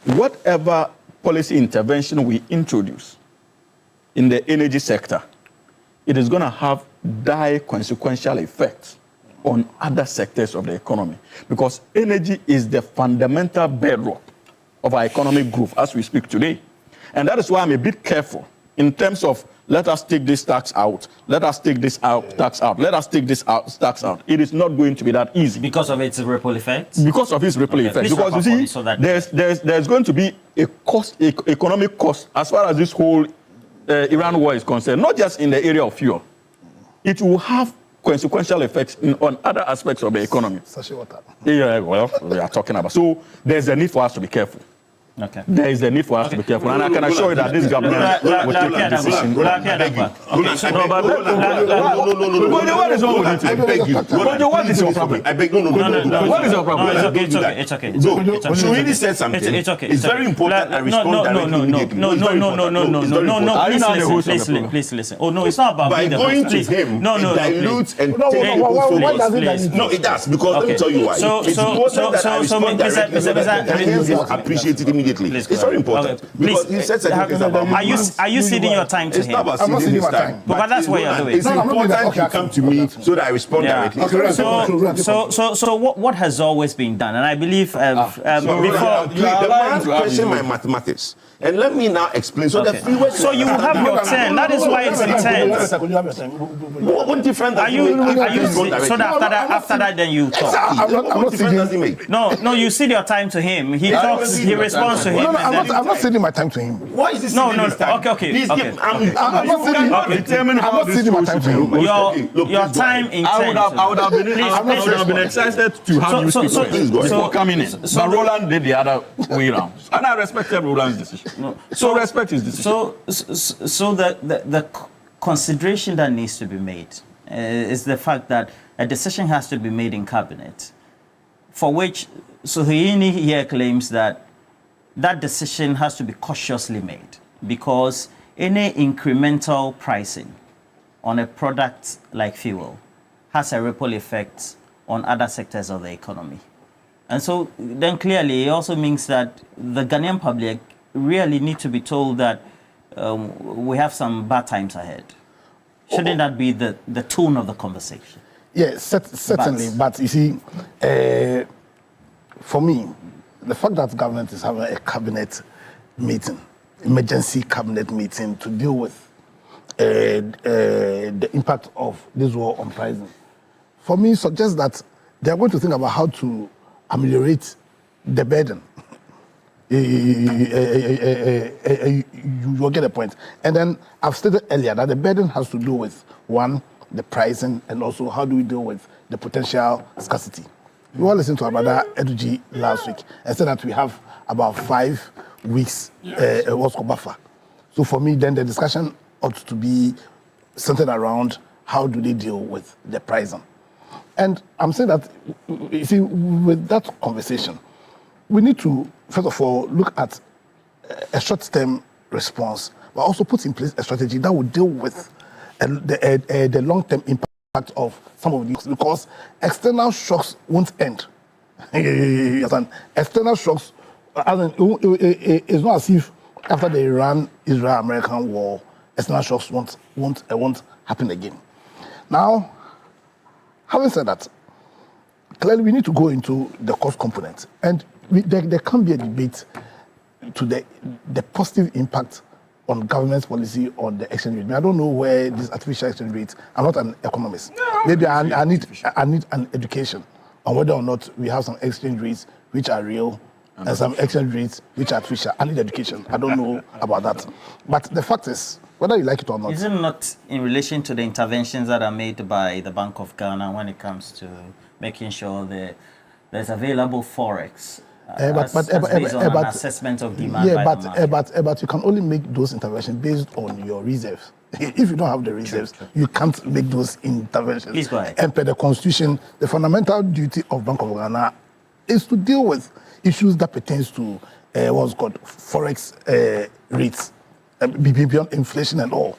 whatever policy intervention we introduce in the energy sector, it is going to have dire consequential effects on other sectors of the economy, because energy is the fundamental bedrock of our economic growth as we speak today. And that is why I'm a bit careful in terms of let us take this tax out, let us take this tax out, let us take this tax out. It is not going to be that easy. Because of its ripple effect? Because of its ripple effect. Because you see, there's going to be a economic cost as far as this whole Iran war is concerned, not just in the area of fuel. It will have consequential effects on other aspects of the economy. Sachet water. Yeah, well, we are talking about. So there's a need for us to be careful. Okay. There is a need for us to be careful, and I can assure you that this government will take a decision. What is wrong with you? I beg you. What is your problem? I beg no. What is your problem? It's okay. Suhini said something. It's okay. It's very important. I respond directly immediately. No. Please listen. Oh no, it's not about by going to him. No, dilutes and take please. No, it does, because let me tell you why. It's important that I respond directly. Appreciate it immediately. It's very important. Because he said something about. Are you ceding your time to him? It's not about ceding his time. But that's what you're doing. It's important you come to me so that I respond directly. So what has always been done, and I believe before the man questioned my mathematics. And let me now explain. So the freeway. So you will have your turn. That is why it's intense. What difference does it make? So after that, then you talk. What difference does it make? No, you cede your time to him. He talks. He responds to him. No, I'm not ceding my time to him. Why is this? No. Okay. I'm not ceding my time to him. Your time intense. I would have been excited to have you speak before coming in. But Roland did the other way around, and I respected Roland's decision. So respect his decision. So the consideration that needs to be made is the fact that a decision has to be made in cabinet, for which Suhini here claims that decision has to be cautiously made, because any incremental pricing on a product like fuel has a ripple effect on other sectors of the economy. And so then clearly it also means that the Ghanaian public really need to be told that we have some bad times ahead. Shouldn't that be the tone of the conversation? Yes, certainly. But you see, for me, the fact that government is having a cabinet meeting, emergency cabinet meeting to deal with the impact of this war on pricing. For me, suggests that they are going to think about how to ameliorate the burden. You will get a point. And then I've stated earlier that the burden has to do with, one, the pricing, and also how do we deal with the potential scarcity. We all listened to Abada Eduji last week and said that we have about 5 weeks what's called buffer. So for me, then the discussion ought to be centered around how do they deal with the pricing. And I'm saying that, you see, with that conversation, we need to, first of all, look at a short-term response, but also put in place a strategy that will deal with the long-term impact of some of these, because external shocks won't end. External shocks, it's not as if after the Iran-Israel-American war, external shocks won't happen again. Now, having said that, clearly we need to go into the cost component, and there can be a debate to the positive impact on government's policy on the exchange rate. I don't know where this artificial exchange rate. I'm not an economist. Maybe I need an education on whether or not we have some exchange rates which are real and some exchange rates which are artificial. I need education. I don't know about that. But the fact is, whether you like it or not. Is it not in relation to the interventions that are made by the Bank of Ghana when it comes to making sure that there's available forex? Based on an assessment of demand by the market. But you can only make those interventions based on your reserves. If you don't have the reserves, you can't make those interventions. Please go ahead. And per the Constitution, the fundamental duty of Bank of Ghana is to deal with issues that pertains to what's called forex rates, beyond inflation and all.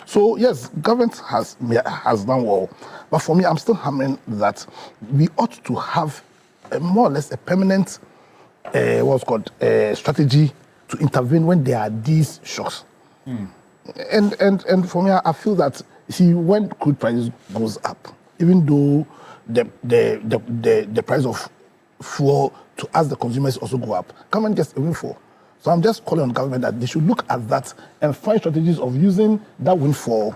So yes, government has done well, but for me, I'm still hammering that we ought to have more or less a permanent strategy to intervene when there are these shocks. And for me, I feel that, you see, when crude prices goes up, even though the price of fuel to us the consumers also go up, government gets a windfall. So I'm just calling on government that they should look at that and find strategies of using that windfall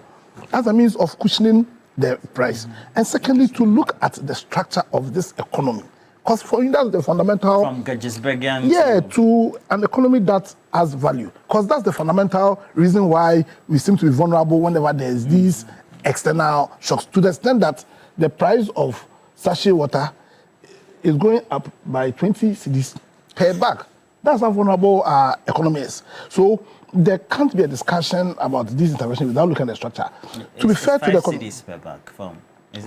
as a means of cushioning the price. And secondly, to look at the structure of this economy. Because for me, that's the fundamental... From Gajisbergian to an economy that has value. Because that's the fundamental reason why we seem to be vulnerable whenever there's these external shocks. To the extent that the price of sachet water is going up by 20 cedis per bag. That's how vulnerable our economy is. So there can't be a discussion about this intervention without looking at the structure. To be fair to the economy... 5 cedis per bag from...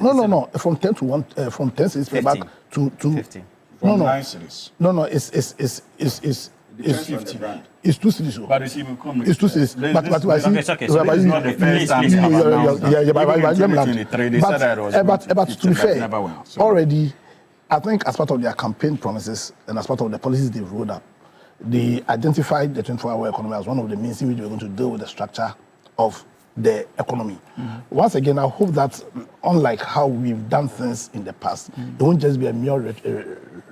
No. From 10 to 1, from 10 cedis per bag to 15. From 9 cedis. No. It's 50 rand. It's 2 cedis. But it's even coming. It's 2 cedis. But I see. It's not the first time they have announced that. But to be fair, already, I think as part of their campaign promises and as part of the policies they've rolled up, they identified the 24-hour economy as one of the means in which we're going to deal with the structure of the economy. Once again, I hope that, unlike how we've done things in the past, it won't just be a mere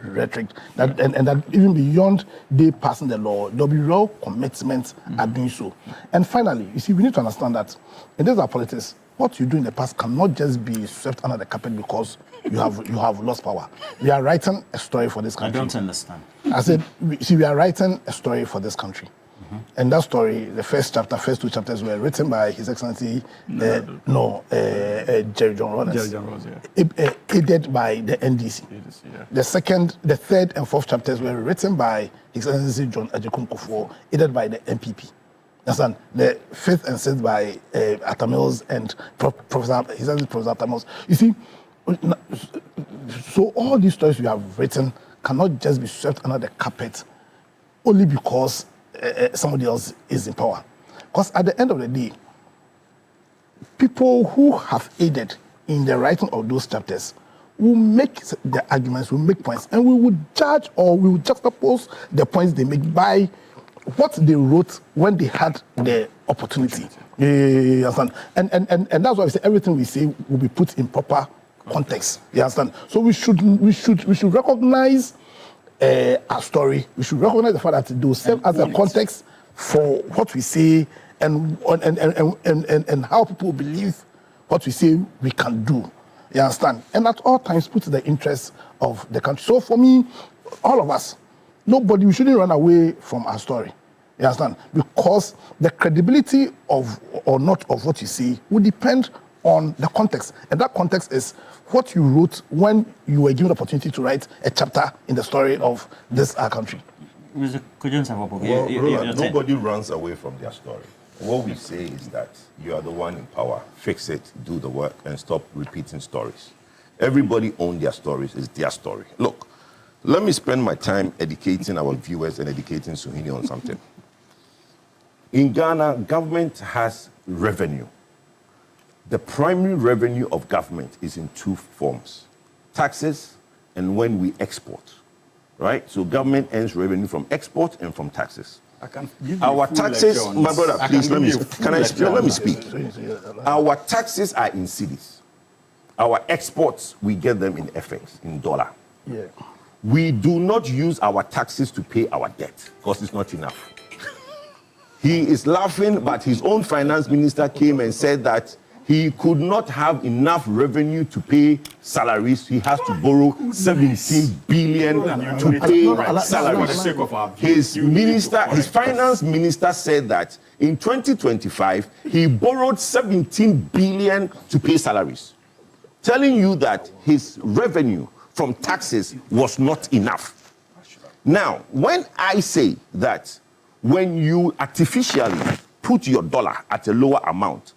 rhetoric, and that even beyond they passing the law, there'll be real commitment at doing so. And finally, you see, we need to understand that in this our politics, what you do in the past cannot just be swept under the carpet because you have lost power. We are writing a story for this country. I don't understand. I said, we are writing a story for this country. And that story, the first 2 chapters were written by His Excellency Jerry John Rawlings, aided by the NDC. The third and fourth chapters were written by His Excellency John Ajikun Kufuor, aided by the MPP. Understand? The fifth and sixth by Atta Mills and Professor Atta Mills. You see, so all these stories we have written cannot just be swept under the carpet only because somebody else is in power. Because at the end of the day, people who have aided in the writing of those chapters will make the arguments, will make points, and we will judge or we will juxtapose the points they make by what they wrote when they had the opportunity. You understand? And that's why we say everything we say will be put in proper context. You understand? So we should recognize our story. We should recognize the fact that they will serve as a context for what we say and how people believe what we say we can do. You understand? And at all times put the interests of the country. So for me, all of us, we shouldn't run away from our story. You understand? Because the credibility of or not of what you say will depend on the context. And that context is what you wrote when you were given the opportunity to write a chapter in the story of this our country. Well, nobody runs away from their story. What we say is that you are the one in power. Fix it, do the work, and stop repeating stories. Everybody owns their stories. It's their story. Look, let me spend my time educating our viewers and educating Suhini on something. In Ghana, government has revenue. The primary revenue of government is in two forms: taxes and when we export, right? So government earns revenue from export and from taxes. I can give you our taxes, my brother, please let me speak. Our taxes are in cedis. Our exports, we get them in FX, in dollar. Yeah. We do not use our taxes to pay our debt because it's not enough. He is laughing, but his own finance minister came and said that he could not have enough revenue to pay salaries. He has to borrow 17 billion to pay salaries. His finance minister said that in 2025, he borrowed 17 billion to pay salaries, telling you that his revenue from taxes was not enough. Now, when I say that when you artificially put your dollar at a lower amount,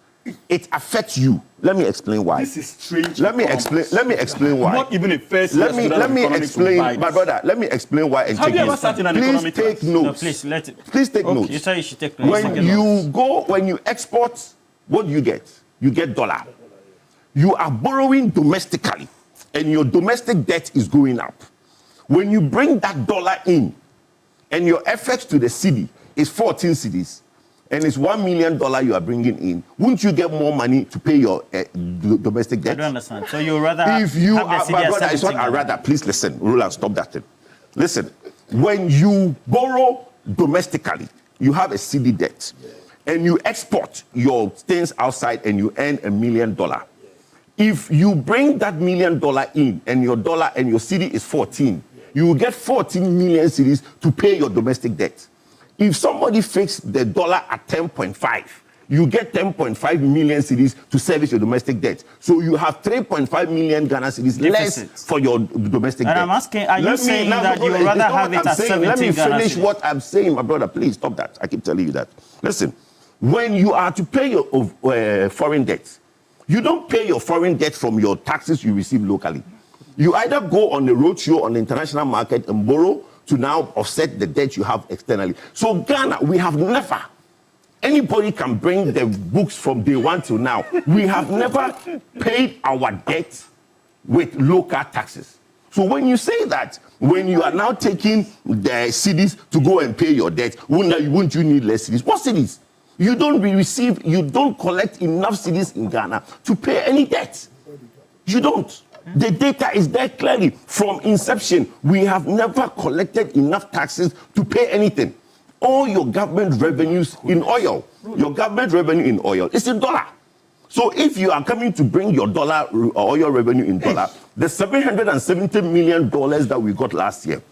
it affects you. Let me explain why. This is strange. Let me explain why. Not even a first. Let me explain, my brother. Let me explain why. And have you ever sat in an economic take notes. No, please take notes. You say you should take notes. When you export, what do you get? You get dollar. You are borrowing domestically, and your domestic debt is going up. When you bring that dollar in, and your FX to the cedi is 14 cedis, and it's $1 million you are bringing in, wouldn't you get more money to pay your domestic debt? I don't understand. So you rather if you have are, the my brother, it's what I rather. Please listen, Roland, stop that thing. Listen, when you borrow domestically, you have a cedi debt, and you export your things outside, and you earn $1 million. If you bring that $1 million in, and your dollar and your cedi is 14, you will get 14 million cedis to pay your domestic debt. If somebody fixed the dollar at 10.5, you get 10.5 million cedis to service your domestic debt. So you have 3.5 million Ghana cedis less for your domestic debt. I'm asking, are you saying that you rather have it at 17 Let me finish Ghana what I'm saying, my brother. Please stop that. I keep telling you that. Listen, when you are to pay your foreign debt, you don't pay your foreign debt from your taxes you receive locally. You either go on the roadshow on the international market and borrow to now offset the debt you have externally. So Ghana, we have never, anybody can bring the books from day one till now. We have never paid our debt with local taxes. So when you say that, when you are now taking the cedis to go and pay your debt, wouldn't you need less cedis? What cedis? You don't collect enough cedis in Ghana to pay any debt. You don't. The data is there clearly. From inception, we have never collected enough taxes to pay anything. All your government revenues in oil, your government revenue in oil is in dollar. So if you are coming to bring your dollar oil revenue in dollar, the $770 million that we got last year,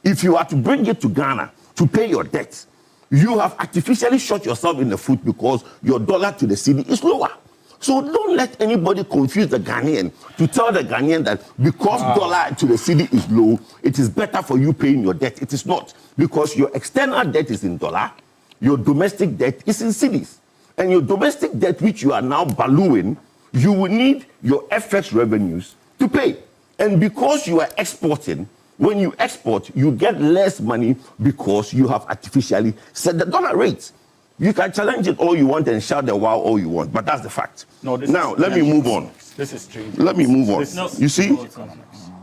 if you are to bring it to Ghana to pay your debt, you have artificially shot yourself in the foot because your dollar to the cedi is lower. So don't let anybody confuse the Ghanaian to tell the Ghanaian that because dollar to the cedi is low, it is better for you paying your debt. It is not, because your external debt is in dollar, your domestic debt is in cedis. And your domestic debt, which you are now ballooning, you will need your FX revenues to pay. And because you are exporting, when you export, you get less money because you have artificially set the dollar rate. You can challenge it all you want and shout the wow all you want, but that's the fact. No, let me move on. This is strange. Let me move on. You see?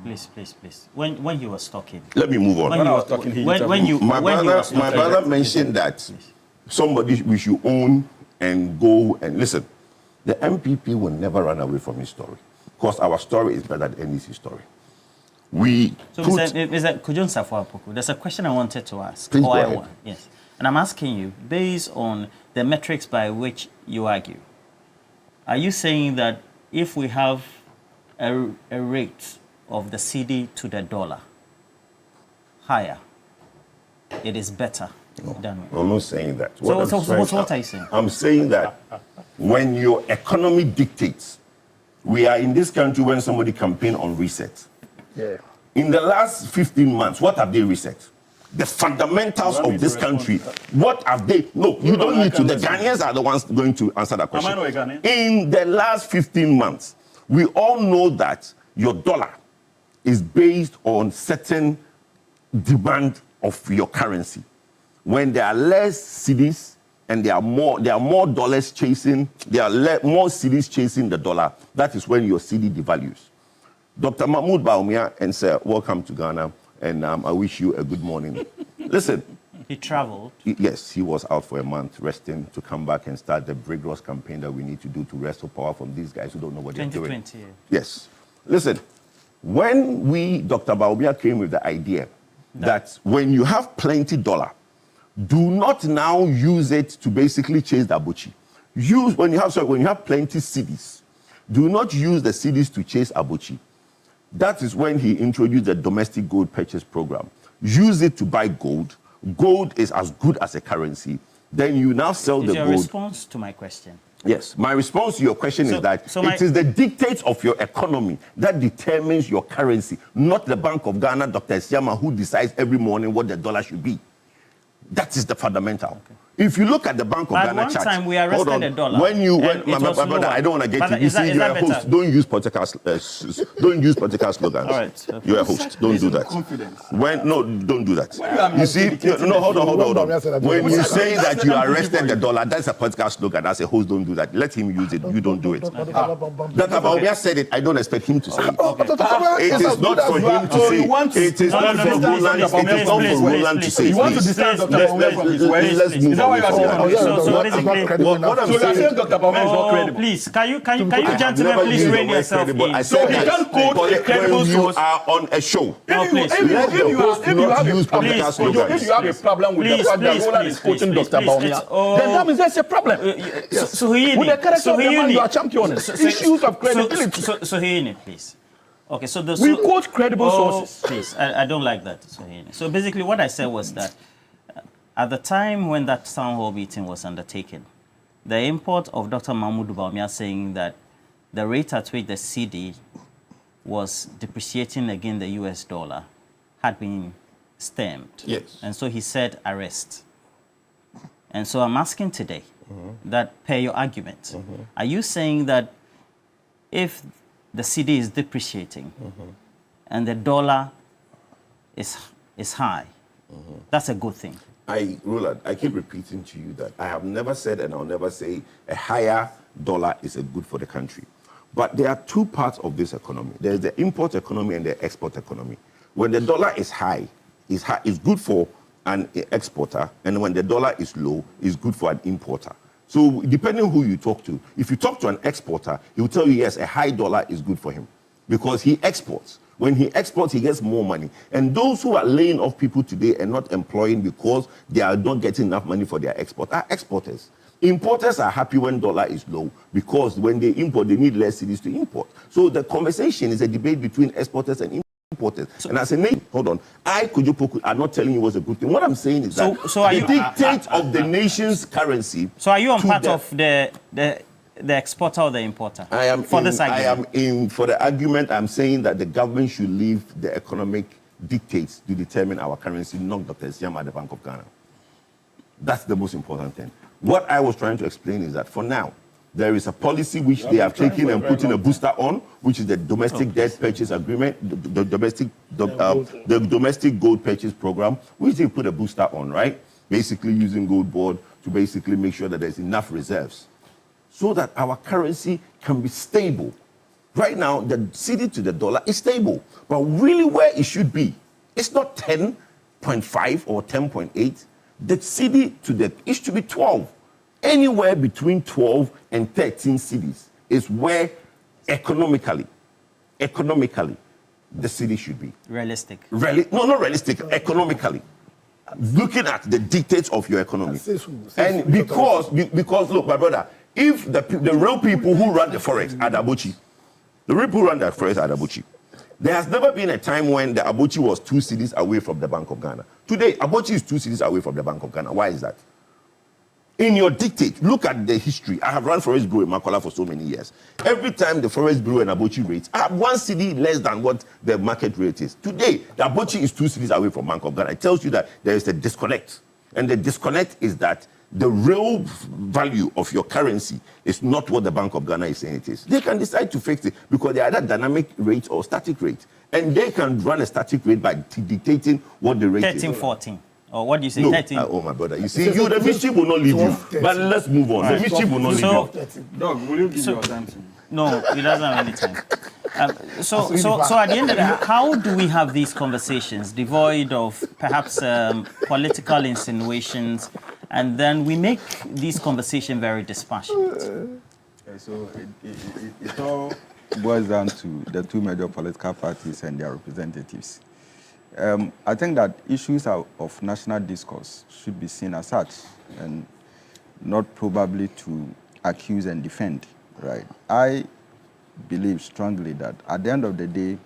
Please. When you were talking. Let me move on. My brother mentioned that somebody we should own and go and listen. The MPP will never run away from his story because our story is better than NEC's story. So, Mr. Kujon Safo-Apoko, there's a question I wanted to ask. Please go ahead. Yes. And I'm asking you, based on the metrics by which you argue, are you saying that if we have a rate of the CD to the dollar higher, it is better than... I'm not saying that. What are you saying? I'm saying that when your economy dictates, we are in this country when somebody campaign on reset. Yeah. In the last 15 months, what have they reset? The fundamentals of this country. What have they? No, you don't need to. The Ghanaians are the ones going to answer that question. Am I not a Ghanaian? In the last 15 months, we all know that your dollar is based on certain demand of your currency. When there are less cedis and there are more dollars chasing, there are more cedis chasing the dollar, that is when your cedi devalues. Dr. Mahmoud Bawumia, and sir, welcome to Ghana, and I wish you a good morning. Listen. He traveled. Yes, he was out for a month resting to come back and start the rigorous campaign that we need to do to wrestle power from these guys who don't know what they're doing. 2020. Yes. Listen, when Dr. Bawumia came with the idea that when you have plenty dollar, do not now use it to basically chase the abuchi. When you have plenty cedis, do not use the cedis to chase abuchi. That is when he introduced the domestic gold purchase program. Use it to buy gold. Gold is as good as a currency. Then you now sell the gold. Is your response to my question? Yes. My response to your question is that it is the dictates of your economy that determines your currency, not the Bank of Ghana, Dr. Esiama, who decides every morning what the dollar should be. That is the fundamental. Okay. If you look at the Bank of Ghana chart, one time we arrested the dollar. My brother, I don't want to get to you. See, you're a host. Don't use political slogans. All right. You're a host. Don't do that. Don't do that. You see, hold on. When you say that you arrested the dollar, that's a political slogan. As a host, don't do that. Let him use it. You don't do it. Dr. Bawumia said it. I don't expect him to say it. It is not for him to say. It is not for Roland to say. You want to distance Dr. Bawumia from his words? Let's move on. What I'm saying, Dr. Bawumia is not credible. Please, can you gentlemen please rein yourself in? So he can't quote a credible source. You are on a show. If you have a problem with the fact that Roland is quoting Dr. Bawumia, then that means there's a problem. So with the character of the man you are championing, issues of credibility. So please. Okay, so we quote credible sources. Please, I don't like that. So basically, what I said was that at the time when that town hall meeting was undertaken, the import of Dr. Mahmoud Bawumia saying that the rate at which the cedi was depreciating against the US dollar had been stemmed. Yes. And so he said arrest. And so I'm asking today that per your argument, are you saying that if the cedi is depreciating and the dollar is high, that's a good thing? Roland, I keep repeating to you that I have never said and I'll never say a higher dollar is a good for the country. But there are two parts of this economy. There's the import economy and the export economy. When the dollar is high, it's good for an exporter, and when the dollar is low, it's good for an importer. So depending on who you talk to, if you talk to an exporter, he will tell you, yes, a high dollar is good for him because he exports. When he exports, he gets more money. And those who are laying off people today and not employing because they are not getting enough money for their export are exporters. Importers are happy when dollar is low because when they import, they need less cedis to import. So the conversation is a debate between exporters and importers. And as a nation, hold on, Kojo Poku are not telling you what's a good thing. What I'm saying is that the dictate of the nation's currency. So are you on part of the exporter or the importer? I am for the argument. I'm saying that the government should leave the economic dictates to determine our currency, not Dr. Esiama at the Bank of Ghana. That's the most important thing. What I was trying to explain is that for now, there is a policy which they have taken and put in a booster on, which is the domestic debt purchase agreement, the domestic gold purchase program, which they put a booster on, right? Basically using gold board to basically make sure that there's enough reserves so that our currency can be stable. Right now, the cedi to the dollar is stable, but really where it should be, it's not 10.5 or 10.8. The cedi to the, it should be 12. Anywhere between 12 and 13 cedis is where economically, the city should be. Realistic. No, not realistic, economically. Looking at the dictates of your economy. And because look, my brother, if the real people who run the forex are Adamu, the real people who run the forex are Adamu. There has never been a time when the Abochi was 2 cities away from the Bank of Ghana. Today, Abochi is 2 cities away from the Bank of Ghana. Why is that? In your dictate, look at the history. I have run Forest Bureau in Makola for so many years. Every time the Forest Bureau and Abochi rates, I have 1 city less than what the market rate is. Today, the Abochi is 2 cities away from Bank of Ghana. It tells you that there is a disconnect. And the disconnect is that the real value of your currency is not what the Bank of Ghana is saying it is. They can decide to fix it because they are either dynamic rate or static rate. And they can run a static rate by dictating what the rate 13, is. 14. Or what do you say? No. 13. Oh, my brother. You see, the mischief will not leave you. But let's move on. Right. The mischief will not leave you. Dog, will you give your time to me? No, he doesn't have any time. So at the end of the day, how do we have these conversations devoid of perhaps political insinuations, and then we make these conversations very dispassionate? So it all boils down to the 2 major political parties and their representatives. I think that issues of national discourse should be seen as such and not probably to accuse and defend, right? I believe strongly that at the end of the day,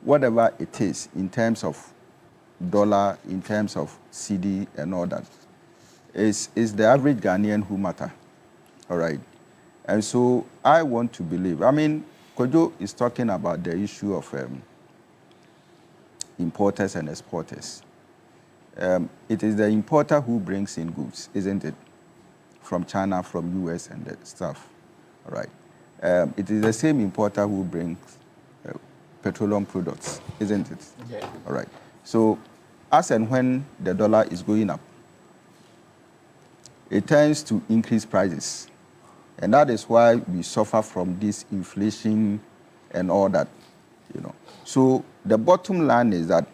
whatever it is in terms of dollar, in terms of CD and all that, is the average Ghanaian who matter, all right? And so I want to believe, I mean, Kojo is talking about the issue of importers and exporters. It is the importer who brings in goods, isn't it? From China, from US and the stuff, all right? It is the same importer who brings petroleum products, isn't it? Yeah. All right. So as and when the dollar is going up, it tends to increase prices. And that is why we suffer from this inflation and all that, you know. So the bottom line is that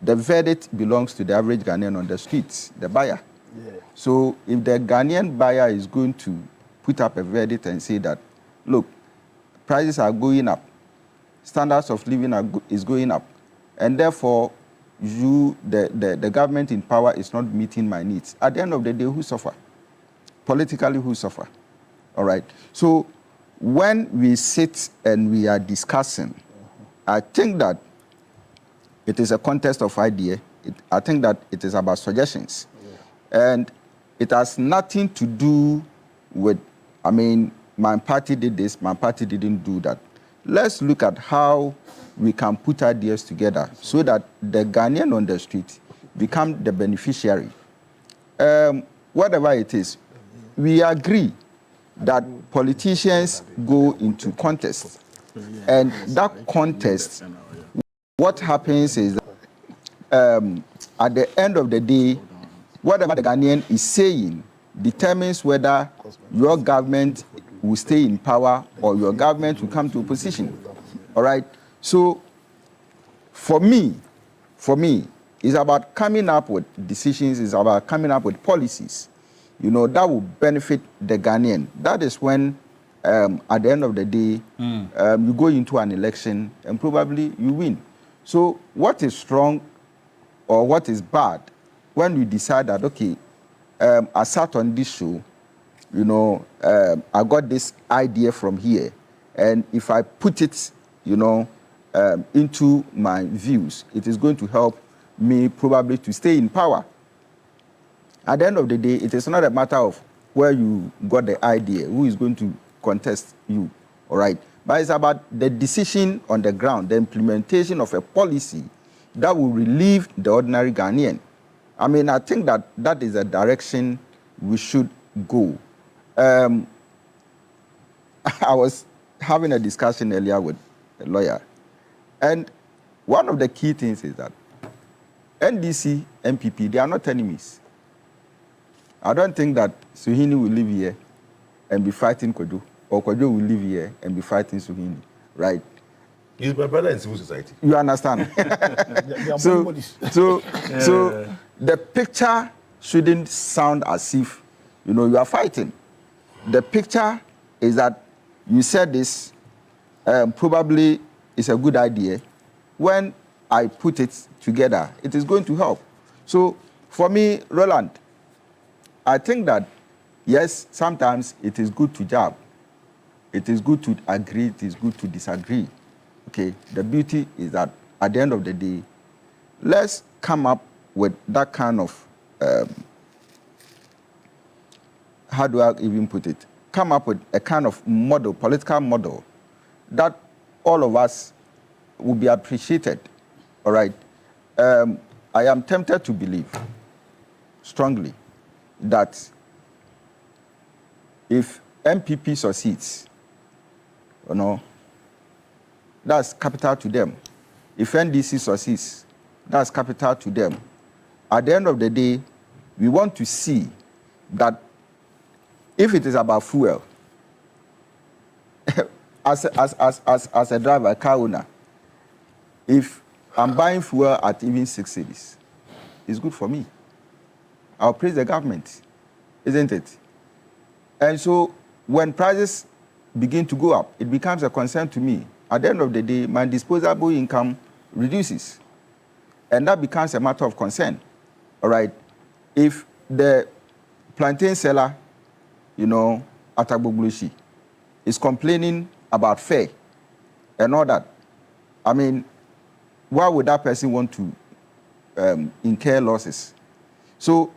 the verdict belongs to the average Ghanaian on the streets, the buyer. Yeah. So if the Ghanaian buyer is going to put up a verdict and say that, look, prices are going up, standards of living is going up, and therefore the government in power is not meeting my needs. At the end of the day, who suffer? Politically, who suffer? All right. So when we sit and we are discussing, I think that it is a contest of idea. I think that it is about suggestions. Yeah. And it has nothing to do with, I mean, my party did this, my party didn't do that. Let's look at how we can put ideas together so that the Ghanaian on the street become the beneficiary. Whatever it is, we agree that politicians go into contest. And that contest, what happens is that at the end of the day, whatever the Ghanaian is saying determines whether your government will stay in power or your government will come to opposition. All right? So for me, it's about coming up with decisions, it's about coming up with policies, you know, that will benefit the Ghanaian. That is when, at the end of the day, you go into an election and probably you win. So what is strong or what is bad when we decide that, okay, I sat on this show, you know, I got this idea from here, and if I put it, you know, into my views, it is going to help me probably to stay in power. At the end of the day, it is not a matter of where you got the idea, who is going to contest you, all right? But it's about the decision on the ground, the implementation of a policy that will relieve the ordinary Ghanaian. I mean, I think that that is a direction we should go. I was having a discussion earlier with a lawyer, and one of the key things is that NDC, MPP, they are not enemies. I don't think that Suhini will live here and be fighting Kojo, or Kojo will live here and be fighting Suhini, right? He's my brother in civil society. You understand? So the picture shouldn't sound as if, you know, you are fighting. The picture is that you said this, probably it's a good idea, when I put it together, it is going to help. So for me, Roland, I think that, yes, sometimes it is good to jab. It is good to agree. It is good to disagree. Okay, the beauty is that at the end of the day, let's come up with that kind of, how do I even put it? Come up with a kind of model, political model, that all of us will be appreciated. All right. I am tempted to believe strongly that if MPP succeeds, you know, that's capital to them. If NDC succeeds, that's capital to them. At the end of the day, we want to see that if it is about fuel, as a driver, car owner, if I'm buying fuel at even 6 cedis, it's good for me. I'll praise the government, isn't it? And so when prices begin to go up, it becomes a concern to me. At the end of the day, my disposable income reduces. And that becomes a matter of concern, all right? If the plantain seller, you know, at Agbogboshi, is complaining about fare and all that, I mean, why would that person want to incur losses? So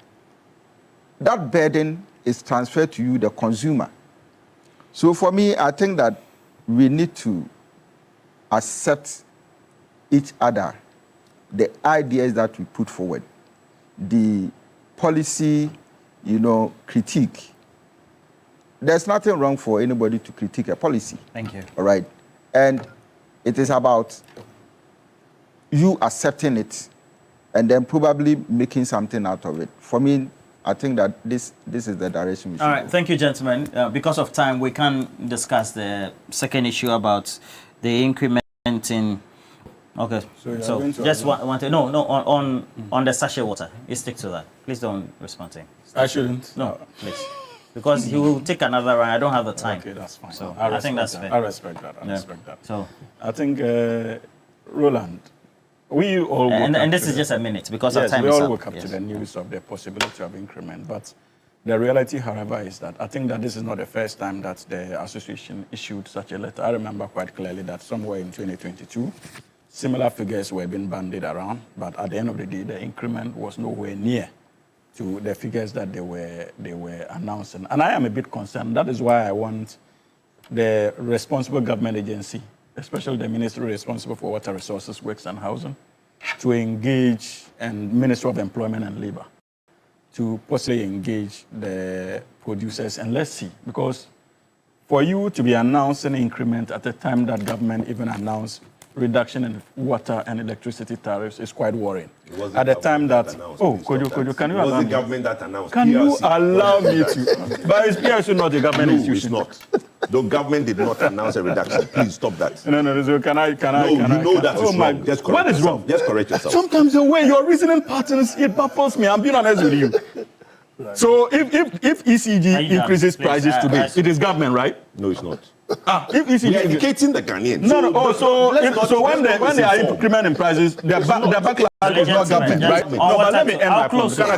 that burden is transferred to you, the consumer. So for me, I think that we need to accept each other, the ideas that we put forward, the policy, you know, critique. There's nothing wrong for anybody to critique a policy. Thank you. All right. And it is about you accepting it and then probably making something out of it. For me, I think that this is the direction we should All right, go. thank you, gentlemen. Because of time, we can't discuss the second issue about the increment in... Okay, so just want to... No, on the sachet water. You stick to that. Please don't respond to him. I shouldn't? No, please. Because he will take another round. I don't have the time. Okay, that's fine. So I think that's that. fair. I respect that. I Yeah. respect that. So I think, Roland, we all woke up and this to is just a minute because yes, our time we is all up. woke up Yes. to the news of the possibility of increment. But the reality, however, is that I think that this is not the first time that the association issued such a letter. I remember quite clearly that somewhere in 2022, similar figures were being bandied around. But at the end of the day, the increment was nowhere near to the figures that they were announcing. And I am a bit concerned. That is why I want the responsible government agency, especially the ministry responsible for water resources, works and housing, to engage, and Ministry of Employment and Labor, to possibly engage the producers. And let's see, because for you to be announcing an increment at a time that government even announced reduction in water and electricity tariffs is quite worrying. At the time that, Kojo, can you allow me? It was the government that announced. Can you PLC. allow me to? But is PLC not a government institution? No, it's not. The government did not announce a reduction. Please stop that. No, so can I? No, you know that is wrong. Just correct what is yourself. wrong? Just correct yourself. Sometimes the way your reasoning patterns, it baffles me. I'm being honest with you. So if ECG increases prices today, it is government, right? No, it's not. If ECG We are educating the Ghanaians. No. So when they are incrementing prices, the backlash is not government, right? No, but let me end my point. Can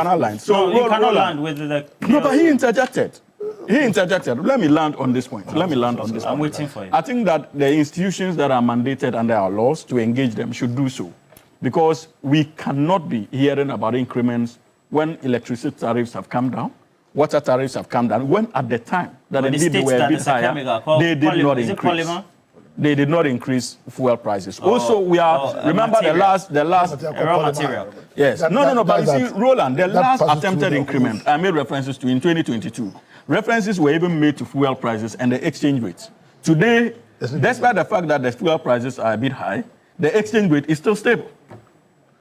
I land? So you cannot land with the... No, but he interjected. Let me land on this point. I'm waiting for you. I think that the institutions that are mandated under our laws to engage them should do so. Because we cannot be hearing about increments when electricity tariffs have come down, water tariffs have come down, when at the time that indeed they were a bit higher, they did not increase. They did not increase fuel prices. Also, we are, remember the last raw material. Yes. No, but you see, Roland, the last attempted increment I made references to in 2022, references were even made to fuel prices and the exchange rates. Today, despite the fact that the fuel prices are a bit high, the exchange rate is still stable.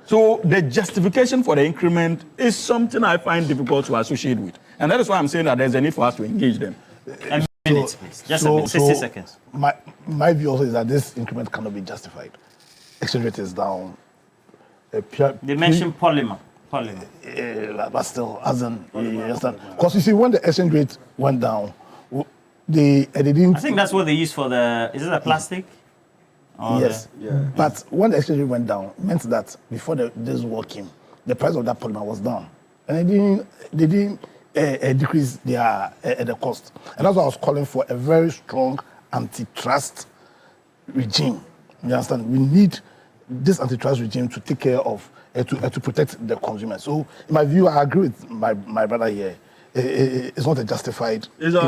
So the justification for the increment is something I find difficult to associate with. And that is why I'm saying that there's a need for us to engage them. A minute, please. Just a minute, 60 seconds. My view also is that this increment cannot be justified. Exchange rate is down. They mentioned polymer. But still, as in, you understand? Because you see, when the exchange rate went down, they didn't... I think that's what they use for the... Is it a plastic? Yes. But when the exchange rate went down, it meant that before this war came, the price of that polymer was down. And they didn't decrease the cost. And that's why I was calling for a very strong antitrust regime. You understand? We need this antitrust regime to take care of, to protect the consumer. So, in my view, I agree with my brother here. It's not a justified... Please, a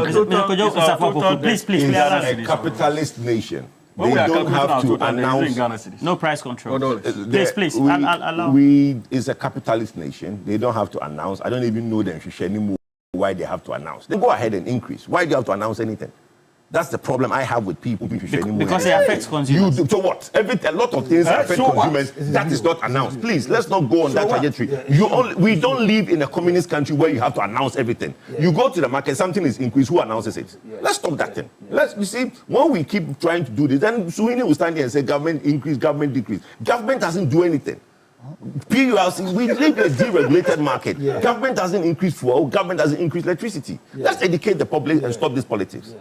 capitalist nation. They don't have to announce... No price control. Please, allow. It's a capitalist nation. They don't have to announce. I don't even know them anymore why they have to announce. They go ahead and increase. Why do you have to announce anything? That's the problem I have with people. Because it affects consumers. So what? A lot of things affect consumers. That is not announced. Please, let's not go on that trajectory. We don't live in a communist country where you have to announce everything. You go to the market, something is increased. Who announces it? Let's stop that thing. You see, when we keep trying to do this, then Suhini will stand here and say government increase, government decrease. Government doesn't do anything. PULC, we live in a deregulated market. Government doesn't increase fuel. Government doesn't increase electricity. Let's educate the public and stop this politics.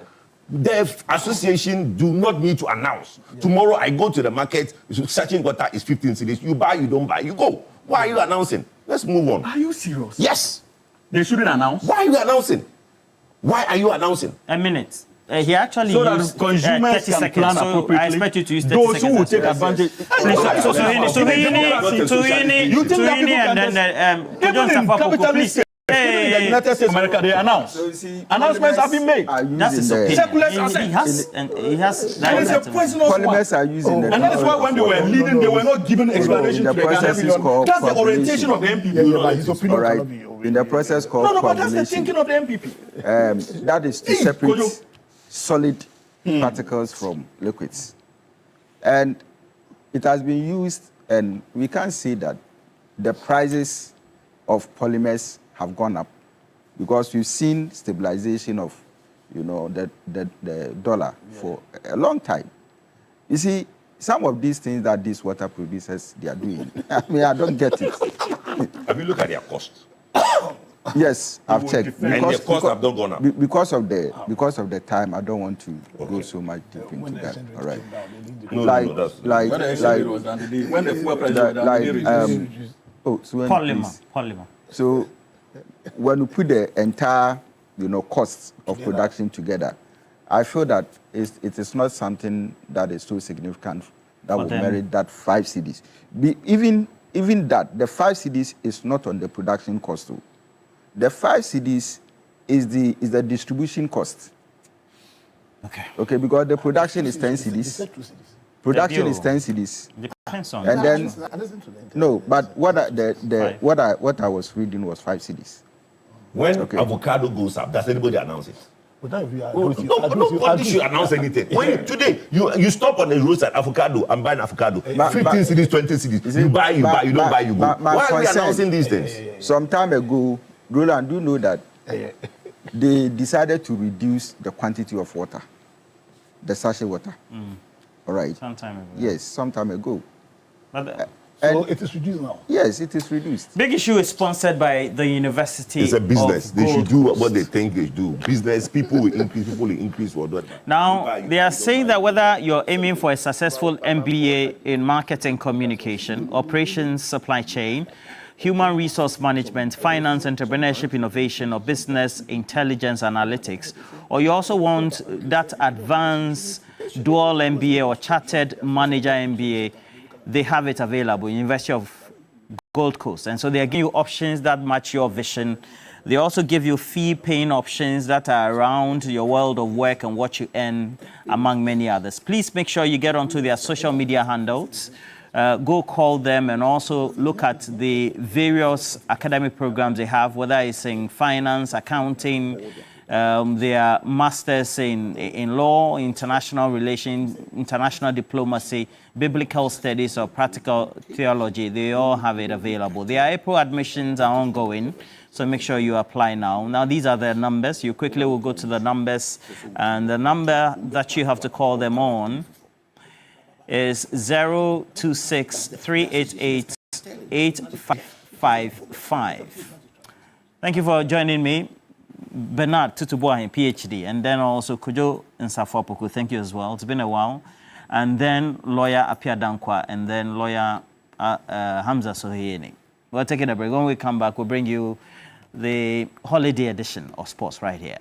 The association do not need to announce. Tomorrow I go to the market, Sachet water is 15 cedis. You buy, you don't buy, you go. Why are you announcing? Let's move on. Are you serious? Yes. They shouldn't announce? Why are you announcing? Why are you announcing? A minute. He actually so used that consumers 30 can seconds. plan So appropriately. I expect you to use 30 Those seconds. who will take advantage. Suhini, and then John Safapo, please. In the United States of America, they announce. Announcements have been made. That's his opinion. Circulars He has and it's a poisonous one. And that is why when they were leading, they were not given explanation to the Ghana million. That's the orientation of the MPP. All right. In the process called No, but that's the thinking of the MPP. That is to separate solid particles from liquids. And it has been used, and we can see that the prices of polymers have gone up because we've seen stabilization of, the dollar for a long time. You see, some of these things that these water producers, they are doing, I don't get it. Have you looked at their costs? Yes, I've checked. And their costs have not gone up? Because of the time, I don't want to go so much deep into that. All right. When the fuel price polymer. So when we put the entire, costs of production together, I feel that it is not something that is so significant that would merit that 5 cedis. Even that, the 5 cedis is not on the production cost. Though. The 5 cedis is the distribution cost. Okay, because the production is 10 cedis. Production is 10 cedis. Depends on. And then no, but what I was reading was 5 cedis. When avocado goes up, does anybody announce it? Nobody should announce anything. When today you stop on the roadside, avocado, I'm buying avocado. 15 cedis, 20 cedis. You buy, you don't buy, you go. Why are we announcing these things? Some time ago, Roland, do you know that they decided to reduce the quantity of water, the sachet water? All right. Some time ago. Yes, some time ago. So it is reduced now? Yes, it is reduced. Big Issue is sponsored by the University. It's a business. They should do what they think they do. Business, people will increase what. Now, they are saying that whether you're aiming for a successful MBA in marketing communication, operations, supply chain, human resource management, finance, entrepreneurship, innovation, or business intelligence analytics, or you also want that advanced dual MBA or chartered manager MBA, they have it available, University of Gold Coast. And so they are giving you options that match your vision. They also give you fee-paying options that are around your world of work and what you earn, among many others. Please make sure you get onto their social media handles. Go call them and also look at the various academic programs they have, whether it's in finance, accounting, their masters in law, international relations, international diplomacy, biblical studies, or practical theology. They all have it available. Their April admissions are ongoing, so make sure you apply now. Now, these are their numbers. You quickly will go to the numbers, and the number that you have to call them on is 026-388-8555. Thank you for joining me. Bernard Tutubuahin, PhD, and then also Kujo Nsafopoku. Thank you as well. It's been a while. and then lawyer Apia Dankwa, and then lawyer Hamza Sohieni. We're taking a break. When we come back, we'll bring you the holiday edition of sports right here.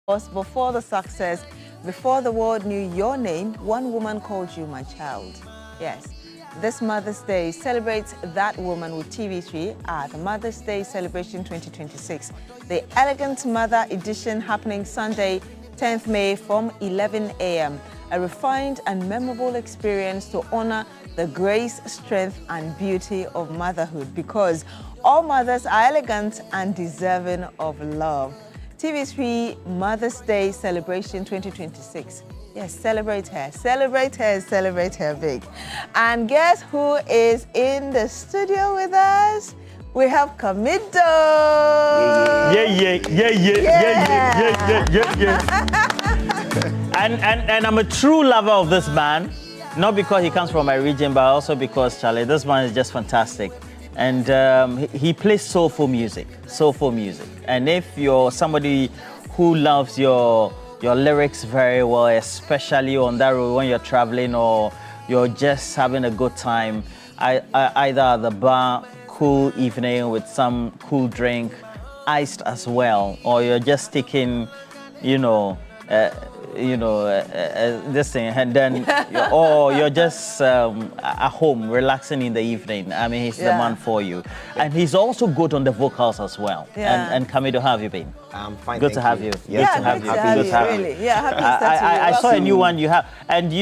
Before the success, before the world knew your name, one woman called you my child. Yes. This Mother's Day celebrates that woman with TV3 at the Mother's Day Celebration 2026. The Elegant Mother edition happening Sunday, 10th May from 11 a.m. A refined and memorable experience to honor the grace, strength, and beauty of motherhood, because all mothers are elegant and deserving of love. TV3 Mother's Day Celebration 2026. Yes, celebrate her, celebrate her, celebrate her big. And guess who is in the studio with us? We have Kamido. And I'm a true lover of this man, not because he comes from my region, but also because, Charlie, this man is just fantastic. And he plays soulful music. And if you're somebody who loves your lyrics very well, especially on that road when you're traveling or you're just having a good time, either at the bar, cool evening with some cool drink, iced as well, or you're just taking, this thing, and then you're just at home relaxing in the evening. I mean, he's the man for you. And he's also good on the vocals as well. Yeah. And Kamido, how have you been? I'm fine. Good to have you. Yeah, Good to have you. Good to have you. Really. Yeah, happy Easter to you. I saw a new one you have. And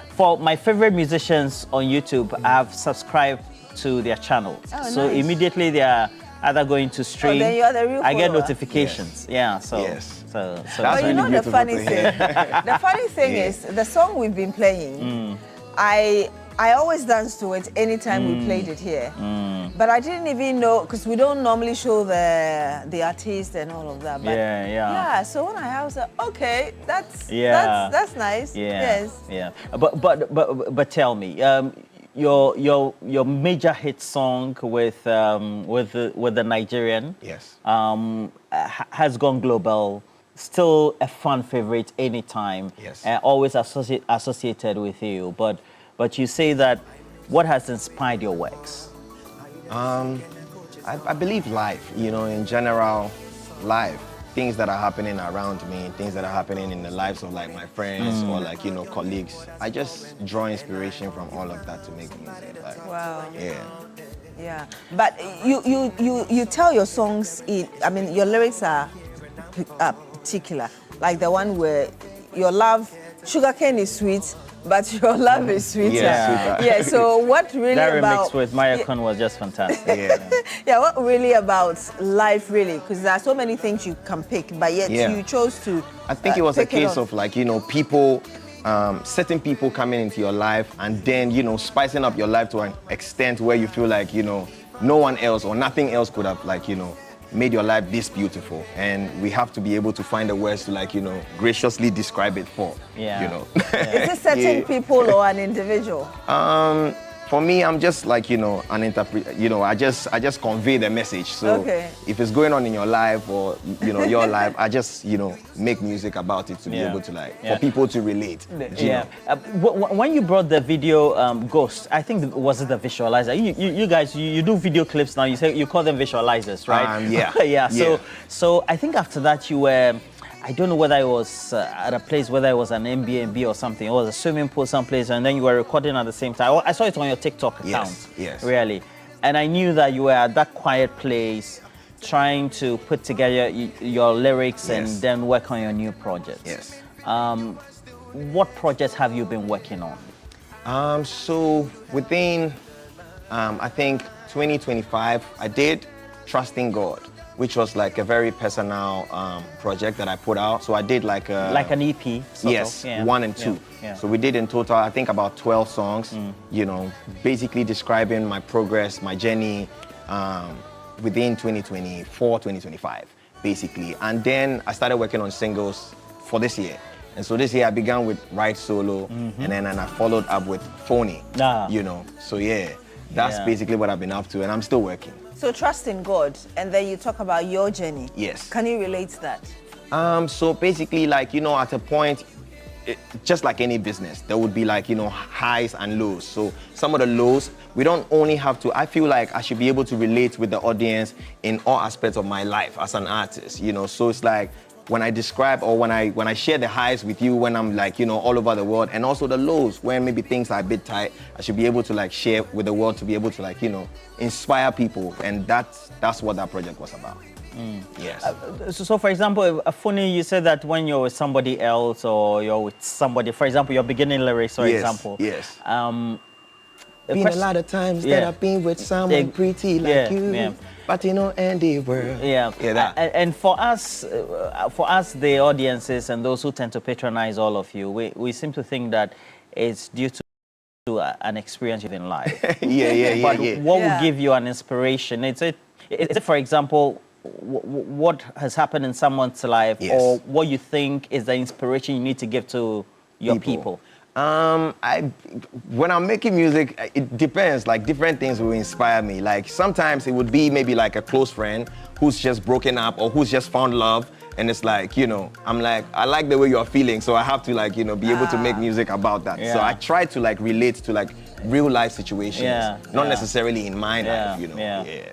for my favorite musicians on YouTube, I've subscribed to their channel. Oh, so nice. immediately they are either going to stream. then you are the real I get follower. notifications. Yeah, so. Yes. So But you know the funny thing? The funny thing is, the song we've been playing, I always dance to it anytime we played it here. But I didn't even know, because we don't normally show the artist and all of that. But yeah, so when I was like, okay, that's nice. Yeah. Yes. Yeah. But tell me, your major hit song with the Nigerian, yes, has gone global. Still a fan favorite anytime. Yes. Always associated with you. But you say that what has inspired your works? I believe life. In general, life. Things that are happening around me, things that are happening in the lives of like my friends or like colleagues. I just draw inspiration from all of that to make music. Wow. Yeah. But you tell your songs your lyrics are particular, like the one where your love, sugarcane is sweet, but your love is sweeter. Yeah. So what really that about remix with Mayakon was just fantastic. Yeah, what really about life, really? Because there are so many things you can pick, but yet you chose to. I think it was a case of like, people, certain people coming into your life and then, spicing up your life to an extent where you feel like, no one else or nothing else could have like, made your life this beautiful. And we have to be able to find the words to like, graciously describe it for, Is it certain people or an individual? For me, I'm just like, an interpret, I just convey the message. So if it's going on in your life or, your life, I just, make music about it to be able to for people to relate. When you brought the video Ghost, I think, was it the visualizer? You guys, you do video clips now. You call them visualizers, right? So I think after that you were, I don't know whether it was at a place, whether it was an Airbnb or something. It was a swimming pool someplace, and then you were recording at the same time. I saw it on your TikTok account. Yes. Really. And I knew that you were at that quiet place trying to put together your lyrics and then work on your new projects. Yes. What projects have you been working on? So within, I think, 2025, I did Trusting God, which was like a very personal project that I put out. So I did like an EP. Yes, 1 and 2. Yeah. So we did in total, I think about 12 songs. Basically describing my progress, my journey within 2024, 2025, basically. And then I started working on singles for this year. And so this year I began with Ride Solo, and then I followed up with Phony. So that's basically what I've been up to, and I'm still working. So trust in God, and then you talk about your journey. Yes. Can you relate to that? So basically, like, at a point, just like any business, there would be like, highs and lows. So some of the lows, we don't only have to, I feel like I should be able to relate with the audience in all aspects of my life as an artist, So it's like, when I describe or when I share the highs with you when I'm like, all over the world, and also the lows when maybe things are a bit tight, I should be able to like share with the world to be able to like, inspire people. And that's what that project was about. Yes. So for example, funny, you said that when you're with somebody else or you're with somebody, for example, your beginning lyrics, for example. Yes. Been a lot of times that I've been with someone pretty like you, but and the world. And for us, the audiences and those who tend to patronize all of you, we seem to think that it's due to an experience in life. But what would give you an inspiration? Is it, for example, what has happened in someone's life, or what you think is the inspiration you need to give to your people? When I'm making music, it depends. Like different things will inspire me. Like sometimes it would be maybe like a close friend who's just broken up or who's just found love, and it's like, I'm like, I like the way you're feeling, so I have to like, be able to make music about that. So I try to like relate to like real life situations, not necessarily in my life,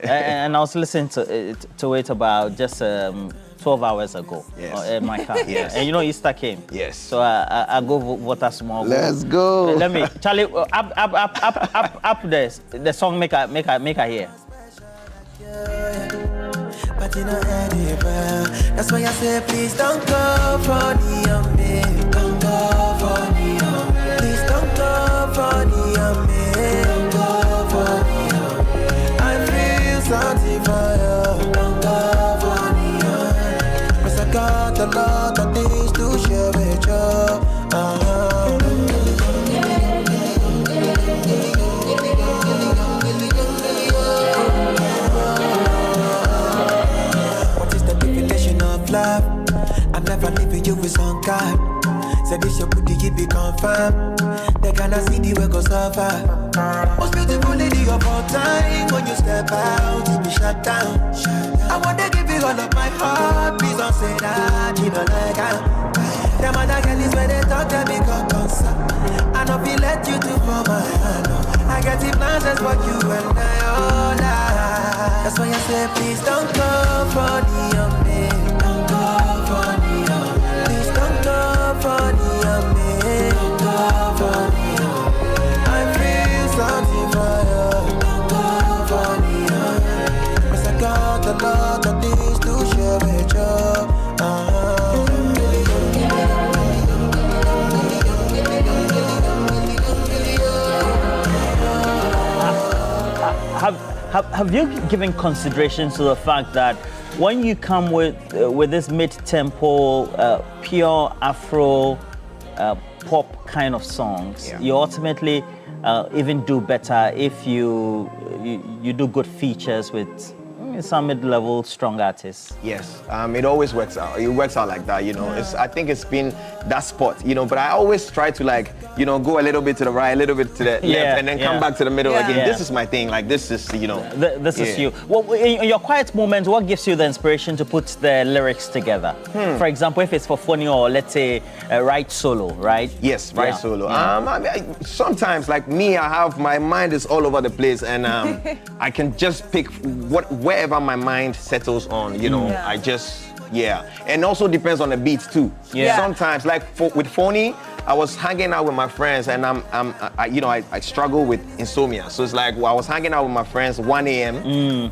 And I was listening to it about just 12 hours ago in my car. And Easter came. So I go vote a small. Let's go. Let me, Charlie, up this. The song make I hear. But that's why I say please don't go funny on me. Don't go funny on me. Please don't go funny on me. Don't go funny on me. I feel something for you. Don't go funny on me. Cause I got a lot of things to share with you. Love. I'm never leaving you with some God. Say this your booty, keep it confirmed. They gonna see the way go suffer. Most beautiful lady of all time. When you step out, you be shut down. I wanna give you all of my heart. Please don't say that you don't like her. Them other girls where they talk, they become concern. I know if you let you to for my hand. I got the plans just for you and I all that. That's why I say please don't go funny on me. Please don't go funny on me. Don't go funny on me. I feel something for you. Don't go funny on me. Cause I got a lot of things to share with you. Have you given consideration to the fact that when you come with this mid-tempo, pure Afro pop kind of songs, you ultimately even do better if you do good features with some mid-level strong artists? Yes, it always works out. It works out like that, I think it's been that spot, but I always try to like, go a little bit to the right, a little bit to the left, and then come back to the middle again. This is my thing. Like this is, This is you. Well, in your quiet moments, what gives you the inspiration to put the lyrics together? For example, if it's for funny or let's say write solo, right? Yes, write solo. Sometimes, like me, my mind is all over the place, and I can just pick wherever my mind settles on, I just, and also depends on the beats too. Sometimes, like with Phony, I was hanging out with my friends, and I struggle with insomnia. So it's like I was hanging out with my friends 1 a.m.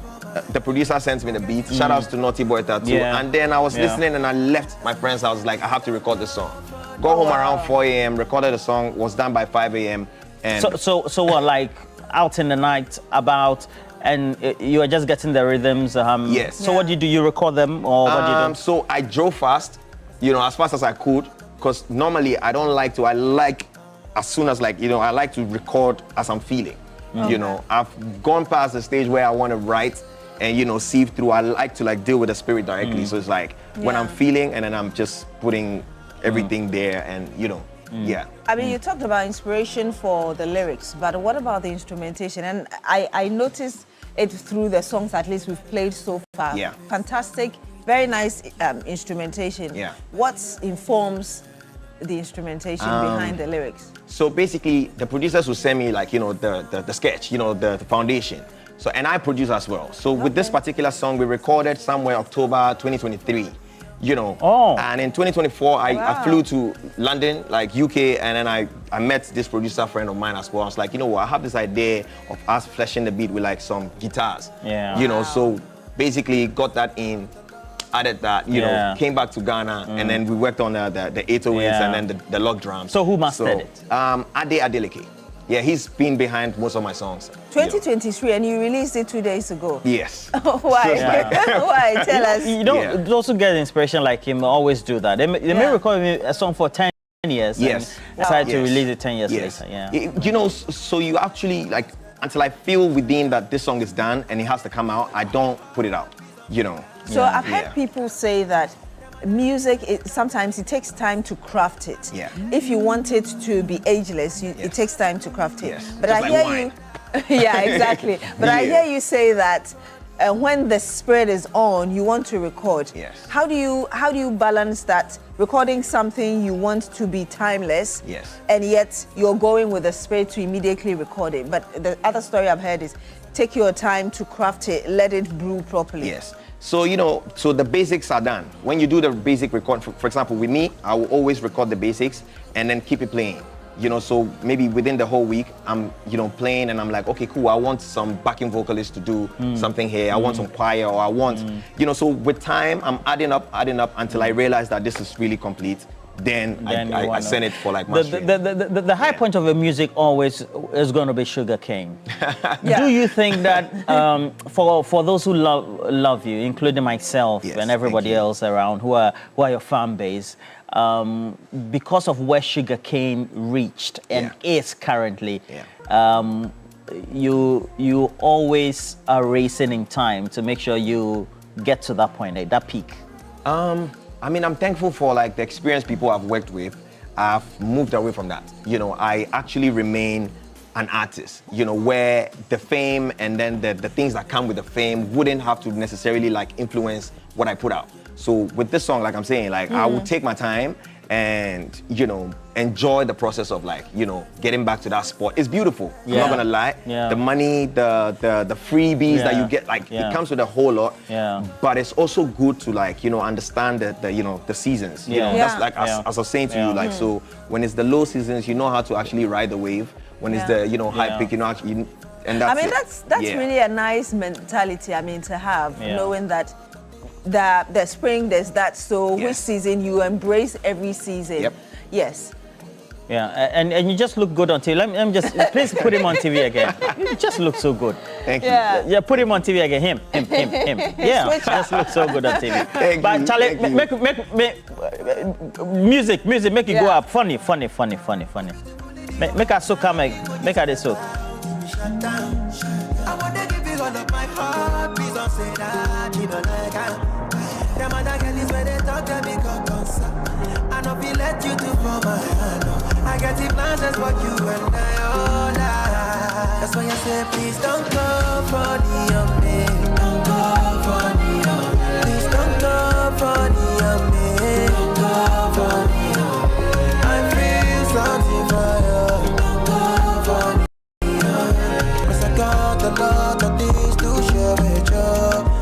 The producer sent me the beat. Shout outs to Naughty Boy Tattoo. And then I was listening, and I left my friends' house like I have to record this song. Go home around 4 a.m. Recorded the song. Was done by 5 a.m. And so what, like out in the night about. And you are just getting the rhythms. Yes. So what do you do? You record them, or what do you do? So I drove fast, as fast as I could, because normally I don't like to. I like as soon as I like to record as I'm feeling. I've gone past the stage where I want to write and sieve through. I like to deal with the spirit directly. So it's like when I'm feeling, and then I'm just putting everything there, and I mean, you talked about inspiration for the lyrics, but what about the instrumentation? And I noticed it through the songs, at least we've played so far. Fantastic, very nice instrumentation. What informs the instrumentation behind the lyrics? So basically, the producers will send me the sketch, the foundation. So, and I produce as well. So with this particular song, we recorded somewhere October 2023. you know. Oh. And in 2024, I flew to London, like UK, and then I met this producer friend of mine as well. I was like, you know what, I have this idea of us fleshing the beat with like some guitars. Yeah. You know, so basically got that in, added that, you know, came back to Ghana, and then we worked on the 808s and then the log drums. So who mastered it? Ade Adeleke. Yeah, he's been behind most of my songs. 2023, and you released it 2 days ago. Yes. Why? Why? Tell us. You don't also get inspiration like him, always do that. They may record a song for 10 years and decide to release it 10 years later. Yeah. You know, so you actually, like, until I feel within that this song is done and it has to come out, I don't put it out, you know. So I've heard people say that music, sometimes it takes time to craft it. Yeah. If you want it to be ageless, it takes time to craft it. Yes. But Just I like hear wine. you. Yeah, exactly. But I hear you say that when the spirit is on, you want to record. Yes. How do you balance that? Recording something you want to be timeless. Yes. And yet you're going with the spirit to immediately record it. But the other story I've heard is take your time to craft it, let it brew properly. Yes. So, you know, so the basics are done. When you do the basic record, for example, with me, I will always record the basics and then keep it playing. You know, so maybe within the whole week, I'm, you know, playing and I'm like, okay, cool, I want some backing vocalists to do something here. I want some choir, or I want, you know, so with time, I'm adding up until I realize that this is really complete. Then I send it for like mastering. The high point of your music always is going to be sugarcane. Do you think that for those who love you, including myself and everybody else around who are your fan base, because of where sugarcane reached and is currently, you always are racing in time to make sure you get to that point, that peak? I mean, I'm thankful for like the experienced people I've worked with. I've moved away from that. You know, I actually remain an artist, you know, where the fame and then the things that come with the fame wouldn't have to necessarily like influence what I put out. So with this song, like I'm saying, like I will take my time and, you know, enjoy the process of like, you know, getting back to that spot. It's beautiful. I'm not gonna lie. The money, the freebies that you get, like it comes with a whole lot. But it's also good to like, you know, understand the you know, the seasons. You know, that's like as I was saying to you, like so when it's the low seasons, you know how to actually ride the wave. When it's the, you know, high peak, you know, actually, and that's I mean, that's really a nice mentality, I mean, to have, knowing that the spring, there's that, so which season you embrace every season. Yes. Yeah, and you just look good on TV. Let me just, please put him on TV again. You just look so good. Thank you. Yeah, put him on TV again. Him. Yeah, just look so good on TV. But Charlie, make music, make it go up. Funny. Make us so come, make us so. I wanna give you all of my heart, please don't say that you don't like her. Them other girls where they talk to me come concern. I know we let you do for my hand. I get the plans, that's what you and I all are. That's why I say please don't go funny on me. Don't go funny on me. Please don't go funny on me. Don't go funny on me. I feel something for you. Don't go funny. Got a lot of things to share with you.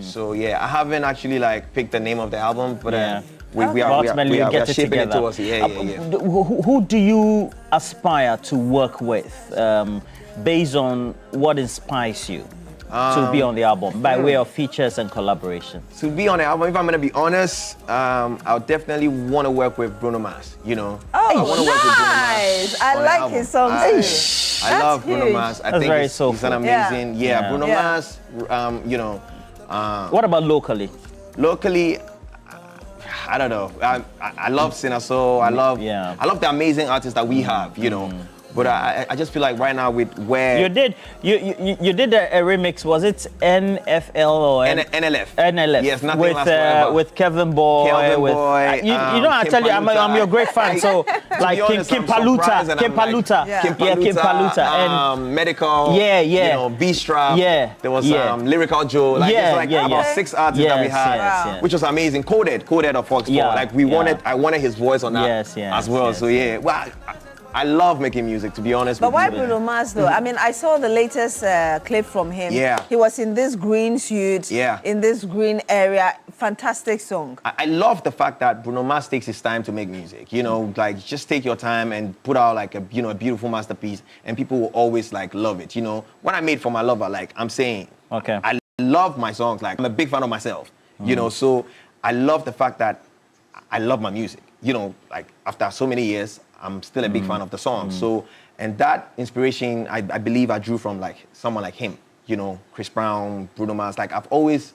So yeah, I haven't actually like picked the name of the album, but we are shaping it towards it. Who do you aspire to work with based on what inspires you to be on the album by way of features and collaboration? To be on the album, if I'm gonna be honest, I'll definitely want to work with Bruno Mars. You know, I want to work with Bruno Mars. I like his songs. I love Bruno Mars. I think he's an amazing. Bruno Mars. You know. What about locally? Locally, I don't know. I love Sinaso. I love the amazing artists that we have, you know. But I just feel like right now with where you did a remix. Was it NFL or NLF? NLF. Yes, nothing lasts forever. With Kevin Boy. You know, I tell you, I'm your great fan. So like Kim Paluta, and Medical. You know, B-Strap. There was Lyrical Joe. Like there's about 6 artists that we had, which was amazing. Coded of Fox 4. Like I wanted his voice on that as well. So well. I love making music, to be honest. But why Bruno Mars, though? I mean, I saw the latest clip from him. He was in this green suit, in this green area. Fantastic song. I love the fact that Bruno Mars takes his time to make music. You know, like, just take your time and put out, like, a beautiful masterpiece, and people will always, like, love it. You know, when I made For My Lover, like, I'm saying, I love my songs. Like, I'm a big fan of myself, you know, so I love the fact that I love my music. You know, like, after so many years, I'm still a big fan of the song. So, and that inspiration, I believe I drew from like someone like him, you know, Chris Brown, Bruno Mars. Like I've always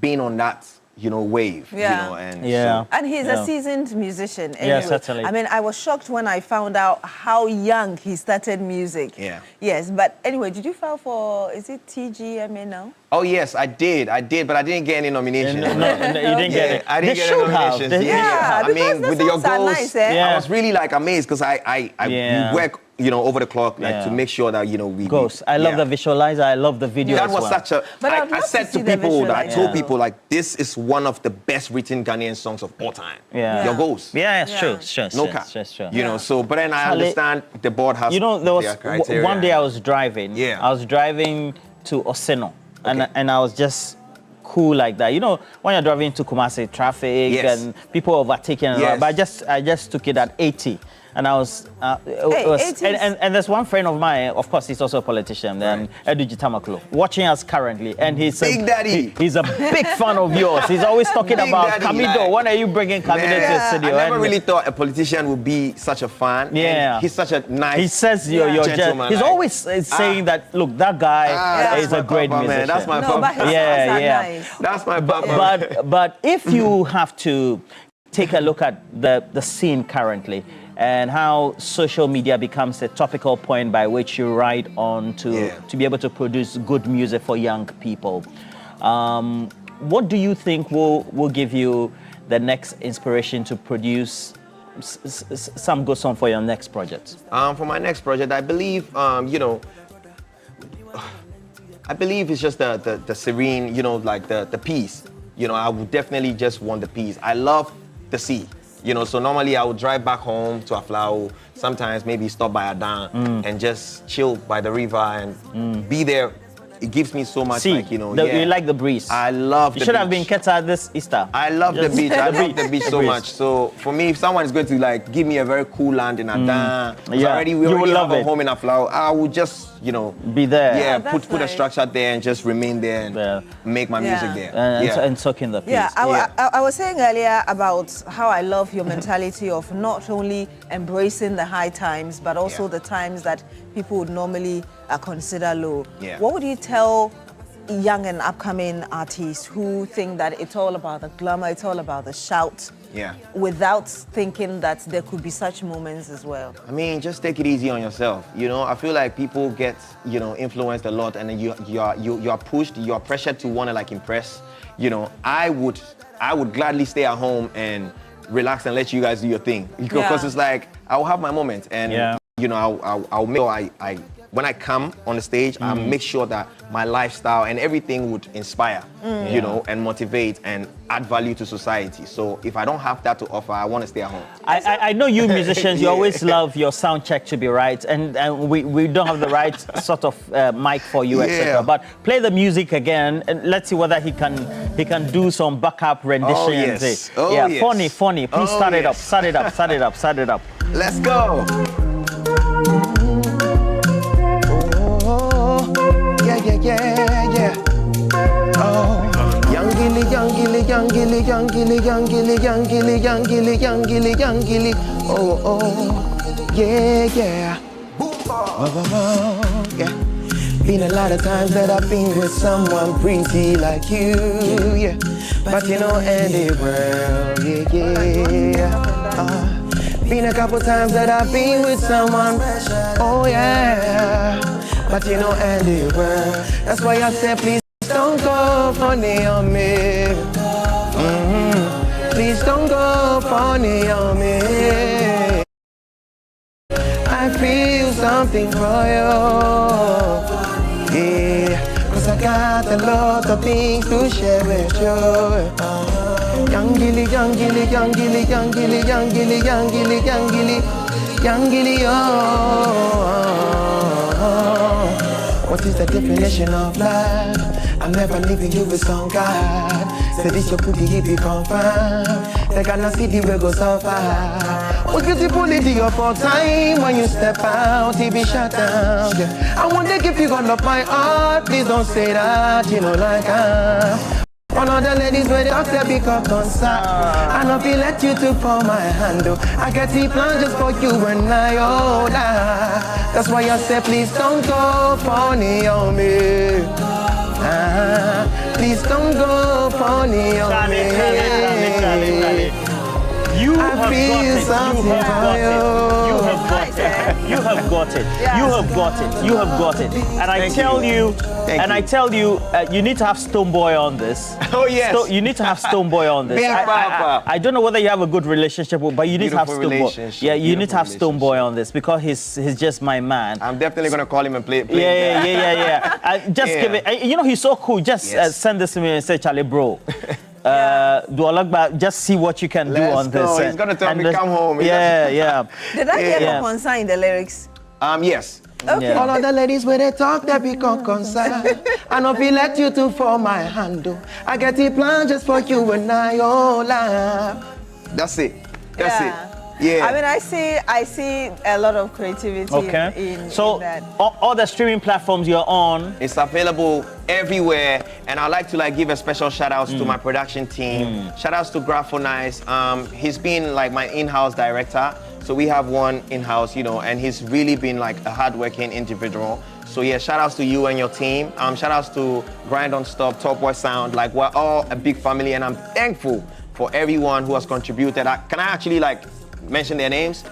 been on that, you know, wave. You know, and and he's a seasoned musician. Anyway. Yeah, certainly. I mean, I was shocked when I found out how young he started music. Yes, but anyway, did you file for, is it TGMA now? Oh yes, I did, but I didn't get any nominations. No, you didn't get it. I didn't get any nominations. I mean, with your goals, nice, I was really like amazed because we work, you know, over the clock, like to make sure that, you know, we goals. I love the visualizer. I love the video. That was such a. I said to people that I told people like this is one of the best written Ghanaian songs of all time. Your goals. Sure. No cap. You know, so but then I understand the board has. You know, there was one day I was driving. I was driving to Oseno. And I was just cool like that. You know, when you're driving to Kumasi, traffic and people overtaking, but I just took it at 80. And I was, and there's one friend of mine, of course, he's also a politician, and Edu Jitamaklo, watching us currently, and he's Big Daddy. He's a big fan of yours. He's always talking about Kamido. When are you bringing Kamido to the studio? I never really thought a politician would be such a fan. And he's such a nice. He says you're gentleman. He's always saying that. Look, that guy is a great musician. Man. That's my papa. Nice. That's my papa. But if you have to take a look at the scene currently, and how social media becomes a topical point by which you ride on to be able to produce good music for young people. What do you think will give you the next inspiration to produce some good song for your next project? For my next project, I believe, you know, I believe it's just the serene, you know, like the peace. You know, I would definitely just want the peace. I love the sea. You know, so normally I would drive back home to Aflao, sometimes maybe stop by Adamu and just chill by the river and be there. It gives me so much, like, you know. You like the breeze. I love the beach. You should have been Keta this Easter. I love the beach. I love the beach so much. So for me, if someone is going to like give me a very cool land in Adamu, we already have a home in Aflao, I would just, you know, be there. Yeah, put a structure there and just remain there and make my music there. And soak in the peace. I was saying earlier about how I love your mentality of not only embracing the high times, but also the times that people would normally consider low. What would you tell young and upcoming artists who think that it's all about the glamour, it's all about the shout, without thinking that there could be such moments as well? I mean, just take it easy on yourself. You know, I feel like people get, you know, influenced a lot, and then you are pushed, you are pressured to want to like impress. You know, I would gladly stay at home and relax and let you guys do your thing, because it's like I'll have my moments, and you know, I'll make sure when I come on the stage, I make sure that my lifestyle and everything would inspire, you know, and motivate and add value to society. So if I don't have that to offer, I want to stay at home. I know you musicians, you always love your sound check to be right, and we don't have the right sort of mic for you, etc. But play the music again, and let's see whether he can do some backup renditions. Funny. Please start it up. Let's go. Yeah. Oh, young gilly. Oh, yeah. Been a lot of times that I've been with someone pretty like you, yeah. But you know, and the world, yeah. Been a couple times that I've been with someone, oh yeah. But you know, and the world. That's why I said, please don't go funny on me. Please don't go funny on me. I feel something for you, yeah. Cause I got a lot of things to share with you. Young Gilly, young Gilly, young Gilly, young Gilly, young Gilly, young Gilly, young Gilly, young Gilly, oh. What is the definition of love? I'm never leaving you with some God. Say this your booty, it be confirmed. They cannot see the way go so far. What's beautiful lady of all time? When you step out, it be shut down. Yeah. I want to give you all of my heart. Please don't say that, you know, like one of the ladies where they talk, they become concerned. I know if you let you to for my handle. I get the plan just for you and I older. That's why I say please don't go funny on me. Please don't go funny on me. You have got it. You have got it. You have got it. You have got it. And I tell you, you need to have Stoneboy on this. Oh yes. You need to have Stoneboy on this. I don't know whether you have a good relationship with, but you need to have Stoneboy. Yeah, you need to have Stoneboy on this because he's just my man. I'm definitely gonna call him and play. Yeah. Just give it. You know he's so cool. Just send this to me and say, Charlie, bro. Just see what you can do on this. He's gonna tell me come home. Yeah. Did I hear the concern in the lyrics? Yes. Okay. All of the ladies where they talk, they become concerned. I know if you let you to for my handle. I get the plan just for you and I all laugh. That's it. That's it. Yeah. I mean, I see a lot of creativity in that. All the streaming platforms you're on, it's available everywhere. And I'd like to give a special shout out to my production team. Shout outs to Graphonize. He's been like my in-house director. So we have one in-house, and he's really been like a hardworking individual. So yeah, shout outs to you and your team. Shout outs to Grind On Stop, Top Boy Sound. Like we're all a big family and I'm thankful for everyone who has contributed. Can I actually mention their names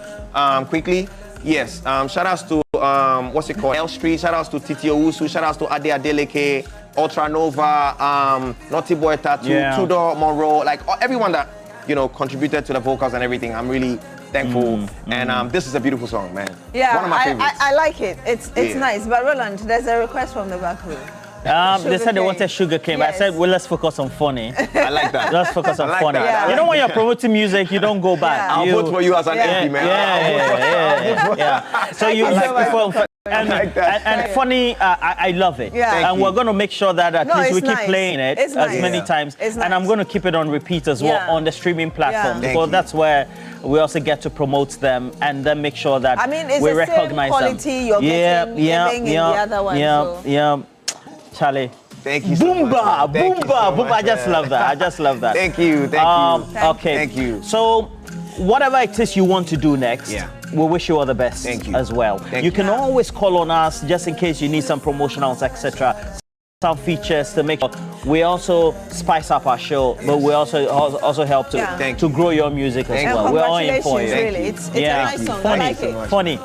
quickly? Yes. Shout outs to L Street. Shout outs to Titi Owusu. Shout outs to Ade Adeleke, Ultra Nova, Naughty Boy Tattoo, Tudor Monroe. Like everyone that contributed to the vocals and everything. I'm really thankful. And this is a beautiful song, man. Yeah, one of my favorites. I like it. It's nice. But Roland, there's a request from the back room. They said they wanted sugar cane, but I said, well, let's focus on funny. I like that. Let's focus on funny. That. You know, when you're promoting music, you don't go back. I'll vote for you as an MP, man. Yeah. So you and funny, I love it. Yeah. And we're going to make sure that at least we keep playing it as many times. And I'm going to keep it on repeat as well on the streaming platform because that's where we also get to promote them and then make sure that we recognize them. It's the same quality you're getting in the other one. Yeah. Charlie. Thank you so much. Boomba. I just love that. Thank you. Okay. Thank you. So, whatever it is you want to do next, we wish you all the best as well. You can always call on us just in case you need some promotionals, etc. Some features to make sure we also spice up our show, but we also help to grow your music as well. We're all in for you. Really. It's a nice song. I like it. Funny.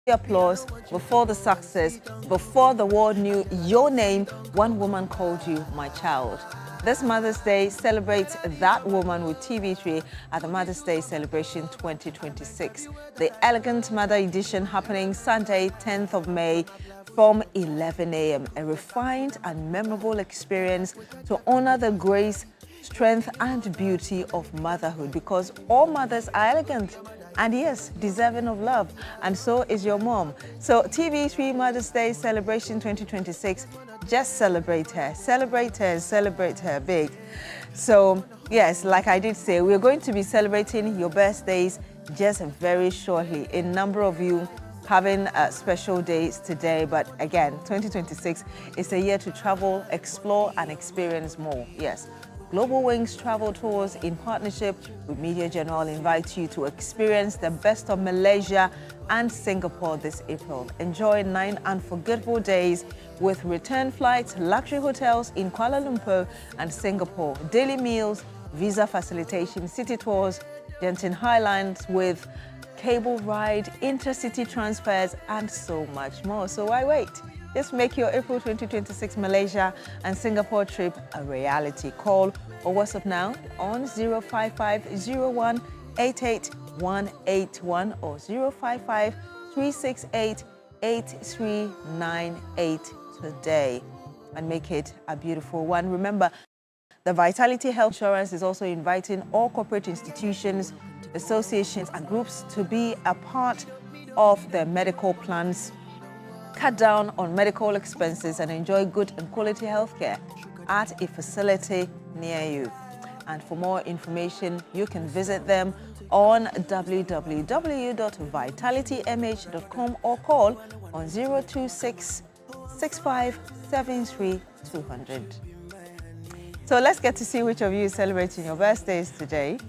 applause, before the success, before the world knew your name, one woman called you my child. This Mother's Day celebrates that woman with TV3 at the Mother's Day Celebration 2026. The Elegant Mother Edition happening Sunday, 10th of May from 11 a.m. A refined and memorable experience to honor the grace, strength and beauty of motherhood, because all mothers are elegant and yes, deserving of love, and so is your mom. So TV3 Mother's Day Celebration 2026, just celebrate her, celebrate her big. So yes, like I did say, we're going to be celebrating your birthdays just very shortly. A number of you having special days today, but again, 2026 is a year to travel, explore and experience more. Yes. Global Wings Travel Tours in partnership with Media General invite you to experience the best of Malaysia and Singapore this April. Enjoy 9 unforgettable days with return flights, luxury hotels in Kuala Lumpur and Singapore, daily meals, visa facilitation, city tours, Genting Highlands with cable ride, intercity transfers and so much more. So why wait? Just make your April 2026 Malaysia and Singapore trip a reality. Call or WhatsApp now on 055-01-88-181 or 055-368-8398 today and make it a beautiful one. Remember, the Vitality Health Insurance is also inviting all corporate institutions, associations and groups to be a part of their medical plans. Cut down on medical expenses and enjoy good and quality healthcare at a facility near you. And for more information, you can visit them on www.vitalitymh.com or call on 026 6573 200. So let's get to see which of you is celebrating your birthdays today.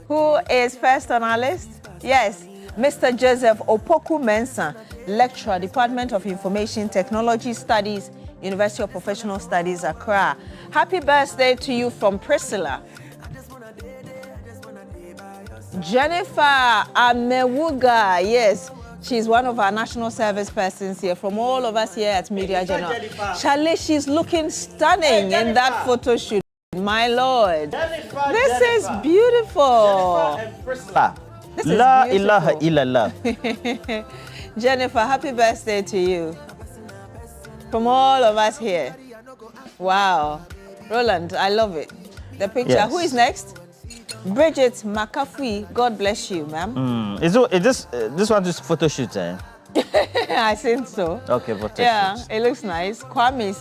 Who is first on our list? Yes, Mr. Joseph Opoku Mensah, Lecturer, Department of Information Technology Studies, University of Professional Studies, Accra. Happy birthday to you from Priscilla. Jennifer Amewuga, yes, she's one of our national service persons here, from all of us here at Media General. Charlie, she's looking stunning in that photo shoot. My Lord, this is beautiful. This is La beautiful. ilaha illallah. Jennifer, happy birthday to you. From all of us here. Wow. Roland, I love it. The picture. Yes. Who is next? Bridget McAfee. God bless you, ma'am. Is this one just photo shoot? Eh? I think so. Okay, photo Yeah, shoot. it looks nice. Kwame's.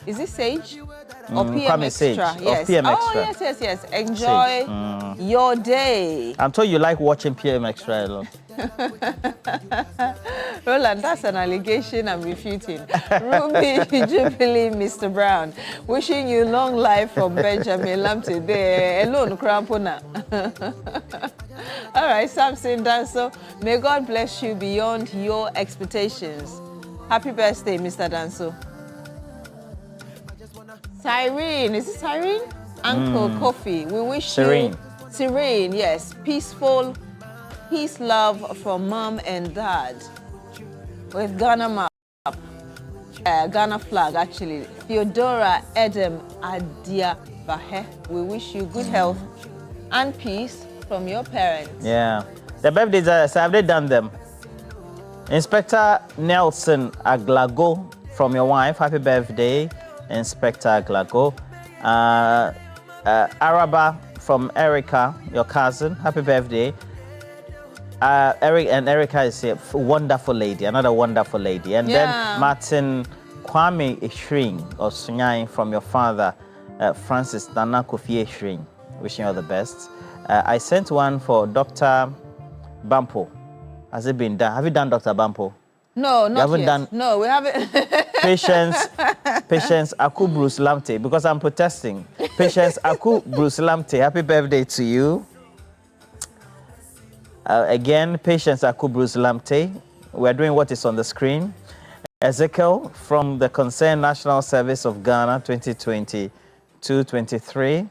Is it Sage? Or PM Kwame Extra? Sage. Yes. Or PM Extra. Oh, yes. Enjoy your day. I'm told you like watching PM Extra a lot. Roland, that's an allegation I'm refuting. Ruby Jubilee, Mr. Brown, wishing you long life from Benjamin Lamte there. Alone, Krampona. All right, Samson Danso, may God bless you beyond your expectations. Happy birthday, Mr. Danso. Cyrene, is it Cyrene? Uncle Kofi, we wish Serene. you... Serene, yes. Peaceful, peace, love from mom and dad. With Ghana map, Ghana flag actually. Theodora Edem Adia Bahe, we wish you good health and peace from your parents. Yeah. The birthdays, so have they done them? Inspector Nelson Aglago from your wife, happy birthday. Inspector Aglago. Araba from Erica, your cousin, happy birthday. Eric and Erica is a wonderful lady, another wonderful lady. And then Martin Kwame Ishring or Sunyai from your father, Francis Nana Kofi Ishring. Wishing you all the best. I sent one for Dr. Bampo. Has it been done? Have you done Dr. Bampo? No, not haven't yet. Done no, we haven't. Patience Aku Bruce Lamte, because I'm protesting. Patience Aku Bruce Lamte, happy birthday to you. Again, Patience Aku Bruce Lamte. We're doing what is on the screen. Ezekiel from the Concerned National Service of Ghana 2022-23.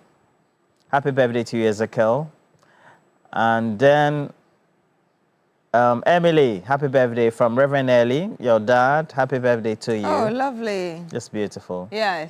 Happy birthday to you, Ezekiel. And then Emily, happy birthday from Reverend Ellie, your dad. Happy birthday to you. Oh, lovely. Just beautiful. Yes.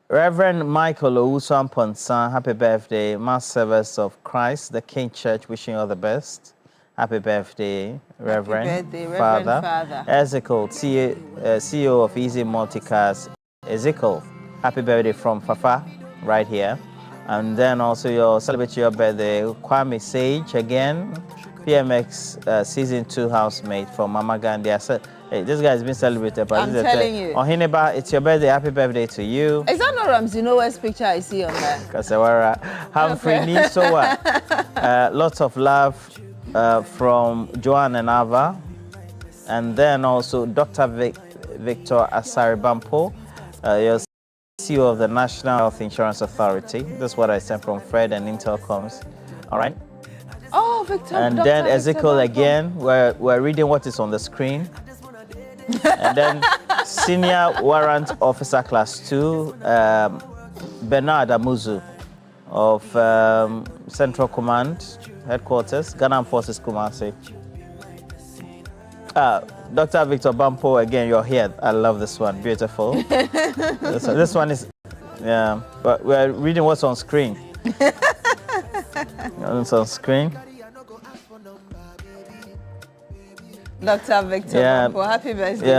Reverend Michael Owusu-Amponsan, happy birthday. Mass Service of Christ, the King Church, wishing you all the best. Happy birthday, Reverend. Happy birthday, Reverend Father. Ezekiel, CEO of Easy Multicars. Ezekiel, happy birthday from Fafa, right here. And then also you'll celebrate your birthday, Kwame Sage again, PMX Season 2 housemate from Mama Gandhi. Hey, this guy has been celebrated. But I'm telling you. Ohineba, it's your birthday. Happy birthday to you. Is that not Ramsey Noah's picture I see on there? Kasawara. Humphrey Nisowa. Lots of love from Joanne and Ava. And then also Dr. Victor Asaribampo, your CEO of the National Health Insurance Authority. That's what I sent from Fred and Intelcoms. All right. Oh, Victor. And Dr. then Victor Ezekiel Bampo. again. We're reading what is on the screen. And then Senior Warrant Officer Class 2, Bernard Amuzu of Central Command Headquarters, Ghana Forces Kumasi. Dr. Victor Bampo, again, you're here. I love this one. Beautiful. this one is, yeah, but we're reading what's on screen. What's on screen? Dr. Victor Bampo, happy birthday to you.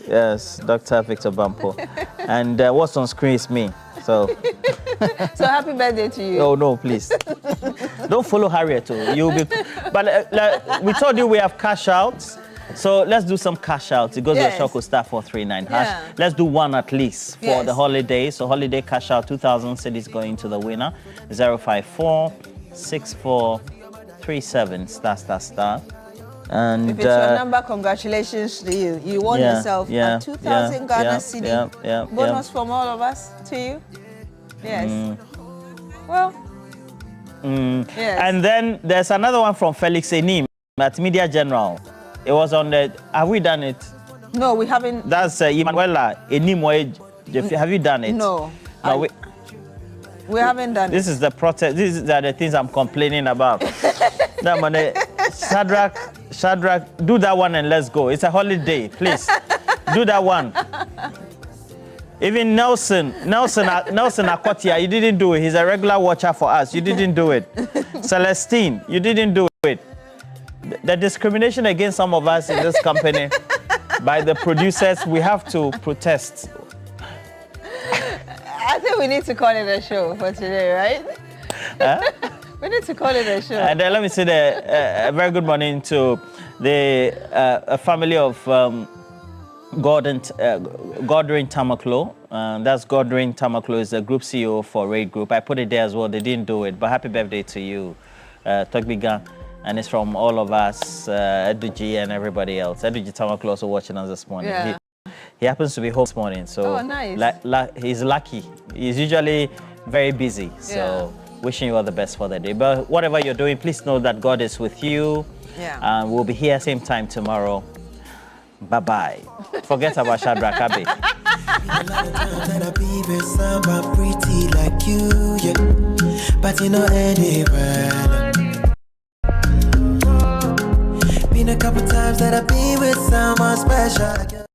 Yes, Dr. Victor Bampo. And what's on screen is me. So, so happy birthday to you. Oh, no, please. Don't follow Harriet. You'll be. But like, we told you we have cash outs. So let's do some cash outs. It goes to the Shoko Star 439 hash. Yeah. Let's do one at least for Yes. the holiday. So holiday cash out 2,000 cedis going to the winner. 054 6437 ****. And if it's your number, congratulations to you. You won yourself a 2,000 Ghana cedi bonus from all of us to you. Yes. Well. Yes. And then there's another one from Felix Enim at Media General. It was on the. Have we done it? No, we haven't. That's Emanuela Enim. Have you done it? No. No, we haven't done this it. Is the protest. These are the things I'm complaining about. Shadrach, do that one and let's go. It's a holiday, please. Do that one. Even Nelson Akotia, you didn't do it. He's a regular watcher for us. You didn't do it. Celestine, you didn't do it. The discrimination against some of us in this company by the producers, we have to protest. I think we need to call it a show for today, right? Huh? We need to call it a show. And then let me say a very good morning to the family of Godwin Tamaklo. That's Godwin Tamaklo is the group CEO for Raid Group. I put it there as well. They didn't do it, but happy birthday to you, Togbiga. And it's from all of us, Eduji and everybody else. Eduji Tamaklo also watching us this morning. Yeah. He happens to be home this morning, so nice. He's lucky. He's usually very busy, so wishing you all the best for the day. But whatever you're doing, please know that God is with you. Yeah. We'll be here same time tomorrow. Bye-bye. Forget about Shadrach Abbey. Pretty like you, yeah. But you know anywhere. Been a couple times that I've been with someone special.